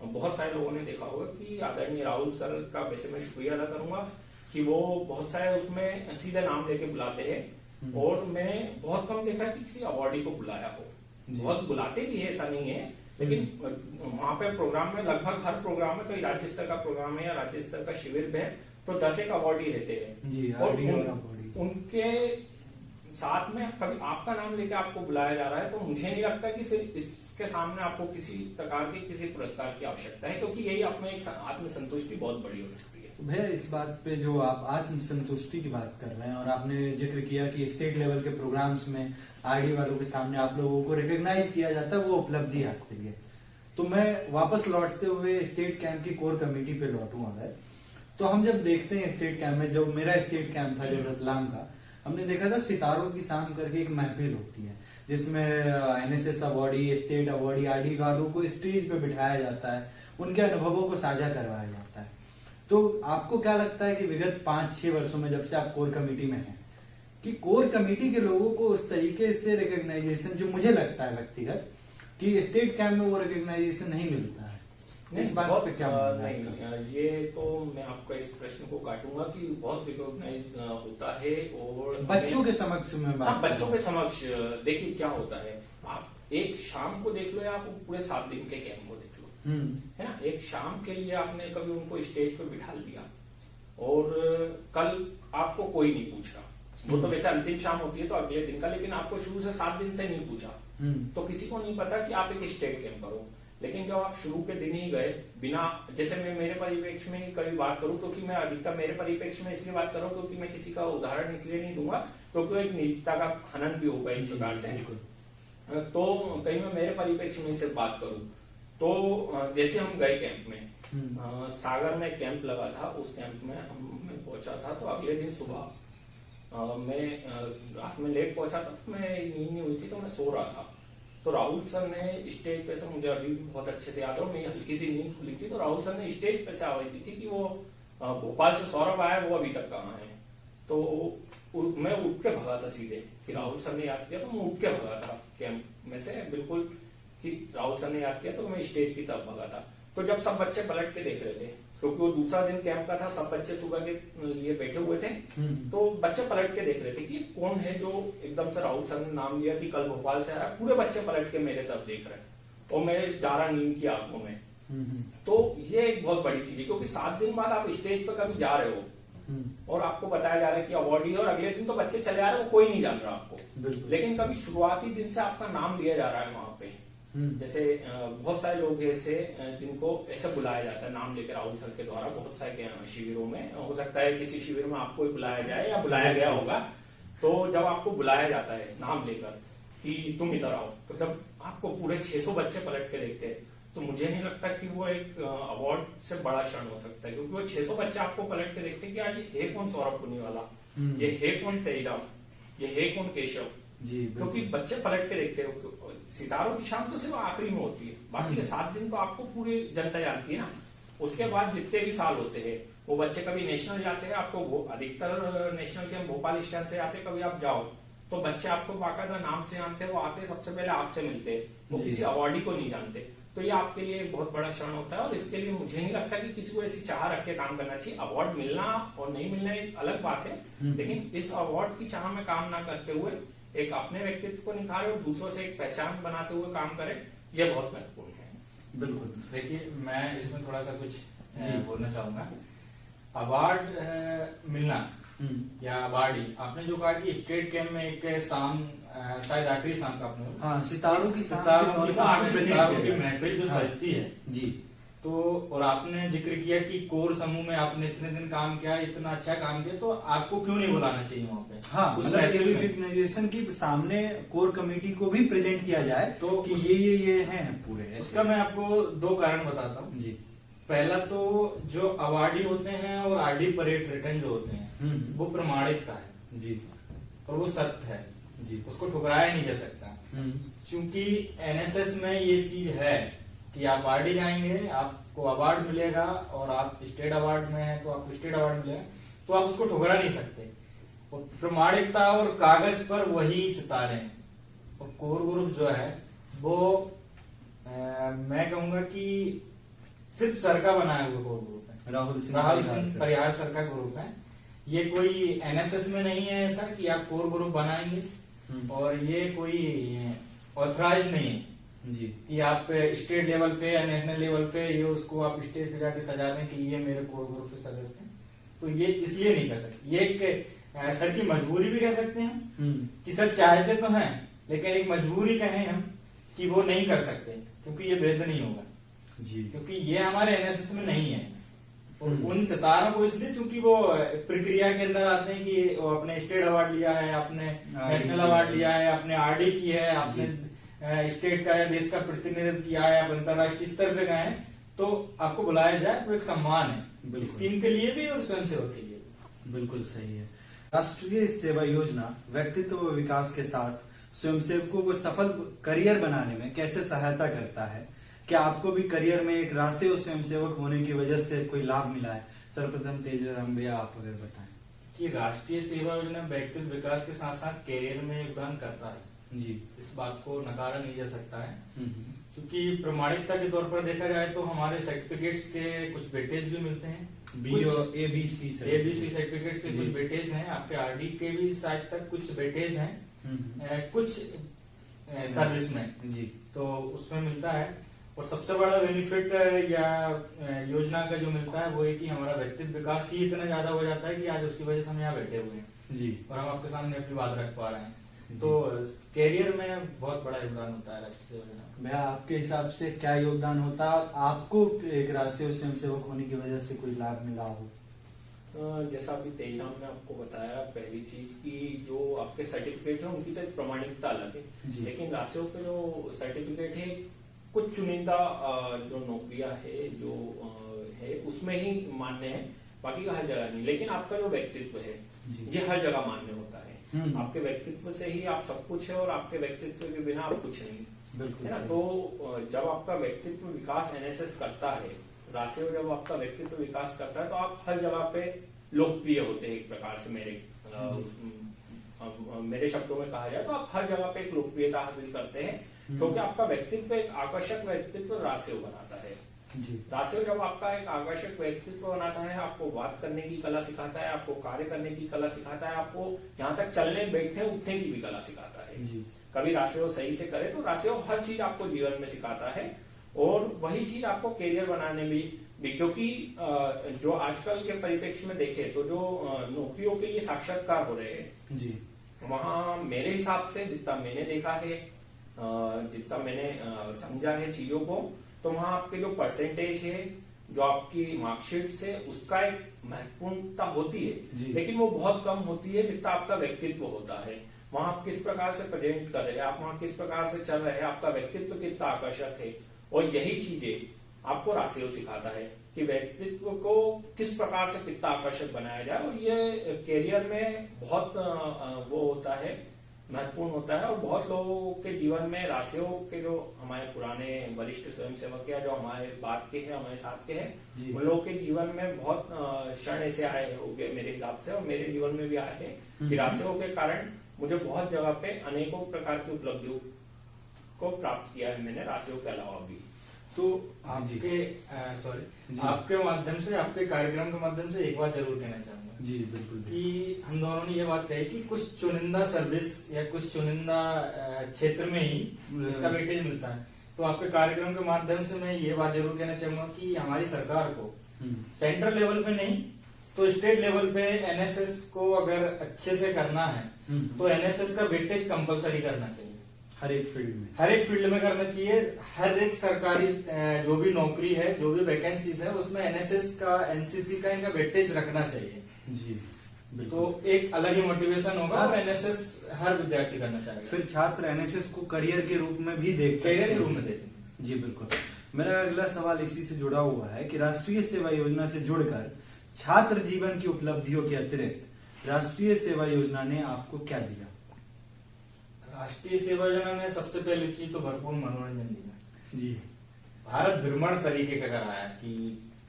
बहुत सारे लोगों ने देखा होगा कि आदरणीय राहुल सर का वैसे मैं शुक्रिया अदा करूंगा कि वो बहुत सारे उसमें सीधे नाम लेके बुलाते हैं और मैंने बहुत कम देखा कि किसी अवार्डी को बुलाया हो। बहुत बुलाते भी है, ऐसा नहीं है, लेकिन वहां पे प्रोग्राम में लगभग हर प्रोग्राम में कोई राज्य स्तर का प्रोग्राम है या राज्य स्तर का शिविर है तो 10 एक अवार्डी रहते हैं और उनके साथ में कभी आपका नाम लेके आपको बुलाया जा रहा है, तो मुझे नहीं लगता कि फिर इसके सामने आपको किसी प्रकार के किसी पुरस्कार की आवश्यकता है, क्योंकि यही आप में एक आत्मसंतुष्टि बहुत बड़ी हो सकती है। तो भैया इस बात पे जो आप आत्मसंतुष्टि की बात कर रहे हैं और आपने जिक्र किया कि स्टेट लेवल के प्रोग्राम्स में आईडी वालों के सामने आप लोगों को रिकॉग्नाइज किया जाता है, वो उपलब्धि है आपके लिए। तो मैं वापस लौटते हुए स्टेट कैंप की कोर कमेटी पे लौटूंगा। तो हम जब देखते हैं स्टेट कैंप में, जब मेरा स्टेट कैंप था जब रतलाम का, हमने देखा था सितारों की शाम करके एक महफिल होती है जिसमें NSS awardee, state awardee, ID वालों को स्टेज पे बिठाया जाता है, उनके अनुभवों को साझा करवाया जाता है। तो आपको क्या लगता है कि विगत 5-6 वर्षों में जब से आप कोर कमेटी में हैं, कि कोर कमेटी के लोगों को उस तरीके से रिकॉग्नाइजेशन, जो मुझे लगता है व्यक्तिगत कि स्टेट कैंप में वो रिकॉग्नाइजेशन नहीं मिलता है, इस बात पे क्या नहीं, ये तो मैं आपका इस प्रश्न को काटूंगा कि बहुत रिकॉग्नाइज होता है और बच्चों के समक्ष में बात, बच्चों के समक्ष देखिए क्या होता है। आप एक शाम को देख लो या आप पूरे 7 दिन के कैंप को देख लो, है ना। एक शाम के लिए आपने कभी उनको स्टेज पे बिठा दिया और कल आपको कोई नहीं पूछ रहा, वो तो वैसे अंतिम शाम होती है तो अगले दिन का, लेकिन आपको शुरू से 7 दिन से नहीं पूछा, तो किसी को नहीं पता कि आप एक स्टेट कैंप करो। लेकिन जब आप शुरू के दिन ही गए बिना, जैसे मैं मेरे परिप्रेक्ष्य में कभी बात करूं, क्योंकि मैं अधिकतर मेरे परिप्रेक्ष्य में इसलिए बात करूं क्योंकि मैं किसी का उदाहरण इसलिए नहीं दूंगा क्योंकि वो एक निजता का हनन भी होगा एक प्रकार से। तो कहीं मैं मेरे परिप्रेक्ष्य में सिर्फ बात करूं तो जैसे हम गए कैंप में, सागर में कैंप लगा था, उस कैंप में मैं पहुंचा था तो अगले दिन सुबह मैं रात में लेट पहुंचा था, मैं नींद नहीं हुई थी तो मैं सो रहा था। तो राहुल सर ने स्टेज पे से, मुझे अभी भी बहुत अच्छे से याद है, मेरी हल्की सी नींद खुली थी तो राहुल सर ने स्टेज पे से आवाज दी थी कि वो भोपाल से सौरभ आया, वो अभी तक कहाँ है। तो मैं उठ के भगा था सीधे कि राहुल सर ने याद किया, तो मैं उठ के भगा था कैंप में से बिल्कुल कि राहुल सर ने याद किया, तो मैं स्टेज की तरफ भगा था। तो जब सब बच्चे पलट के देख रहे थे, क्योंकि वो दूसरा दिन कैंप का था, सब बच्चे सुबह के लिए बैठे हुए थे, तो बच्चे पलट के देख रहे थे कि कौन है जो एकदम से राहुल सर ने नाम लिया कि कल भोपाल से आया। पूरे बच्चे पलट के मेरे तरफ देख रहे हैं और मैं जा रहा नींद की आंखों में। तो ये एक बहुत बड़ी चीज है, क्योंकि 7 दिन बाद आप स्टेज पर कभी जा रहे हो और आपको बताया जा रहा है कि अवार्डी है और अगले दिन तो बच्चे चले आ रहे हैं, वो कोई नहीं जान रहा आपको, लेकिन कभी शुरुआती दिन से आपका नाम लिया जा रहा है वहां पे। जैसे बहुत सारे लोग ऐसे जिनको ऐसे बुलाया जाता है नाम लेकर राहुल सर के द्वारा बहुत सारे शिविरों में, हो सकता है किसी शिविर में आपको बुलाया जाए या बुलाया गया होगा। तो जब आपको बुलाया जाता है नाम लेकर कि तुम इधर आओ, तो जब आपको पूरे 600 बच्चे पलट के देखते हैं तो मुझे नहीं लगता कि वो एक अवार्ड से बड़ा क्षण हो सकता है, क्योंकि वो 600 बच्चे आपको पलट के देखते हैं कि यार ये है कौन सौरभ पुनियाला, ये है कौन तेईराम, ये है कौन केशव जी। क्योंकि बच्चे पलट के देखते हैं। सितारों की शाम तो सिर्फ आखिरी में होती है, बाकी के 7 दिन तो आपको पूरी जनता जानती है ना। उसके बाद जितने भी साल होते हैं वो बच्चे कभी नेशनल जाते हैं, आपको अधिकतर नेशनल के भोपाल स्टैंड से आते, कभी आप जाओ तो बच्चे आपको बाकायदा नाम से जानते हैं, वो आते सबसे पहले आपसे मिलते हैं, वो किसी अवार्डी को नहीं जानते। तो ये आपके लिए एक बहुत बड़ा क्षण होता है और इसके लिए मुझे नहीं लगता कि किसी को ऐसी चाह रख के काम करना चाहिए। अवार्ड मिलना और नहीं मिलना एक अलग बात है, लेकिन इस अवार्ड की चाह में काम ना करते हुए एक अपने व्यक्तित्व को निखारे और दूसरों से एक पहचान बनाते हुए काम करे, ये बहुत महत्वपूर्ण है। बिल्कुल। देखिए मैं इसमें थोड़ा सा कुछ बोलना चाहूंगा। अवार्ड मिलना या अवार्डी, आपने जो कहा कि स्टेट कैंप में एक शाम, शायद आखिरी शाम का आपने हाँ, सितारों की सितारों की महफिल जो सजती है जी। तो, और आपने जिक्र किया कि कोर समूह में आपने इतने दिन काम किया, इतना अच्छा काम किया, तो आपको क्यों नहीं बुलाना चाहिए वहाँ पे? हाँ, उस मतलब महफिल में। ऑर्गेनाइजेशन की सामने कोर कमेटी को भी प्रेजेंट किया जाए तो कि ये हैं पूरे ऐसे। उसका मैं आपको दो कारण बताता हूँ जी। पहला तो जो अवार्डी होते हैं और आरडी परेड रिटर्न जो होते हैं वो प्रमाणिकता है जी और वो सत्य है जी। उसको ठुकराया नहीं जा सकता। क्योंकि एनएसएस में ये चीज है कि आप आरडी जाएंगे आपको अवार्ड मिलेगा, और आप स्टेट अवार्ड में है तो आपको स्टेट अवार्ड मिलेगा, तो आप उसको ठुकरा नहीं सकते। और प्रमाणिकता और कागज पर वही सितारे हैं। और कोर ग्रुप जो है वो मैं कहूंगा कि सिर्फ सर का बनाया हुआ कोर ग्रुप है, राहुल सिंह परिहार सर का ग्रुप है। ये कोई एनएसएस में नहीं है ऐसा कि आप कोर ग्रुप बनाएंगे, और ये कोई ऑथराइज नहीं है जी कि आप स्टेट लेवल पे या नेशनल लेवल पे ये उसको आप स्टेज पे जाके सजा दें कि ये मेरे कोर ग्रुप से सदस्य हैं। तो ये इसलिए नहीं कर सकते। ये एक सर की मजबूरी भी कह सकते हैं कि सर चाहते तो हैं लेकिन एक मजबूरी कहें हम कि वो नहीं कर सकते क्योंकि ये वैध नहीं होगा जी। क्योंकि ये हमारे एनएसएस में नहीं है। और उन सितारों को इसलिए क्योंकि वो प्रक्रिया के अंदर आते हैं कि वो अपने स्टेट अवार्ड लिया है, आपने नेशनल अवार्ड लिया है, आपने आरडी की है, आपने स्टेट का या देश का प्रतिनिधित्व किया है, आप अंतर्राष्ट्रीय स्तर पे गए हैं, तो आपको बुलाया जाए तो एक सम्मान है स्कीम के लिए भी और स्वयंसेवक के लिए भी। बिल्कुल सही है। राष्ट्रीय सेवा योजना व्यक्तित्व विकास के साथ स्वयंसेवकों को सफल करियर बनाने में कैसे सहायता करता है? क्या आपको भी करियर में एक राष्ट्रीय स्वयंसेवक होने की वजह से कोई लाभ मिला है? सर्वप्रथम तेजराम भैया आप अगर बताएं। कि राष्ट्रीय सेवा योजना व्यक्तित्व विकास के साथ साथ करियर में योगदान करता है जी, इस बात को नकारा नहीं जा सकता है। क्योंकि प्रमाणिकता के तौर पर देखा जाए तो हमारे सर्टिफिकेट्स के कुछ वेटेज भी मिलते हैं, एबीसी सर्टिफिकेट से कुछ वेटेज हैं, आपके आरडी के भी शायद तक कुछ वेटेज हैं कुछ सर्विस में जी, तो उसमें मिलता है। और सबसे बड़ा बेनिफिट या योजना का जो मिलता है वो है कि हमारा व्यक्तित्व विकास ही इतना ज्यादा हो जाता है कि आज उसकी वजह से हम यहाँ बैठे हुए हैं जी, और हम आपके सामने अपनी बात रख पा रहे हैं। तो कैरियर में बहुत बड़ा योगदान होता है राष्ट्रीय सेवा योजना। भैया आपके हिसाब से क्या योगदान होता है? आपको एक राष्ट्रीय स्वयंसेवक होने की वजह से कोई लाभ मिला हो? जैसा अभी तेजराम ने आपको बताया, पहली चीज की जो आपके सर्टिफिकेट है उनकी तो एक प्रमाणिकता अलग है, लेकिन राशियों के जो सर्टिफिकेट है कुछ चुनिंदा जो नौकरियां है जो है उसमें ही मान्य है, बाकी का हर जगह नहीं। लेकिन आपका जो व्यक्तित्व है ये हर जगह मान्य होता है। आपके व्यक्तित्व से ही आप सब कुछ है और आपके व्यक्तित्व के बिना आप कुछ नहीं, बिल्कुल है ना। तो जब आपका व्यक्तित्व विकास एनएसएस करता है, राशियों जब आपका व्यक्तित्व विकास करता है तो आप हर जगह पे लोकप्रिय होते हैं एक प्रकार से। मेरे शब्दों में कहा जाए तो आप हर जगह पे एक लोकप्रियता हासिल करते हैं क्योंकि आपका व्यक्तित्व एक आकर्षक व्यक्तित्व राशियों बनाता है। राशियों जब आपका एक आकर्षक व्यक्तित्व बनाता है, आपको बात करने की कला सिखाता है, आपको कार्य करने की कला सिखाता है, आपको यहाँ तक चलने बैठने उठने की भी कला सिखाता है। कभी राशियों सही से करे तो राशियों हर चीज आपको जीवन में सिखाता है और वही चीज आपको करियर बनाने में भी, क्योंकि जो आजकल के परिप्रेक्ष्य में देखे तो जो नौकरियों के लिए साक्षात्कार हो रहे हैं जी, वहां मेरे हिसाब से जितना मैंने देखा है, जितना मैंने समझा है चीजों को, तो वहां आपके जो परसेंटेज है, जो आपकी मार्कशीट से उसका एक महत्वपूर्णता होती है, लेकिन वो बहुत कम होती है जितना आपका व्यक्तित्व होता है। वहां आप किस प्रकार से प्रेजेंट कर रहे हैं, आप वहां किस प्रकार से चल रहे हैं, आपका व्यक्तित्व कितना आकर्षक है, और यही चीजें आपको राशियों सिखाता है कि व्यक्तित्व को किस प्रकार से कितना आकर्षक बनाया जाए। और ये करियर में बहुत वो होता है, महत्वपूर्ण होता है। और बहुत लोगों के जीवन में राशियों के जो हमारे पुराने वरिष्ठ स्वयंसेवक या जो हमारे बात के हैं, हमारे साथ के हैं, उन लोगों के जीवन में बहुत क्षण ऐसे आए होंगे मेरे हिसाब से, और मेरे जीवन में भी आए हैं कि राशियों के कारण मुझे बहुत जगह पे अनेकों प्रकार की उपलब्धियों को प्राप्त किया है मैंने राशियों के अलावा भी। तो आपके माध्यम से, आपके कार्यक्रम के माध्यम से एक बात जरूर कहना चाहूंगा जी, बिल्कुल, कि हम दोनों ने ये बात कही कि कुछ चुनिंदा सर्विस या कुछ चुनिंदा क्षेत्र में ही इसका वेटेज मिलता है। तो आपके कार्यक्रम के माध्यम से मैं ये बात जरूर कहना चाहूंगा कि हमारी सरकार को सेंट्रल लेवल पे नहीं, तो स्टेट लेवल पे एनएसएस को अगर अच्छे से करना है तो एनएसएस का वेटेज कंपलसरी करना चाहिए। हर एक फील्ड में, हर एक फील्ड में करना चाहिए। हर एक सरकारी जो भी नौकरी है, जो भी वैकेंसीज है, उसमें एनएसएस का, एनसीसी का इनका वेटेज रखना चाहिए। जी बिल्कुल। तो एक अलग ही मोटिवेशन होगा और एनएसएस हर विद्यार्थी करना चाहेगा। फिर छात्र एनएसएस को करियर के रूप में भी देख सकते करियर के हैं। रूप में देखेंगे। जी बिल्कुल। मेरा अगला सवाल इसी से जुड़ा हुआ है कि राष्ट्रीय सेवा योजना से जुड़कर छात्र जीवन की उपलब्धियों के अतिरिक्त राष्ट्रीय सेवा योजना ने आपको क्या दिया? राष्ट्रीय सेवा योजना ने सबसे पहली चीज तो भरपूर मनोरंजन दिया जी। भारत भ्रमण तरीके का कराया कि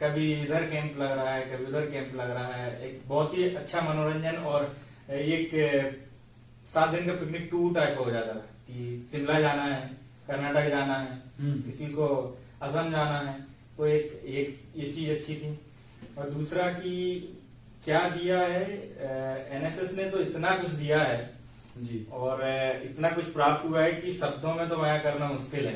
कभी इधर कैंप लग रहा है, कभी उधर कैंप लग रहा है। एक बहुत ही अच्छा मनोरंजन और एक 7 दिन का पिकनिक टूर टाइप हो जाता था कि शिमला जाना है, कर्नाटक जाना है, किसी को असम जाना है। तो एक ये चीज अच्छी थी। और दूसरा कि क्या दिया है, एनएसएस ने तो इतना कुछ दिया है जी। और इतना कुछ प्राप्त हुआ है कि शब्दों में तो बयां करना मुश्किल है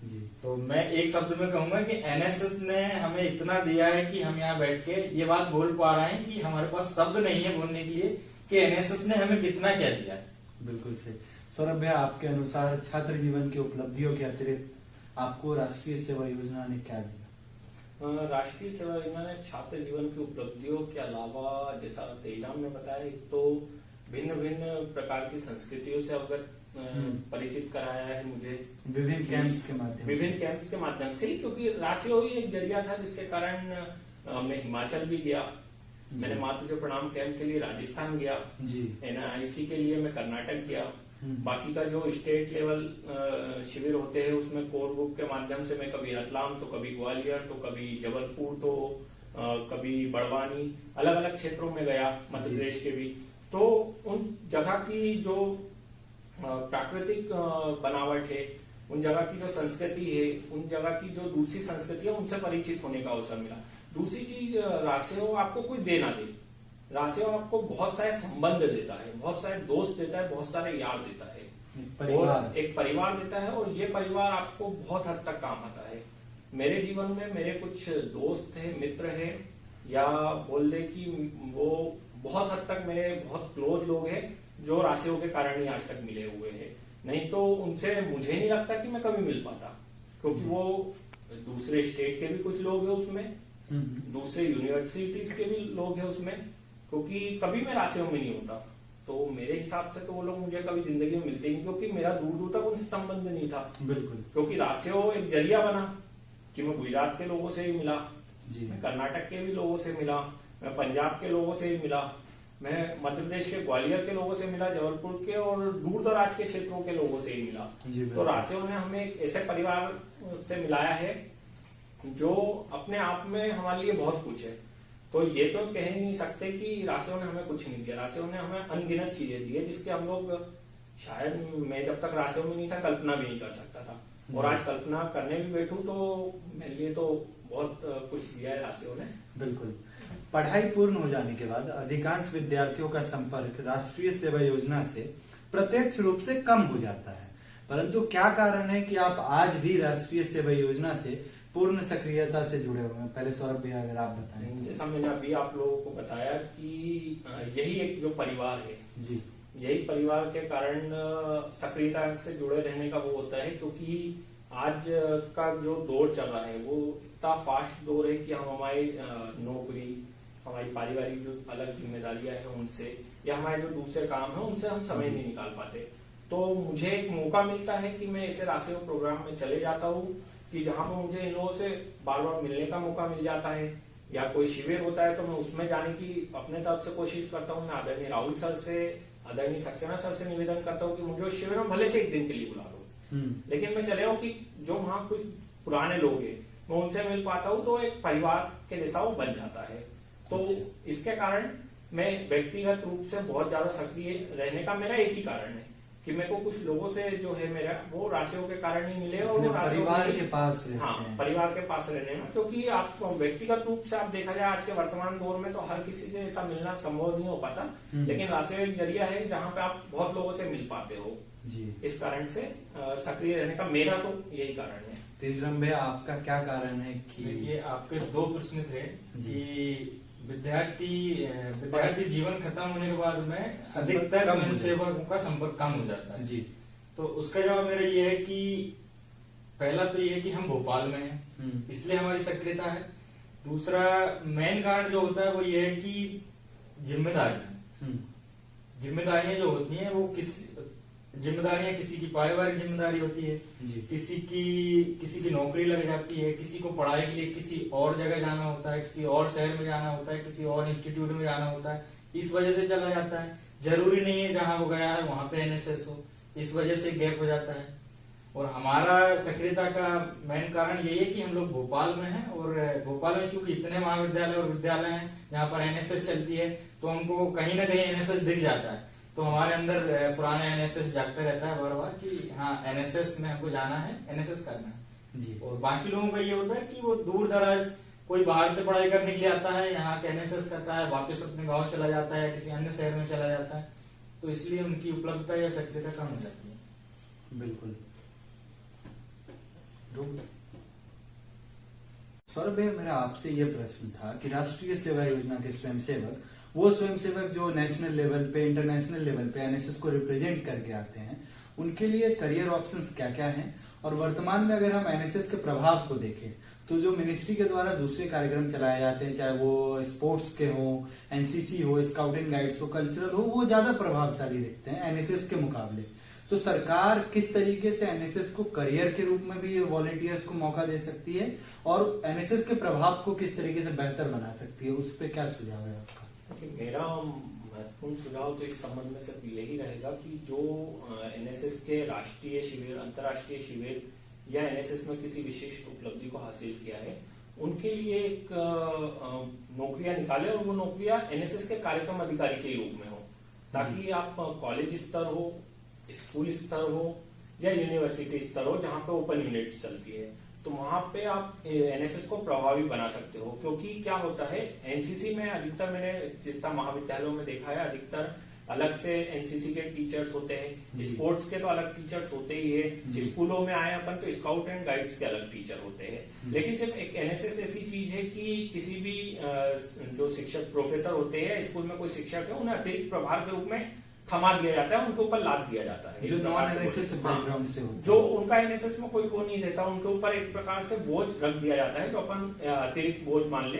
जी। तो मैं एक शब्द में कहूंगा कि एनएसएस ने हमें इतना दिया है कि हम यहाँ बैठ के ये बात बोल पा रहे हैं कि हमारे पास शब्द नहीं है बोलने के लिए कि एनएसएस ने हमें कितना क्या दिया है। बिल्कुल सही। सौरभ भैया, आपके अनुसार छात्र जीवन के उपलब्धियों के अतिरिक्त आपको राष्ट्रीय सेवा योजना ने क्या दिया? राष्ट्रीय सेवा योजना ने छात्र जीवन की उपलब्धियों के अलावा, जैसा तेजाब ने बताया, एक तो भिन्न भिन्न प्रकार की संस्कृतियों से अवगत परिचित कराया है मुझे विभिन्न कैंप्स के माध्यम से, क्योंकि राशियो ही एक जरिया था जिसके कारण मैं हिमाचल भी गया। मैंने मातृ प्रणाम कैंप के लिए राजस्थान गया जी। एनआईसी के लिए मैं कर्नाटक गया। बाकी का जो स्टेट लेवल शिविर होते हैं उसमें कोर ग्रुप के माध्यम से मैं कभी रतलाम, तो कभी ग्वालियर, तो कभी जबलपुर, तो कभी बड़वानी, अलग अलग क्षेत्रों में गया मध्य प्रदेश के भी। तो उन जगह की जो प्राकृतिक बनावट है, उन जगह की जो संस्कृति है, उन जगह की जो दूसरी संस्कृति है, उनसे परिचित होने का अवसर मिला। दूसरी चीज, राशियो आपको कुछ दे ना दे, राशियो आपको बहुत सारे संबंध देता है, बहुत सारे दोस्त देता है, बहुत सारे यार देता है, और एक परिवार देता है। और ये परिवार आपको बहुत हद तक काम आता है। मेरे जीवन में मेरे कुछ दोस्त है, मित्र है, या बोल दे कि वो बहुत हद तक मेरे बहुत क्लोज लोग हैं जो राशियों के कारण ही आज तक मिले हुए हैं। नहीं तो उनसे मुझे नहीं लगता कि मैं कभी मिल पाता, क्योंकि वो दूसरे स्टेट के भी कुछ लोग हैं उसमें, दूसरे यूनिवर्सिटीज के भी लोग हैं उसमें, क्योंकि कभी मैं राशियों में नहीं होता। तो मेरे हिसाब से तो वो लोग मुझे कभी जिंदगी में मिलते नहीं, क्योंकि मेरा दूर दूर तक उनसे संबंध नहीं था। बिल्कुल। क्योंकि राशियों एक जरिया बना कि मैं गुजरात के लोगों से ही मिला, मैं कर्नाटक के भी लोगों से मिला, मैं पंजाब के लोगों से ही मिला, मैं मध्य प्रदेश के ग्वालियर के लोगों से मिला, जबलपुर के और दूर दराज के क्षेत्रों के लोगों से ही मिला। तो राशियों ने हमें एक ऐसे परिवार से मिलाया है जो अपने आप में हमारे लिए बहुत कुछ है। तो ये तो कह ही नहीं सकते कि राशियों ने हमें कुछ नहीं दिया। राशियों ने हमें अनगिनत चीजें दी है जिसके हम लोग, शायद मैं जब तक राशियों में नहीं था कल्पना भी नहीं कर सकता था, और आज कल्पना करने भी बैठूं तो मेरे लिए तो बहुत कुछ दिया है राशियों ने। बिल्कुल। पढ़ाई पूर्ण हो जाने के बाद अधिकांश विद्यार्थियों का संपर्क राष्ट्रीय सेवा योजना से प्रत्यक्ष रूप से कम हो जाता है, परंतु क्या कारण है कि आप आज भी राष्ट्रीय सेवा योजना से पूर्ण सक्रियता से जुड़े हुए हैं? पहले सौरभ भैया अगर आप बताएं। जैसा मैंने अभी आप लोगों को बताया कि यही एक जो परिवार है जी, यही परिवार के कारण सक्रियता से जुड़े रहने का वो होता है, क्योंकि आज का जो दौर चल रहा है वो इतना फास्ट दौर है कि हम हमारी नौकरी, हमारी पारिवारिक जो अलग जिम्मेदारियां हैं उनसे, या हमारे जो दूसरे काम है उनसे हम समय नहीं निकाल पाते। तो मुझे एक मौका मिलता है कि मैं ऐसे राष्ट्रीय प्रोग्राम में चले जाता हूँ कि जहां पर मुझे इन लोगों से बार बार मिलने का मौका मिल जाता है, या कोई शिविर होता है तो मैं उसमें जाने की अपने तरफ से कोशिश करता हूँ। मैं आदरणीय राहुल सर से, आदरणीय सक्सेना सर से निवेदन करता हूँ कि मुझे उस शिविर में भले से एक दिन के लिए बुला लो, लेकिन मैं चले हूँ कि जो वहाँ कुछ पुराने लोग हैं मैं उनसे मिल पाता हूँ, तो एक परिवार के जैसा वो बन जाता है। तो इसके कारण मैं व्यक्तिगत रूप से बहुत ज्यादा सक्रिय रहने का मेरा एक ही कारण है कि मेरे को कुछ लोगों से जो है मेरा वो राशियों के कारण ही मिले, और वो परिवार के पास, हाँ, परिवार के पास रहने में। क्योंकि आप व्यक्तिगत रूप से आप देखा जाए आज के वर्तमान दौर में तो हर किसी से ऐसा मिलना संभव नहीं हो पाता, लेकिन राशियों एक जरिया है जहाँ पे आप बहुत लोगों से मिल पाते हो जी। इस कारण से सक्रिय रहने का मेरा तो यही कारण है। तेजराम भैया, आपका क्या कारण है कि? देखिए, आपके 2 प्रश्न थे कि विद्यार्थी जीवन खत्म होने के बाद में अधिकतर कम हो स्वयंसेवकों का संपर्क कम हो जाता है। जी। तो उसका जवाब मेरा ये है कि पहला तो ये है कि हम भोपाल में हैं, इसलिए हमारी सक्रियता है। दूसरा मेन कारण जो होता है वो ये है कि जिम्मेदारियां जो होती हैं वो जिम्मेदारियां किसी की पारिवारिक जिम्मेदारी होती है, जी। किसी की नौकरी लग जाती है, किसी को पढ़ाई के लिए किसी और जगह जाना होता है, किसी और शहर में जाना होता है, किसी और इंस्टीट्यूट में जाना होता है, इस वजह से चला जाता है। जरूरी नहीं है जहां वो गया है वहां पे एनएसएस हो, इस वजह से गैप हो जाता है। और हमारा सक्रियता का मेन कारण यही है कि हम लोग भोपाल में हैं, और भोपाल में चूंकि इतने महाविद्यालय और विद्यालय हैं जहाँ पर एनएसएस चलती है, तो हमको कहीं ना कहीं एनएसएस दिख जाता है। तो हमारे अंदर पुराना एनएसएस जागता रहता है बार बार कि हाँ एनएसएस में हमको जाना है, एनएसएस करना है। जी। और बाकी लोगों का ये होता है कि वो दूर दराज कोई बाहर से पढ़ाई करने के लिए आता है, यहाँ के एनएसएस करता है, वापस अपने गाँव चला जाता है, किसी अन्य शहर में चला जाता है, तो इसलिए उनकी उपलब्धता या सक्रियता कम हो जाती है। बिल्कुल। सौरभ भैया, मेरा आपसे ये प्रश्न था कि राष्ट्रीय सेवा योजना के स्वयंसेवक, वो स्वयंसेवक जो नेशनल लेवल पे, इंटरनेशनल लेवल पे एनएसएस को रिप्रेजेंट करके आते हैं, उनके लिए करियर ऑप्शंस क्या क्या हैं? और वर्तमान में अगर हम एनएसएस के प्रभाव को देखें तो जो मिनिस्ट्री के द्वारा दूसरे कार्यक्रम चलाए जाते हैं, चाहे वो स्पोर्ट्स के हो, एनसीसी हो, स्काउट एंड गाइड्स हो, कल्चरल हो, वो ज्यादा प्रभावशाली दिखते हैं एनएसएस के मुकाबले। तो सरकार किस तरीके से एनएसएस को करियर के रूप में भी वॉलेंटियर्स को मौका दे सकती है, और एनएसएस के प्रभाव को किस तरीके से बेहतर बना सकती है, उस पर क्या सुझाव है आपका? मेरा महत्वपूर्ण सुझाव तो इस संबंध में सिर्फ यही रहेगा कि जो एनएसएस के राष्ट्रीय शिविर, अंतर्राष्ट्रीय शिविर या एनएसएस में किसी विशिष्ट उपलब्धि को हासिल किया है, उनके लिए एक नौकरियां निकाले, और वो नौकरियां एनएसएस के कार्यक्रम अधिकारी के रूप में हो, ताकि आप कॉलेज स्तर हो, स्कूल स्तर हो या यूनिवर्सिटी स्तर हो जहां पे ओपन यूनिट चलती है, तो वहां पे आप एनएसएस को प्रभावी बना सकते हो। क्योंकि क्या होता है, एनसीसी में अधिकतर मैंने जितना महाविद्यालयों में देखा है, अधिकतर अलग से एनसीसी के टीचर्स होते हैं, स्पोर्ट्स के तो अलग टीचर्स होते ही है, स्कूलों में आए अपन तो स्काउट एंड गाइड्स के अलग टीचर होते हैं। लेकिन सिर्फ एक एनएसएस ऐसी चीज है कि किसी भी जो शिक्षक प्रोफेसर होते हैं, स्कूल में कोई शिक्षक है, उन्हें अतिरिक्त प्रभार के रूप में थमा दिया जाता है, उनके ऊपर लाद दिया जाता है, जो नॉन एनएसएस बैकग्राउंड से होता है, जो उनका एनएसएस में कोई वो नहीं रहता, उनके ऊपर एक प्रकार से बोझ रख दिया जाता है, जो अपन अतिरिक्त बोझ मान ले।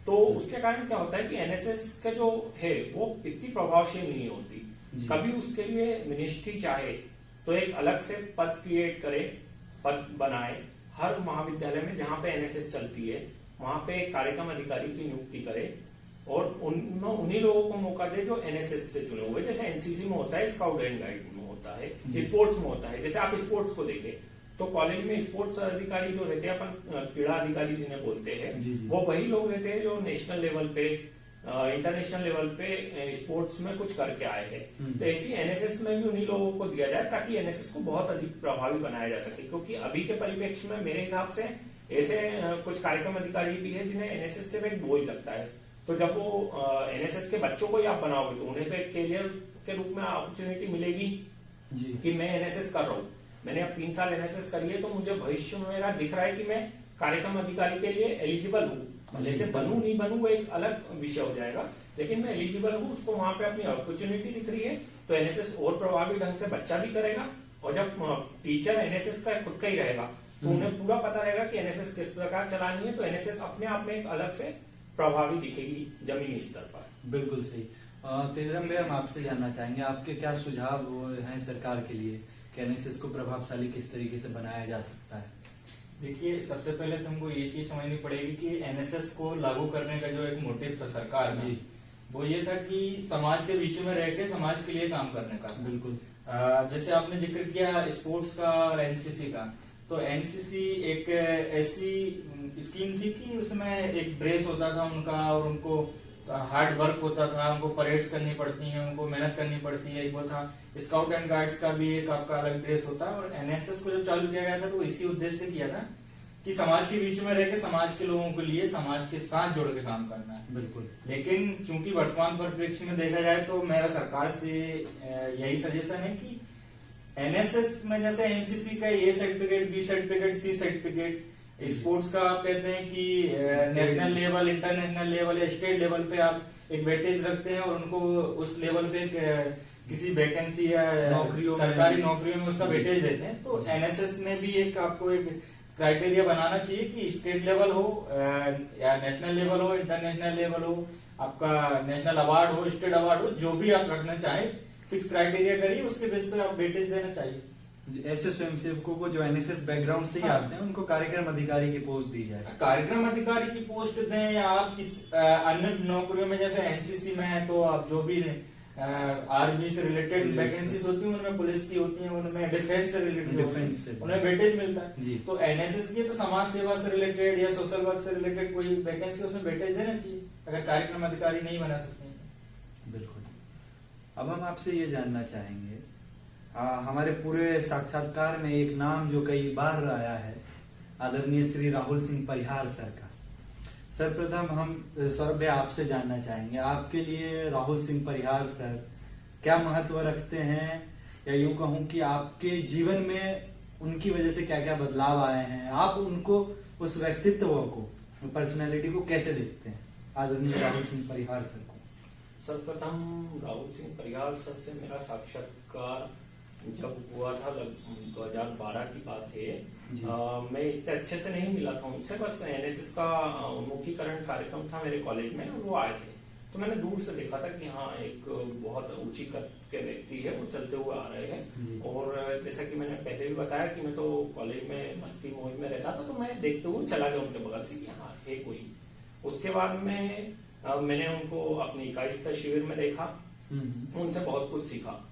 तो उसके कारण क्या होता है कि एनएसएस का जो है वो इतनी प्रभावशील नहीं होती। कभी उसके लिए मिनिस्ट्री चाहे तो एक अलग से पद क्रिएट करे, पद बनाए, हर महाविद्यालय में जहां पे एनएसएस चलती है वहां पे कार्यक्रम अधिकारी की नियुक्ति करे, और उन्हीं लोगों को मौका दे जो एनएसएस से चुने हुए, जैसे एनसीसी में होता है, स्काउट एंड गाइड में होता है, स्पोर्ट्स में होता है। जैसे आप स्पोर्ट्स को देखें तो कॉलेज में स्पोर्ट्स अधिकारी जो रहते हैं, अपन क्रीड़ा अधिकारी जिन्हें बोलते हैं, वो वही लोग रहते हैं जो नेशनल लेवल पे, इंटरनेशनल लेवल पे स्पोर्ट्स में कुछ करके आए हैं। तो ऐसी एनएसएस में भी उन्हीं लोगों को दिया जाए, ताकि एनएसएस को बहुत अधिक प्रभावी बनाया जा सके। क्योंकि अभी के परिप्रेक्ष्य में मेरे हिसाब से ऐसे कुछ कार्यक्रम अधिकारी भी है जिन्हें एनएसएस से एक बोझ लगता है। तो जब वो एनएसएस के बच्चों को ही आप बनाओगे तो उन्हें तो एक कैरियर के रूप में अपॉर्चुनिटी मिलेगी कि मैं एनएसएस कर रहा हूँ, मैंने अब 3 साल एनएसएस करी है, तो मुझे भविष्य में मेरा दिख रहा है कि मैं कार्यक्रम अधिकारी के लिए एलिजिबल हूँ। जैसे बनूं नहीं बनूं वो एक अलग विषय हो जाएगा, लेकिन मैं एलिजिबल हूँ, उसको वहां पे अपनी अपॉर्चुनिटी दिख रही है, तो एनएसएस और प्रभावी ढंग से बच्चा भी करेगा। और जब टीचर एनएसएस का खुद का ही रहेगा तो उन्हें पूरा पता रहेगा कि एनएसएस किस प्रकार चलानी है, तो एनएसएस अपने आप में एक अलग से प्रभावी दिखेगी जमीनी स्तर पर। बिल्कुल सही। तेजराम भैया, हम आपसे जानना चाहेंगे, आपके क्या सुझाव हैं सरकार के लिए कि एनएसएस को प्रभावशाली किस तरीके से बनाया जा सकता है? देखिए, सबसे पहले तुमको ये चीज समझनी पड़ेगी कि एनएसएस को लागू करने का जो एक मोटिव था सरकार का, वो ये था कि समाज के बीच में रह के समाज के लिए काम करने का। बिल्कुल। जैसे आपने जिक्र किया स्पोर्ट्स का और एनसीसी का, तो एनसीसी एक ऐसी स्कीम थी कि उसमें एक ड्रेस होता था उनका, और उनको हार्ड वर्क होता था, उनको परेड्स करनी पड़ती हैं, उनको मेहनत करनी पड़ती है। एक वो था स्काउट एंड गाइड्स का भी एक आपका अलग ड्रेस होता है। और एनएसएस को जब चालू किया गया था तो इसी उद्देश्य से किया था कि समाज के बीच में रह के समाज के लोगों के लिए समाज के साथ जुड़ के काम करना है। बिल्कुल। लेकिन चूंकि वर्तमान परिप्रेक्ष्य में देखा जाए तो मेरा सरकार से यही सजेशन है कि एनएसएस में जैसे एनसीसी का A certificate, B certificate, C certificate, sports का आप कहते हैं कि नेशनल लेवल, इंटरनेशनल लेवल या स्टेट लेवल पे आप एक वेटेज रखते हैं और उनको उस लेवल पे किसी वैकेंसी या नौकरियों में, सरकारी नौकरियों में उसका वेटेज देते हैं। तो एनएसएस में भी एक आपको एक क्राइटेरिया बनाना चाहिए कि स्टेट लेवल हो या नेशनल लेवल हो, इंटरनेशनल लेवल हो, आपका नेशनल अवार्ड हो, स्टेट अवार्ड हो, जो भी आप रखना चाहें फिक्स क्राइटेरिया करिए, उसके बेस पे आप वेटेज देना चाहिए। ऐसे स्वयंसेवकों को जो एनएसएस बैकग्राउंड से ही आते हैं उनको कार्यक्रम अधिकारी की पोस्ट दी जाए। कार्यक्रम अधिकारी की पोस्ट दें या आप किस अन्य नौकरियों में, जैसे एनसीसी में है तो आप जो भी आर्मी से रिलेटेड वैकेंसीज होती हैं उनमें, पुलिस की होती हैं उनमें, डिफेंस से रिलेटेड उन्हें वेटेज मिलता है। तो एनएसएस की तो समाज सेवा से रिलेटेड या सोशल वर्क से रिलेटेड कोई वैकेंसी उसमें वेटेज देना चाहिए अगर कार्यक्रम अधिकारी नहीं बना सकते हैं। बिल्कुल। अब हम आपसे ये जानना चाहेंगे, हमारे पूरे साक्षात्कार में एक नाम जो कई बार आया है, आदरणीय श्री राहुल सिंह परिहार सर का। सर्वप्रथम हम सौरभ भाई आपसे जानना चाहेंगे, आपके लिए राहुल सिंह परिहार सर क्या महत्व रखते हैं, या यूं कहूं कि आपके जीवन में उनकी वजह से क्या क्या बदलाव आए हैं, आप उनको, उस व्यक्तित्व को, पर्सनैलिटी को कैसे देखते हैं, आदरणीय राहुल सिंह परिहार सर को? सर्वप्रथम राहुल सिंह परिहार सर से मेरा साक्षात्कार जब हुआ था 2012 की बात है। मैं इतने अच्छे से नहीं मिला था उनसे, बस एनएसएस का उन्मुखीकरण कार्यक्रम था मेरे कॉलेज में और वो आए थे, तो मैंने दूर से देखा था कि हाँ एक बहुत ऊंची कद के व्यक्ति है, वो चलते हुए आ रहे हैं। और जैसा कि मैंने पहले भी बताया कि मैं तो कॉलेज में मस्ती मौज में रहता था, तो मैं देखते हुए चला गया उनके बगल से कि हाँ है कोई। उसके बाद में मैंने उनको अपनी इकाई स्तर शिविर में देखा, उनसे बहुत कुछ सीखा।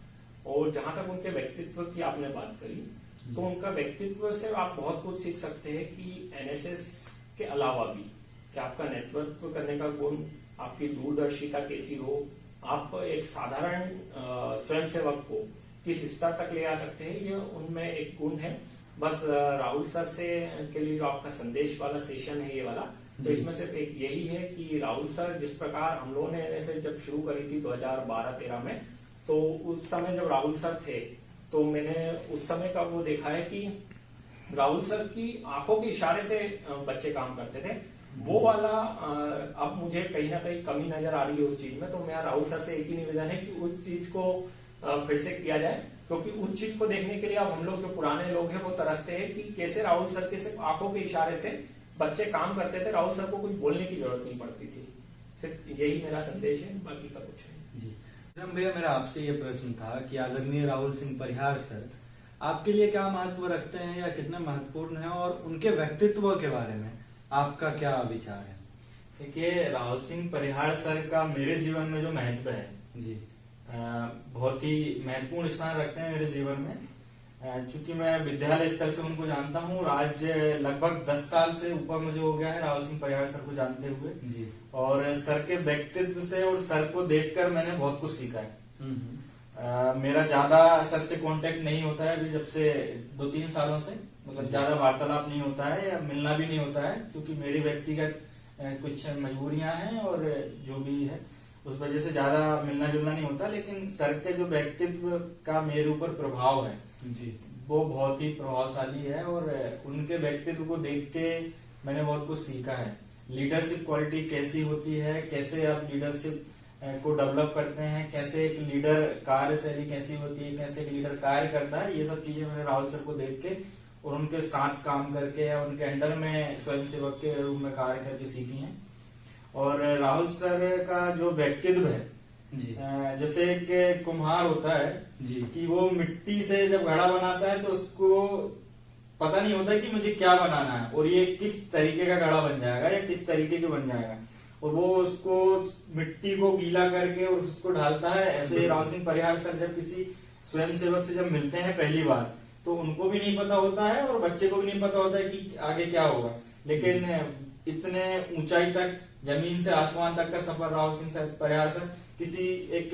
और जहां तक उनके व्यक्तित्व की आपने बात करी, तो उनका व्यक्तित्व से आप बहुत कुछ सीख सकते हैं कि एनएसएस के अलावा भी कि आपका नेतृत्व करने का गुण, आपकी दूरदर्शिता कैसी हो, आप एक साधारण स्वयंसेवक को किस स्तर तक ले आ सकते हैं, ये उनमें एक गुण है। बस राहुल सर से के लिए जो आपका संदेश वाला सेशन है ये वाला, तो इसमें सिर्फ एक यही है कि राहुल सर जिस प्रकार हम लोगों ने एनएसएस जब शुरू करी थी 2012-13 में, तो उस समय जब राहुल सर थे तो मैंने उस समय का वो देखा है कि राहुल सर की आंखों के इशारे से बच्चे काम करते थे, वो वाला अब मुझे कहीं ना कहीं कमी नजर आ रही है उस चीज में। तो मेरा राहुल सर से एक ही निवेदन है कि उस चीज को फिर से किया जाए, क्योंकि उस चीज को देखने के लिए अब हम लोग जो पुराने लोग हैं वो तरसते हैं कि कैसे राहुल सर के सिर्फ आंखों के इशारे से बच्चे काम करते थे, राहुल सर को कुछ बोलने की जरूरत नहीं पड़ती थी। सिर्फ यही मेरा संदेश है, बाकी का कुछ है। जी भैया, मेरा आपसे ये प्रश्न था कि आदरणीय राहुल सिंह परिहार सर आपके लिए क्या महत्व रखते हैं या कितना महत्वपूर्ण है, और उनके व्यक्तित्व के बारे में आपका क्या विचार है? देखिए, राहुल सिंह परिहार सर का मेरे जीवन में जो महत्व है जी बहुत ही महत्वपूर्ण स्थान रखते हैं मेरे जीवन में। चूंकि मैं विद्यालय स्तर से उनको जानता हूँ और आज लगभग 10 साल से ऊपर मुझे हो गया है राहुल सिंह परिहार सर को जानते हुए जी। और सर के व्यक्तित्व से और सर को देखकर मैंने बहुत कुछ सीखा है। मेरा ज्यादा सर से कांटेक्ट नहीं होता है अभी, जब से 2-3 सालों से, मतलब ज्यादा वार्तालाप नहीं होता है या मिलना भी नहीं होता है, क्योंकि मेरी व्यक्तिगत कुछ मजबूरियां हैं और जो भी है उस वजह से ज्यादा मिलना जुलना नहीं होता। लेकिन सर के जो व्यक्तित्व का मेरे ऊपर प्रभाव है जी, वो बहुत ही प्रभावशाली है और उनके व्यक्तित्व को देख के मैंने बहुत कुछ सीखा है। लीडरशिप क्वालिटी कैसी होती है, कैसे आप लीडरशिप को डेवलप करते हैं, कैसे एक लीडर कार्यशैली कैसी होती है, कैसे एक लीडर कार्य करता है, ये सब चीजें मैंने राहुल सर को देख के और उनके साथ काम करके या उनके अंडर में स्वयंसेवक के रूप में कार्य करके सीखी हैं। और राहुल सर का जो व्यक्तित्व है जी, जैसे एक कुम्हार होता है जी, कि वो मिट्टी से जब घड़ा बनाता है तो उसको पता नहीं होता कि मुझे क्या बनाना है और ये किस तरीके का घड़ा बन जाएगा या किस तरीके के बन जाएगा, और वो उसको मिट्टी को गीला करके और उसको ढालता है। ऐसे राहुल सिंह परिहार सर जब किसी स्वयंसेवक से जब मिलते हैं पहली बार तो उनको भी नहीं पता होता है और बच्चे को भी नहीं पता होता है कि आगे क्या होगा, लेकिन इतने ऊंचाई तक, जमीन से आसमान तक का सफर राहुल सिंह परिहार सर किसी एक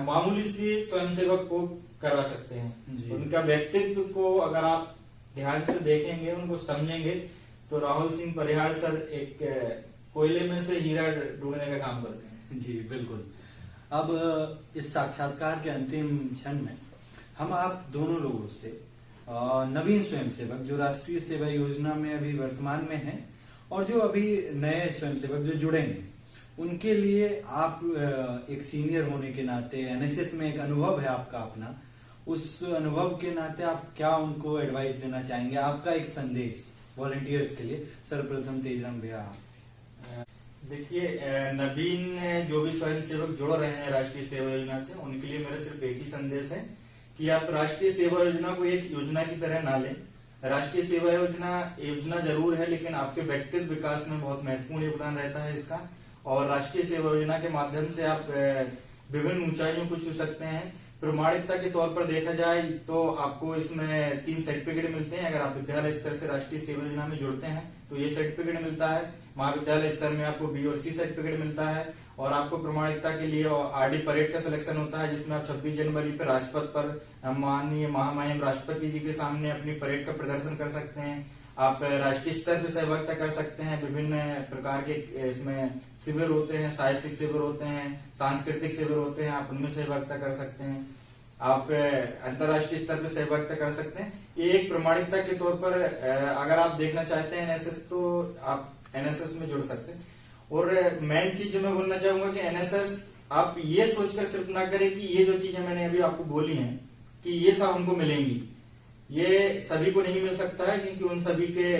मामूली सी स्वयंसेवक को करवा सकते हैं। उनका व्यक्तित्व को अगर आप ध्यान से देखेंगे, उनको समझेंगे, तो राहुल सिंह परिहार सर एक कोयले में से हीरा ढूंढने का काम करते हैं। जी बिल्कुल। अब इस साक्षात्कार के अंतिम क्षण में हम आप दोनों लोगों से नवीन स्वयंसेवक जो राष्ट्रीय सेवा योजना में अभी वर्तमान में हैं और जो अभी नए स्वयंसेवक जो जुड़ेंगे, उनके लिए आप एक सीनियर होने के नाते, एनएसएस में एक अनुभव है आपका अपना, उस अनुभव के नाते आप क्या उनको एडवाइस देना चाहेंगे? आपका एक संदेश वॉलंटियर्स के लिए। सर्वप्रथम तेजराम भैया। देखिए, नवीन जो भी स्वयंसेवक जुड़ रहे हैं राष्ट्रीय सेवा योजना से, उनके लिए मेरा सिर्फ एक ही संदेश है कि आप राष्ट्रीय सेवा योजना को एक योजना की तरह ना लें। राष्ट्रीय सेवा योजना जरूर है, लेकिन आपके व्यक्तित्व विकास में बहुत महत्वपूर्ण योगदान रहता है इसका। और राष्ट्रीय सेवा योजना के माध्यम से आप विभिन्न ऊंचाइयों को छू सकते हैं। प्रमाणिकता के तौर पर देखा जाए तो आपको इसमें 3 सर्टिफिकेट मिलते हैं। अगर आप विद्यालय स्तर से राष्ट्रीय सेवा योजना में जुड़ते हैं तो ये सर्टिफिकेट मिलता है। महाविद्यालय स्तर में आपको बी और सी सर्टिफिकेट मिलता है। और आपको प्रमाणिकता के लिए आरडी परेड का सिलेक्शन होता है, जिसमें आप 26 जनवरी पर राजपथ पर माननीय महामहिम राष्ट्रपति जी के सामने अपनी परेड का प्रदर्शन कर सकते हैं। आप राष्ट्रीय स्तर पर सहभागिता कर सकते हैं। विभिन्न प्रकार के इसमें शिविर होते हैं, साहसिक शिविर होते हैं, सांस्कृतिक शिविर होते हैं, आप उनमें सहभागिता कर सकते हैं। आप अंतर्राष्ट्रीय स्तर पर सहभागिता कर सकते हैं। ये एक प्रमाणिकता के तौर पर अगर आप देखना चाहते हैं एनएसएस, तो आप एनएसएस में जुड़ सकते हैं। और मेन चीज जो मैं बोलना चाहूंगा कि एनएसएस आप ये सोचकर सिर्फ ना करें कि ये जो चीजें मैंने अभी आपको बोली हैं कि ये सब हमको मिलेंगी, ये सभी को नहीं मिल सकता है, क्योंकि उन सभी के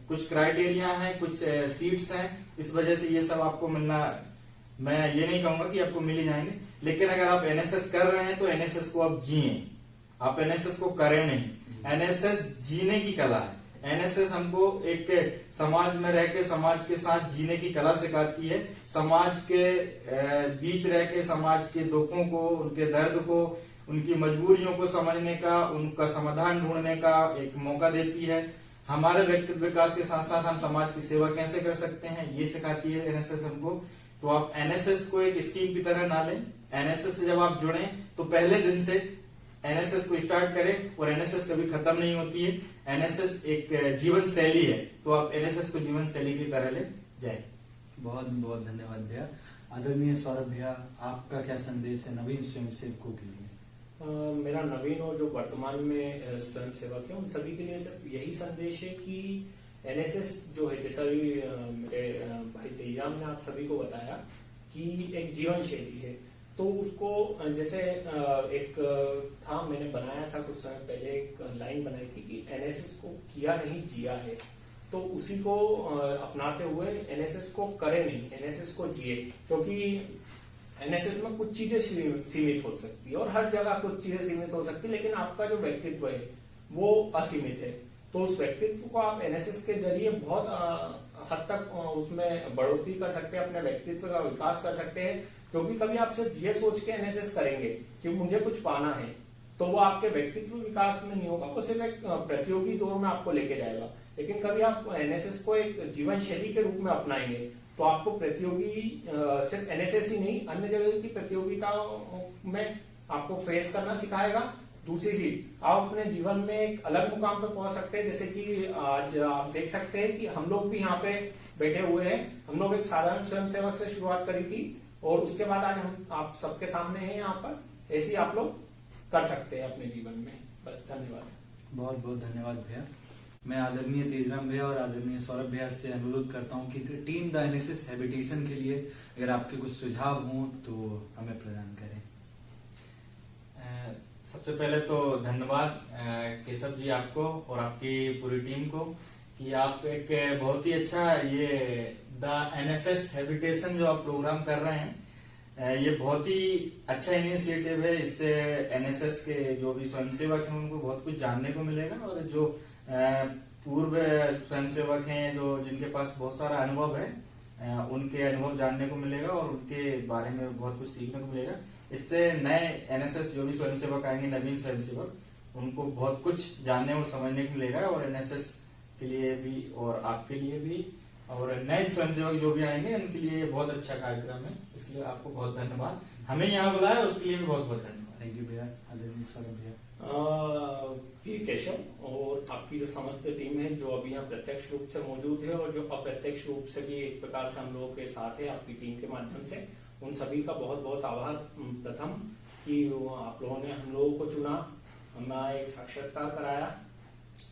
कुछ क्राइटेरिया हैं, कुछ सीट्स हैं। इस वजह से ये सब आपको मिलना, मैं ये नहीं कहूंगा कि आपको मिल ही जाएंगे। लेकिन अगर आप एनएसएस कर रहे हैं तो एनएसएस को आप जिए, आप एनएसएस को करें नहीं। एनएसएस जीने की कला है। एनएसएस हमको एक समाज में रह के समाज के साथ जीने की कला सिखाती है। समाज के बीच रह के समाज के दुखों को, उनके दर्द को, उनकी मजबूरियों को समझने का, उनका समाधान ढूंढने का एक मौका देती है। हमारे व्यक्तित्व विकास के साथ साथ हम समाज की सेवा कैसे कर सकते हैं, ये सिखाती है एनएसएस हमको। तो आप एनएसएस को एक स्कीम की तरह ना लें। एनएसएस से जब आप जुड़े तो पहले दिन से एनएसएस को स्टार्ट करें, और एनएसएस कभी खत्म नहीं होती है। एनएसएस एक जीवन शैली है, तो आप एनएसएस को जीवन शैली की तरह ले जाए। बहुत बहुत धन्यवाद भैया। आदरणीय सौरभ भैया, आपका क्या संदेश है नवीन स्वयंसेवकों के लिए? मेरा नवीन और जो वर्तमान में स्वयंसेवक है, उन सभी के लिए सिर्फ यही संदेश है कि एनएसएस जो है, जैसा भी मेरे भाई तेजाम ने आप सभी को बताया कि एक जीवन शैली है, तो उसको जैसे एक था, मैंने बनाया था कुछ समय पहले, एक लाइन बनाई थी कि एनएसएस को किया नहीं जिया है। तो उसी को अपनाते हुए एनएसएस को करे नहीं, एनएसएस को जिए। क्योंकि एनएसएस में कुछ चीजें सीमित हो सकती है और हर जगह कुछ चीजें सीमित हो सकती है, लेकिन आपका जो व्यक्तित्व है वो असीमित है। तो उस व्यक्तित्व को आप एनएसएस के जरिए बहुत हद तक उसमें बढ़ोतरी कर सकते हैं, अपने व्यक्तित्व का विकास कर सकते हैं। क्योंकि कभी आप सिर्फ ये सोच के एनएसएस करेंगे कि मुझे कुछ पाना है, तो वो आपके व्यक्तित्व विकास में नहीं होगा, वो सिर्फ एक प्रतियोगी दौर में आपको लेके जाएगा। लेकिन कभी आप एनएसएस को एक जीवन शैली के रूप में अपनाएंगे तो आपको प्रतियोगी, सिर्फ एनएसएस ही नहीं, अन्य जगह की प्रतियोगिताओं में आपको फेस करना सिखाएगा। दूसरी चीज, आप अपने जीवन में एक अलग मुकाम पे पहुंच सकते हैं। जैसे कि आज आप देख सकते हैं कि हम लोग भी यहाँ पे बैठे हुए हैं। हम लोग एक साधारण स्वयंसेवक से शुरुआत करी थी और उसके बाद आज हम आप सबके सामने हैं यहाँ पर। ऐसे ही आप लोग कर सकते हैं अपने जीवन में। बस, धन्यवाद। बहुत बहुत धन्यवाद भैया। मैं आदरणीय तेजराम भैया और आदरणीय सौरभ भैया से अनुरोध करता हूं कि टीम द एनएसएस हैबिटेशन के लिए अगर आपके कुछ सुझाव हों तो हमें प्रदान करें। सबसे पहले तो धन्यवाद केशव जी आपको और आपकी पूरी टीम को कि आप एक बहुत ही अच्छा ये द एनएसएस हैबिटेशन जो आप प्रोग्राम कर रहे हैं, ये बहुत ही अच्छा इनिशिएटिव है। इससे एनएसएस के जो भी स्वयंसेवक हैं उनको बहुत कुछ जानने को मिलेगा, और जो पूर्व स्वयंसेवक हैं जो जिनके पास बहुत सारा अनुभव है, उनके अनुभव जानने को मिलेगा और उनके बारे में बहुत कुछ सीखने को मिलेगा। इससे नए एनएसएस जो भी स्वयंसेवक आएंगे, नवीन स्वयंसेवक, उनको बहुत कुछ जानने और समझने को मिलेगा। और एनएसएस के लिए भी और आपके लिए भी और नए स्वयंसेवक जो भी आएंगे उनके लिए बहुत अच्छा कार्यक्रम है। इसलिए आपको बहुत धन्यवाद। हमें यहाँ बुलाया उसके लिए भी बहुत बहुत धन्यवाद। थैंक यू भैया। आदरणीय सौरभ भैया। केशव और आपकी जो समस्त टीम है जो अभी यहाँ प्रत्यक्ष रूप से मौजूद है और जो अप्रत्यक्ष रूप से भी एक प्रकार से हम लोगों के साथ है आपकी टीम के माध्यम से, उन सभी का बहुत बहुत आभार। प्रथम कि आप लोगों ने हम लोगों को चुना हमारा एक साक्षात्कार कराया,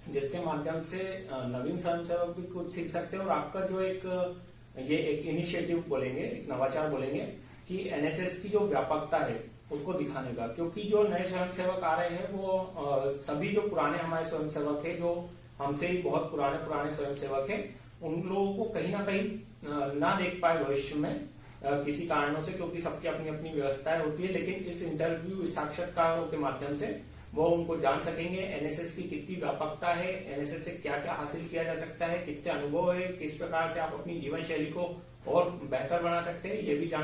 जिसके माध्यम से नवीन स्वयंसेवक भी कुछ सीख सकते हैं और आपका जो एक इनिशिएटिव बोलेंगे, एक नवाचार बोलेंगे कि एनएसएस की जो व्यापकता है उसको दिखाने का। क्योंकि जो नए स्वयंसेवक आ रहे हैं वो सभी जो पुराने हमारे स्वयंसेवक है, जो हमसे ही बहुत पुराने स्वयंसेवक है, उन लोगों को कहीं ना कहीं ना देख पाए भविष्य में किसी कारणों से, क्योंकि सबकी अपनी अपनी व्यवस्थाएं होती है। लेकिन इस इंटरव्यू, इस साक्षात्कारों के माध्यम से वो उनको जान सकेंगे एनएसएस की कितनी व्यापकता है, एनएसएस से क्या क्या हासिल किया जा सकता है, कितने अनुभव है, किस प्रकार से आप अपनी जीवन शैली को और बेहतर बना सकते हैं, ये भी जान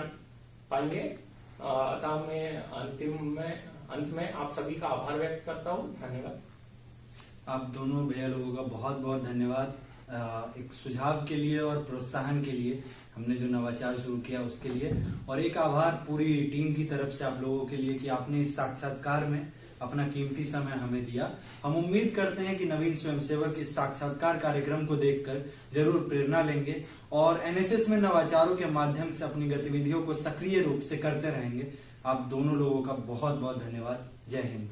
पाएंगे। अतः मैं अंत में आप सभी का आभार व्यक्त करता हूँ। धन्यवाद। आप दोनों भैया लोगों का बहुत बहुत धन्यवाद एक सुझाव के लिए और प्रोत्साहन के लिए, हमने जो नवाचार शुरू किया उसके लिए, और एक आभार पूरी टीम की तरफ से आप लोगों के लिए कि आपने इस साक्षात्कार में अपना कीमती समय हमें दिया। हम उम्मीद करते हैं कि नवीन स्वयंसेवक इस साक्षात्कार कार्यक्रम को देखकर जरूर प्रेरणा लेंगे और एनएसएस में नवाचारों के माध्यम से अपनी गतिविधियों को सक्रिय रूप से करते रहेंगे। आप दोनों लोगों का बहुत बहुत धन्यवाद। जय हिंद।